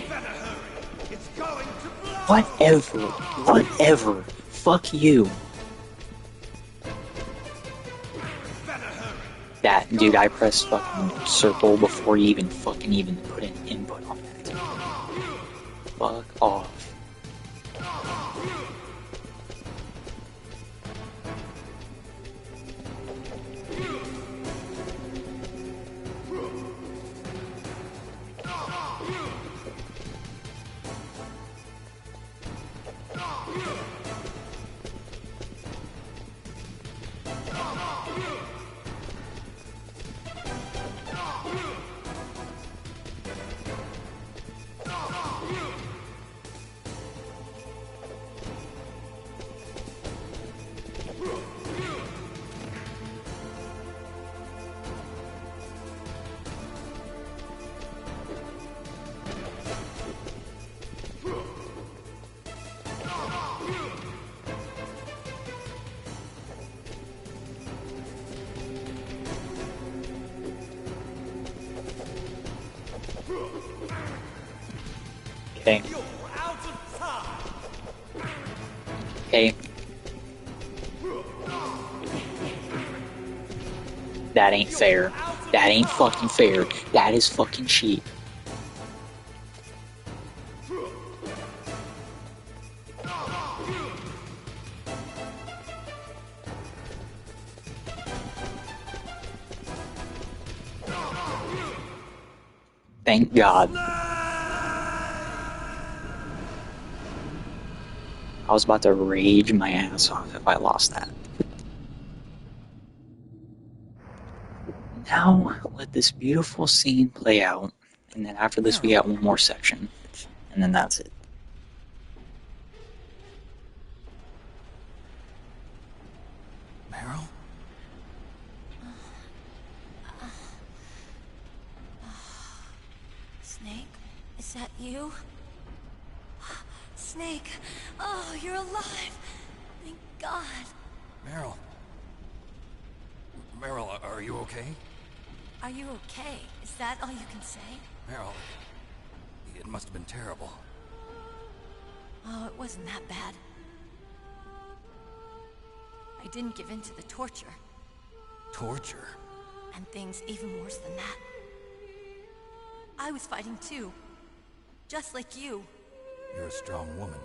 Better hurry. It's going to blow! Whatever. Fuck you. That, dude, I pressed fucking circle before you even put an input on that. Fuck off. Okay. Okay. That ain't fair. That ain't fucking fair. That is fucking cheap. Thank God. I was about to rage my ass off if I lost that. Now, let this beautiful scene play out, and then after this we got one more section, and then that's it. Meryl? Snake, is that you? Snake, oh, you're alive. Thank God. Meryl? Meryl, are you okay? Are you okay? Is that all you can say? Meryl, it must have been terrible. Oh, it wasn't that bad. I didn't give in to the torture. Torture? And things even worse than that. I was fighting too. Just like you. You're a strong woman.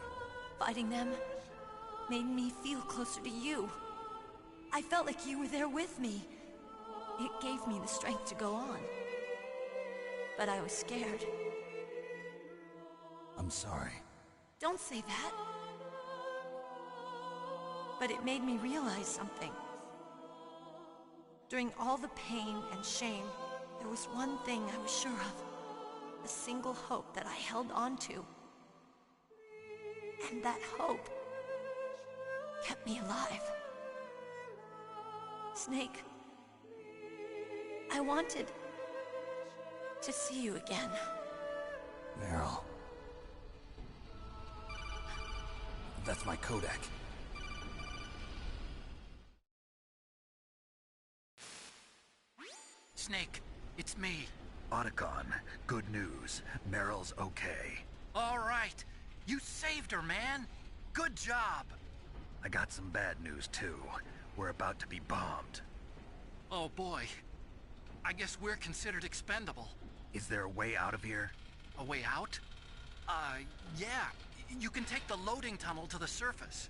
Fighting them made me feel closer to you. I felt like you were there with me. It gave me the strength to go on. But I was scared. I'm sorry. Don't say that. But it made me realize something. During all the pain and shame, there was one thing I was sure of. A single hope that I held on to. And that hope kept me alive. Snake, I wanted to see you again. Meryl. That's my Kodak. Snake, it's me. Otacon, good news. Meryl's okay. All right. You saved her, man. Good job. I got some bad news, too. We're about to be bombed. Oh, boy. I guess we're considered expendable. Is there a way out of here? A way out? Yeah. You can take the loading tunnel to the surface.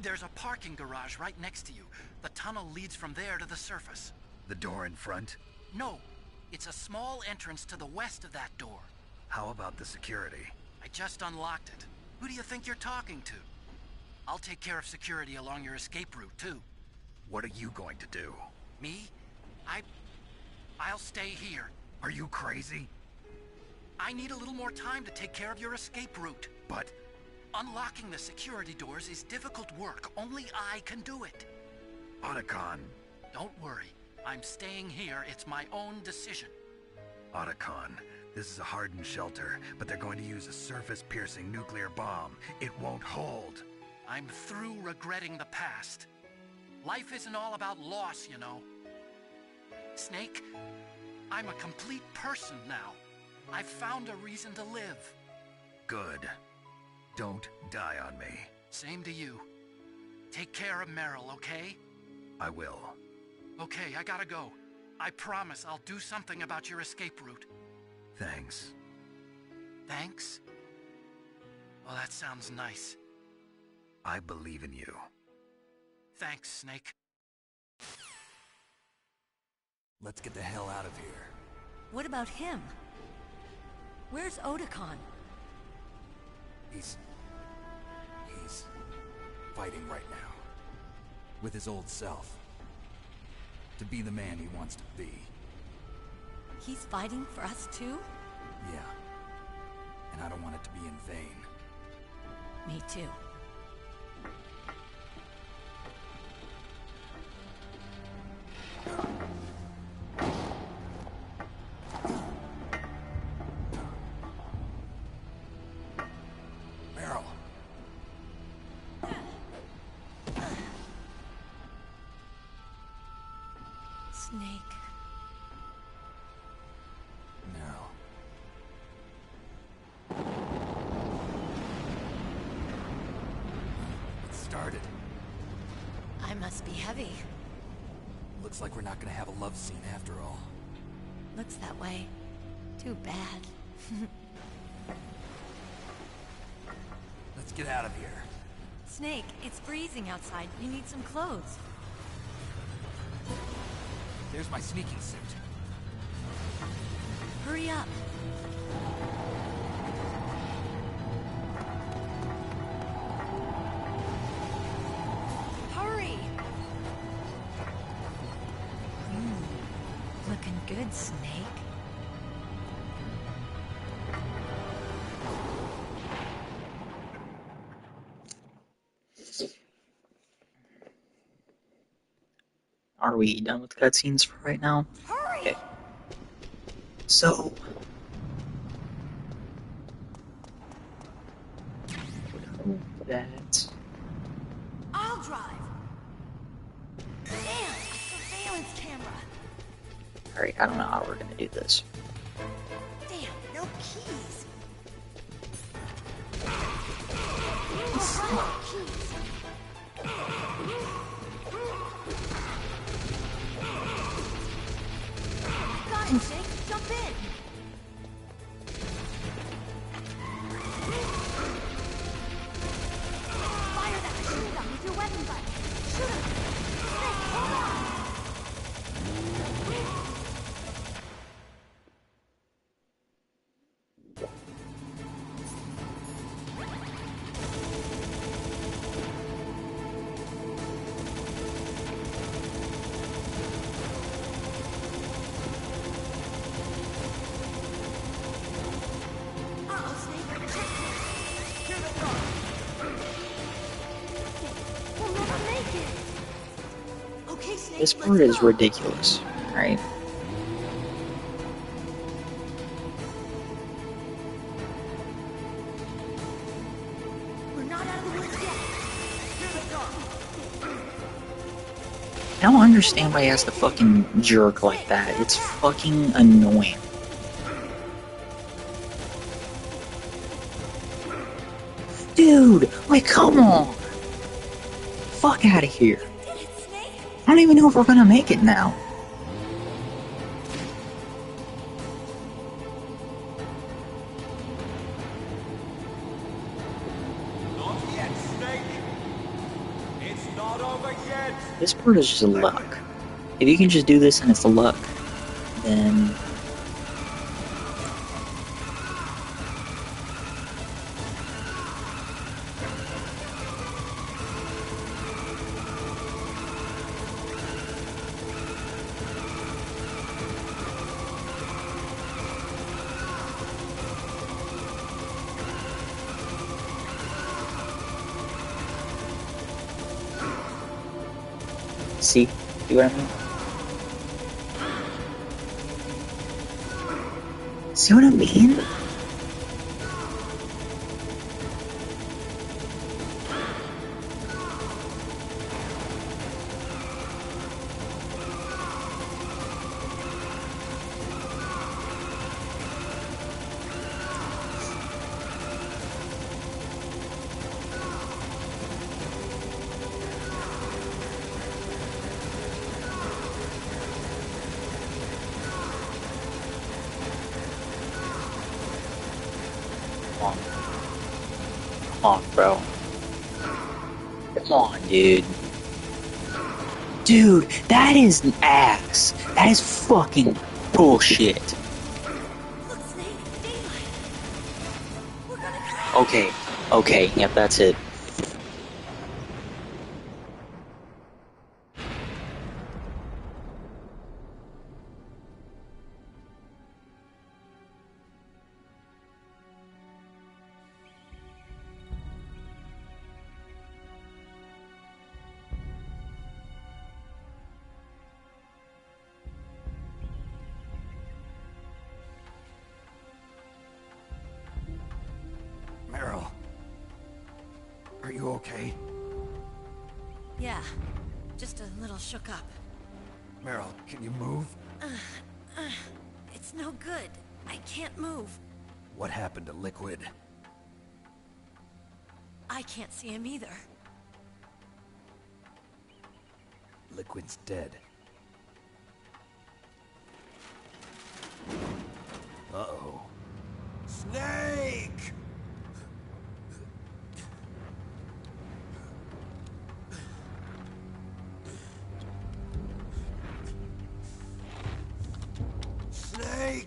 There's a parking garage right next to you. The tunnel leads from there to the surface. The door in front? No. It's a small entrance to the west of that door. How about the security? I just unlocked it. Who do you think you're talking to? I'll take care of security along your escape route, too. What are you going to do? Me? I'll stay here. Are you crazy? I need a little more time to take care of your escape route. But... unlocking the security doors is difficult work. Only I can do it. Otacon. Don't worry. I'm staying here. It's my own decision. Otacon, this is a hardened shelter, but they're going to use a surface-piercing nuclear bomb. It won't hold. I'm through regretting the past. Life isn't all about loss, you know. Snake, I'm a complete person now. I've found a reason to live. Good. Don't die on me. Same to you. Take care of Meryl, okay? I will. Okay, I gotta go. I promise I'll do something about your escape route. Thanks. Thanks? Well, that sounds nice. I believe in you. Thanks, Snake. Let's get the hell out of here. What about him? Where's Otacon? He's fighting right now. With his old self. To be the man he wants to be. He's fighting for us too? Yeah. And I don't want it to be in vain. Me too. Meryl. Snake. Meryl. It started. I must be heavy. Looks like we're not gonna have a love scene after all. Looks that way. Too bad. Let's get out of here. Snake, it's freezing outside. You need some clothes. There's my sneaking suit. Hurry up. Hurry! Looking good, Snake. Are we done with cutscenes for right now? Hurry! Okay. So... that... I'll drive. Damn, a surveillance camera. Alright, I don't know how we're gonna do this. Damn, no keys. Got it, Snake. Jump in. Fire that machine gun with your weapon button. Shoot him. Snake, hold on. Uh-oh, Snake. Check this. Here they go. We'll never make it. Okay, Snake, This let's part is go. ridiculous, right? We're not out of the woods yet. Here they come. I don't understand why he has to fucking jerk like that. It's fucking annoying. Dude, like, come on. Fuck out of here. Did it, Snake? I don't even know if we're gonna make it now. Not yet, Snake. It's not over yet. This part is just luck. If you can just do this and it's luck, then... See? See what I mean? See what I mean? Come on, bro. Come on, dude. Dude, that is ass. That is fucking bullshit. Look, Snake. Daylight. We're gonna crash. Okay, okay, yep, that's it. Meryl. Are you okay? Yeah, just a little shook up. Meryl, can you move? It's no good. I can't move. What happened to Liquid? I can't see him either. Liquid's dead. Uh-oh. Snake! Snake!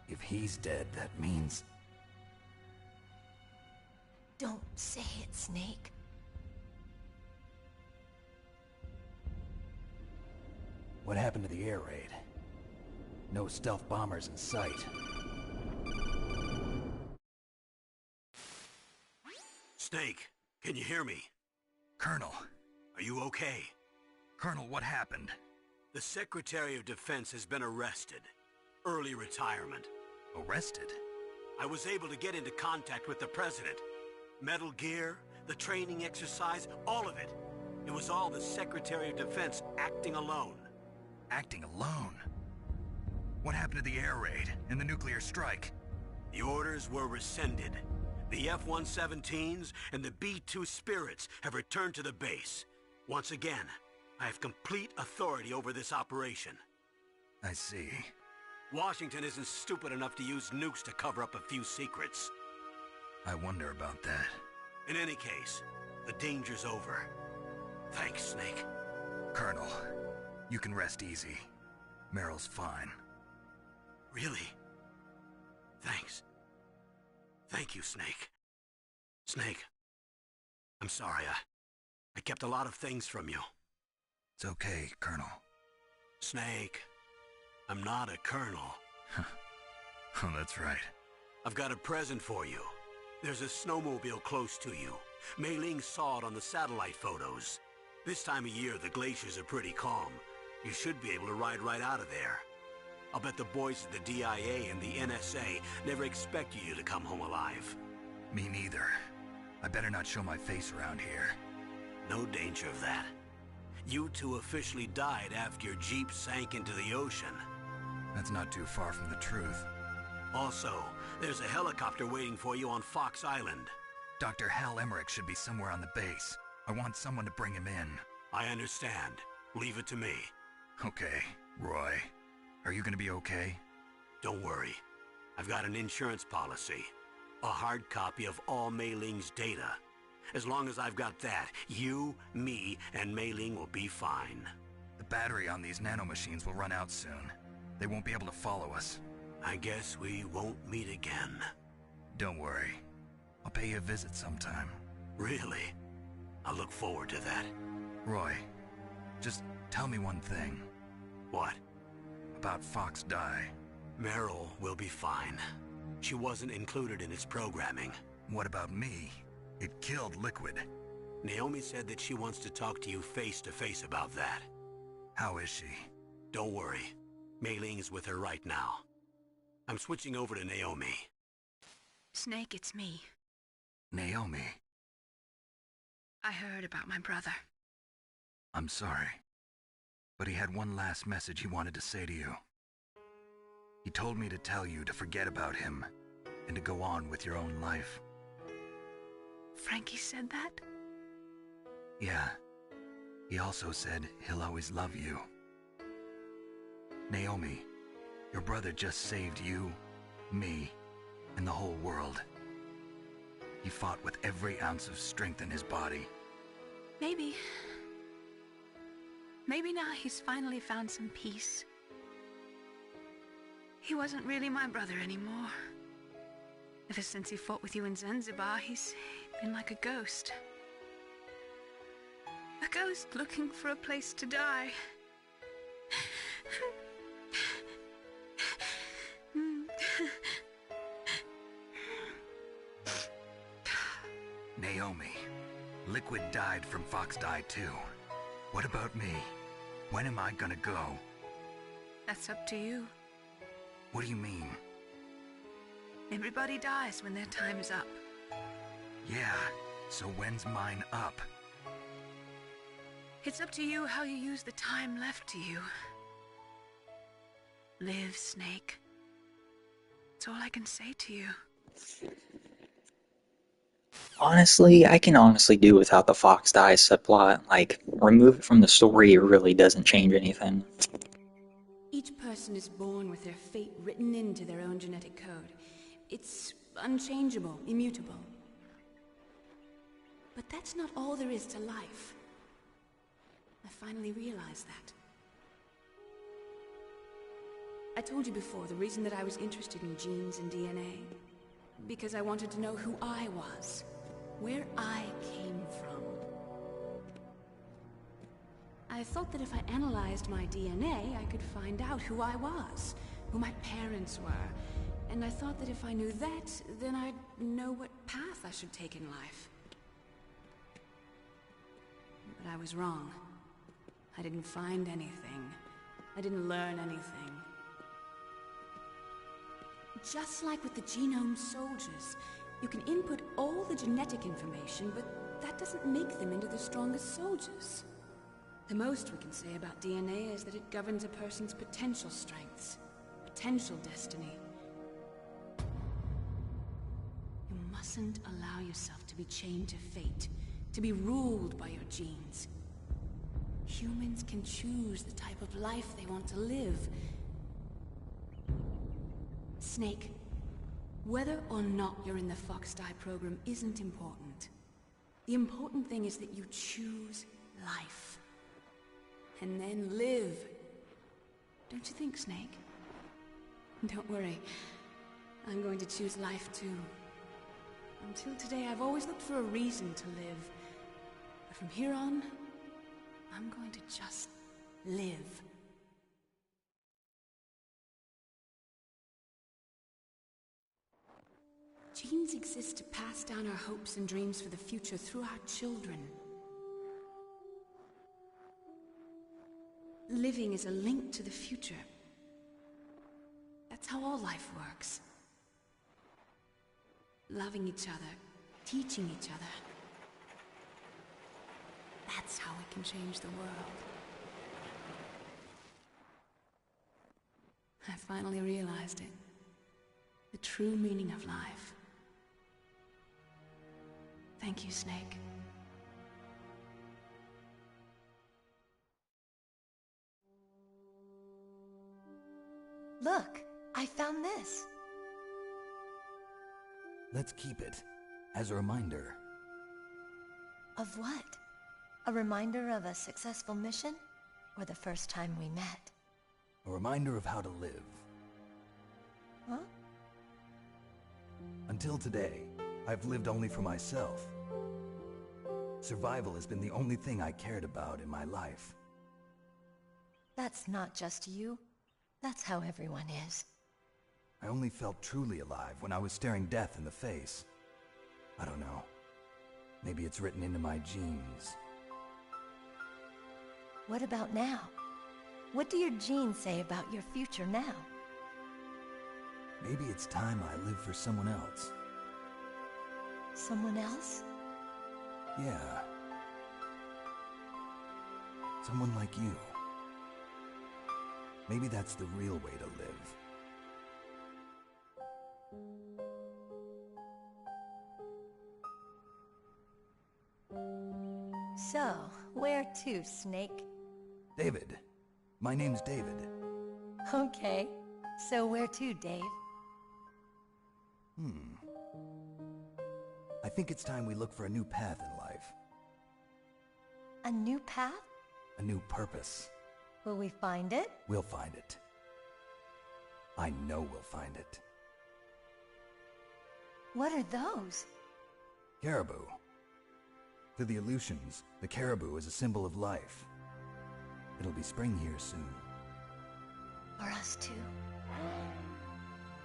If he's dead, that means... Don't say it, Snake. What happened to the air raid? No stealth bombers in sight. Snake, can you hear me? Colonel. Are you okay? Colonel, what happened? The Secretary of Defense has been arrested. Early retirement. Arrested? I was able to get into contact with the President. Metal Gear, the training exercise, all of it. It was all the Secretary of Defense acting alone. Acting alone? What happened to the air raid and the nuclear strike? The orders were rescinded. The F-117s and the B-2 Spirits have returned to the base. Once again, I have complete authority over this operation. I see. Washington isn't stupid enough to use nukes to cover up a few secrets. I wonder about that. In any case, the danger's over. Thanks, Snake. Colonel, you can rest easy. Meryl's fine. Really? Thanks. Thank you, Snake. Snake, I'm sorry, I kept a lot of things from you. It's okay, Colonel. Snake, I'm not a colonel. Oh, that's right. I've got a present for you. There's a snowmobile close to you. Mei Ling saw it on the satellite photos. This time of year, the glaciers are pretty calm. You should be able to ride right out of there. I'll bet the boys at the DIA and the NSA never expected you to come home alive. Me neither. I better not show my face around here. No danger of that. You two officially died after your Jeep sank into the ocean. That's not too far from the truth. Also, there's a helicopter waiting for you on Fox Island. Dr. Hal Emmerich should be somewhere on the base. I want someone to bring him in. I understand. Leave it to me. Okay, Roy. Are you gonna be okay? Don't worry. I've got an insurance policy. A hard copy of all Mei Ling's data. As long as I've got that, you, me, and Mei Ling will be fine. The battery on these nanomachines will run out soon. They won't be able to follow us. I guess we won't meet again. Don't worry. I'll pay you a visit sometime. Really? I look forward to that. Roy, just tell me one thing. What? About Fox Die. Meryl will be fine. She wasn't included in its programming. What about me? It killed Liquid. Naomi said that she wants to talk to you face to face about that. How is she? Don't worry. Mei Ling is with her right now. I'm switching over to Naomi. Snake, it's me. Naomi. I heard about my brother. I'm sorry. But he had one last message he wanted to say to you. He told me to tell you to forget about him and to go on with your own life. Frankie said that? Yeah. He also said he'll always love you. Naomi, your brother just saved you, me, and the whole world. He fought with every ounce of strength in his body. Maybe. Maybe now he's finally found some peace. He wasn't really my brother anymore. Ever since he fought with you in Zanzibar, he's been like a ghost. A ghost looking for a place to die. Naomi, Liquid died from Fox Die too. What about me? When am I gonna go? That's up to you. What do you mean? Everybody dies when their time is up. Yeah, so when's mine up? It's up to you how you use the time left to you. Live, Snake. That's all I can say to you. Honestly, I can honestly do without the Fox Die subplot. Like, remove it from the story, it really doesn't change anything. Each person is born with their fate written into their own genetic code. It's unchangeable, immutable. But that's not all there is to life. I finally realized that. I told you before the reason that I was interested in genes and DNA. Because I wanted to know who I was. where I came from. I thought that if I analyzed my DNA, I could find out who I was, who my parents were, and I thought that if I knew that, then I'd know what path I should take in life. But I was wrong. I didn't find anything. I didn't learn anything. Just like with the genome soldiers, you can input all the genetic information, but that doesn't make them into the strongest soldiers. The most we can say about DNA is that it governs a person's potential strengths, potential destiny. You mustn't allow yourself to be chained to fate, to be ruled by your genes. Humans can choose the type of life they want to live. Snake, whether or not you're in the Fox-Die program isn't important. The important thing is that you choose life. And then live. Don't you think, Snake? Don't worry. I'm going to choose life too. Until today, I've always looked for a reason to live. But from here on, I'm going to just live. Genes exist to pass down our hopes and dreams for the future through our children. Living is a link to the future. That's how all life works. Loving each other, teaching each other. That's how we can change the world. I finally realized it. The true meaning of life. Thank you, Snake. Look, I found this. Let's keep it as a reminder. Of what? A reminder of a successful mission? Or the first time we met? A reminder of how to live. Huh? Until today, I've lived only for myself. Survival has been the only thing I cared about in my life. That's not just you. That's how everyone is. I only felt truly alive when I was staring death in the face. I don't know. Maybe it's written into my genes. What about now? What do your genes say about your future now? Maybe it's time I live for someone else. Someone else? Yeah. Someone like you. Maybe that's the real way to live. So, where to, Snake? David. My name's David. Okay. So where to, Dave? I think it's time we look for a new path in life. A new path? A new purpose. Will we find it? We'll find it. I know we'll find it. What are those? Caribou. To the Aleutians, the caribou is a symbol of life. It'll be spring here soon. For us too.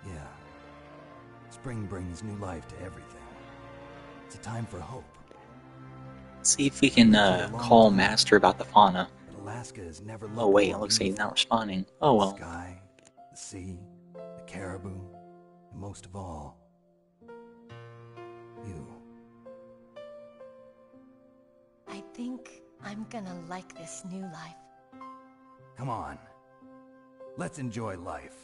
Yeah. Spring brings new life to everything. It's a time for hope. Let's see if we can call Master about the fauna. But Alaska has never looked Oh wait, it more looks like he's not beautiful. responding. Oh well. The sky, the sea, the caribou, and most of all, you. I think I'm gonna like this new life. Come on. Let's enjoy life.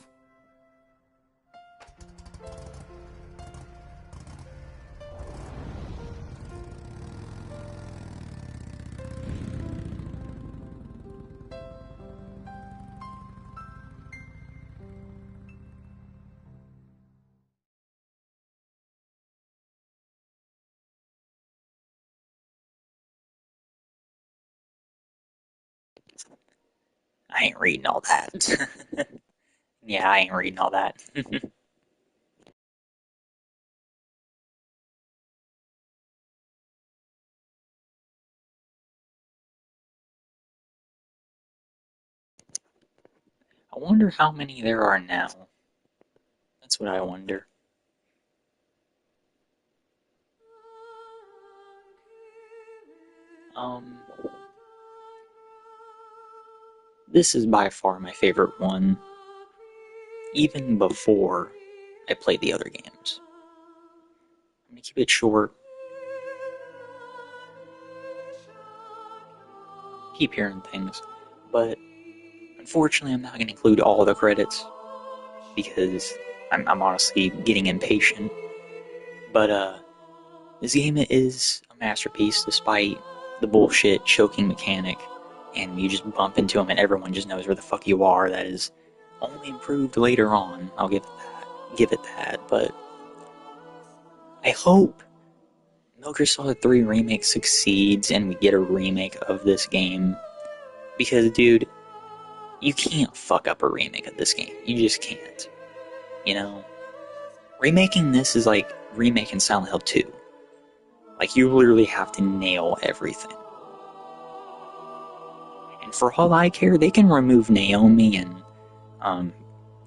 I ain't reading all that. Yeah, I ain't reading all that. I wonder how many there are now. That's what I wonder. This is by far my favorite one, even before I played the other games. I'm gonna keep it short. Keep hearing things, but unfortunately I'm not gonna include all the credits because I'm honestly getting impatient. But this game is a masterpiece despite the bullshit choking mechanic, and you just bump into them and everyone just knows where the fuck you are. That is only improved later on. I'll give it that. But I hope Metal Gear Solid 3 Remake succeeds and we get a remake of this game. Because, dude, you can't fuck up a remake of this game. You just can't. You know? Remaking this is like remaking Silent Hill 2. Like, you literally have to nail everything. And for all I care, they can remove Naomi and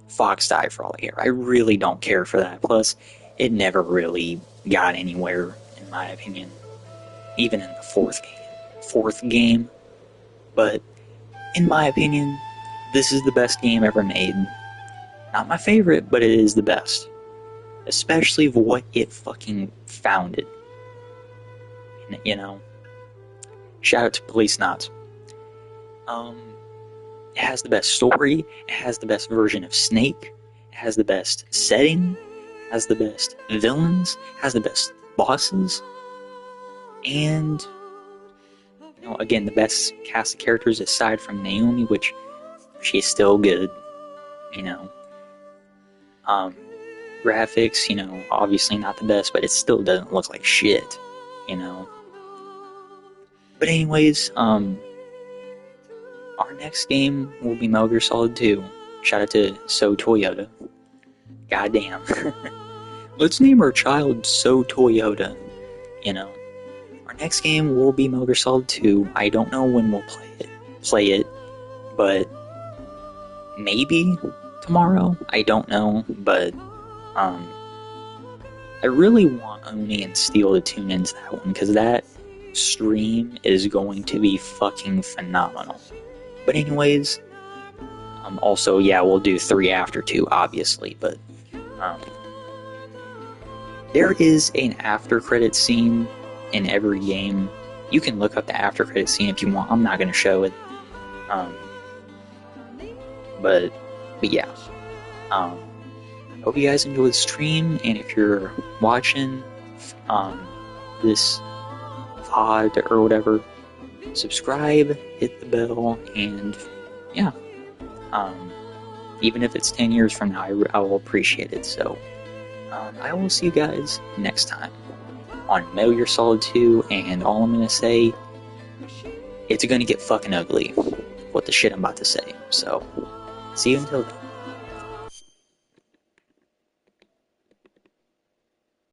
Fox Die for all I care. I really don't care for that. Plus, it never really got anywhere, in my opinion. Even in the fourth game. But, in my opinion, this is the best game ever made. Not my favorite, but it is the best. Especially of what it fucking founded. You know? Shout out to Police Knots. It has the best story, it has the best version of Snake, it has the best setting, it has the best villains, it has the best bosses, and, you know, again, the best cast of characters aside from Naomi, which she's still good, you know. Graphics, you know, obviously not the best, but it still doesn't look like shit, you know. But anyways, our next game will be Metal Gear Solid 2. Shout out to So Toyota. Goddamn. Let's name our child So Toyota, you know. Our next game will be Metal Gear Solid 2. I don't know when we'll play it, but maybe tomorrow? I don't know, but I really want Oni and Steel to tune into that one, because that stream is going to be fucking phenomenal. But anyways, also, yeah, we'll do 3 after 2, obviously, but there is an after credit scene in every game. You can look up the after credit scene if you want. I'm not going to show it. But yeah. Hope you guys enjoy the stream, and if you're watching this VOD or whatever, subscribe, hit the bell, and yeah. Even if it's 10 years from now, I will appreciate it. So, I will see you guys next time on Metal Gear Solid 2, and all I'm gonna say, it's gonna get fucking ugly, what the shit I'm about to say. So, see you until then.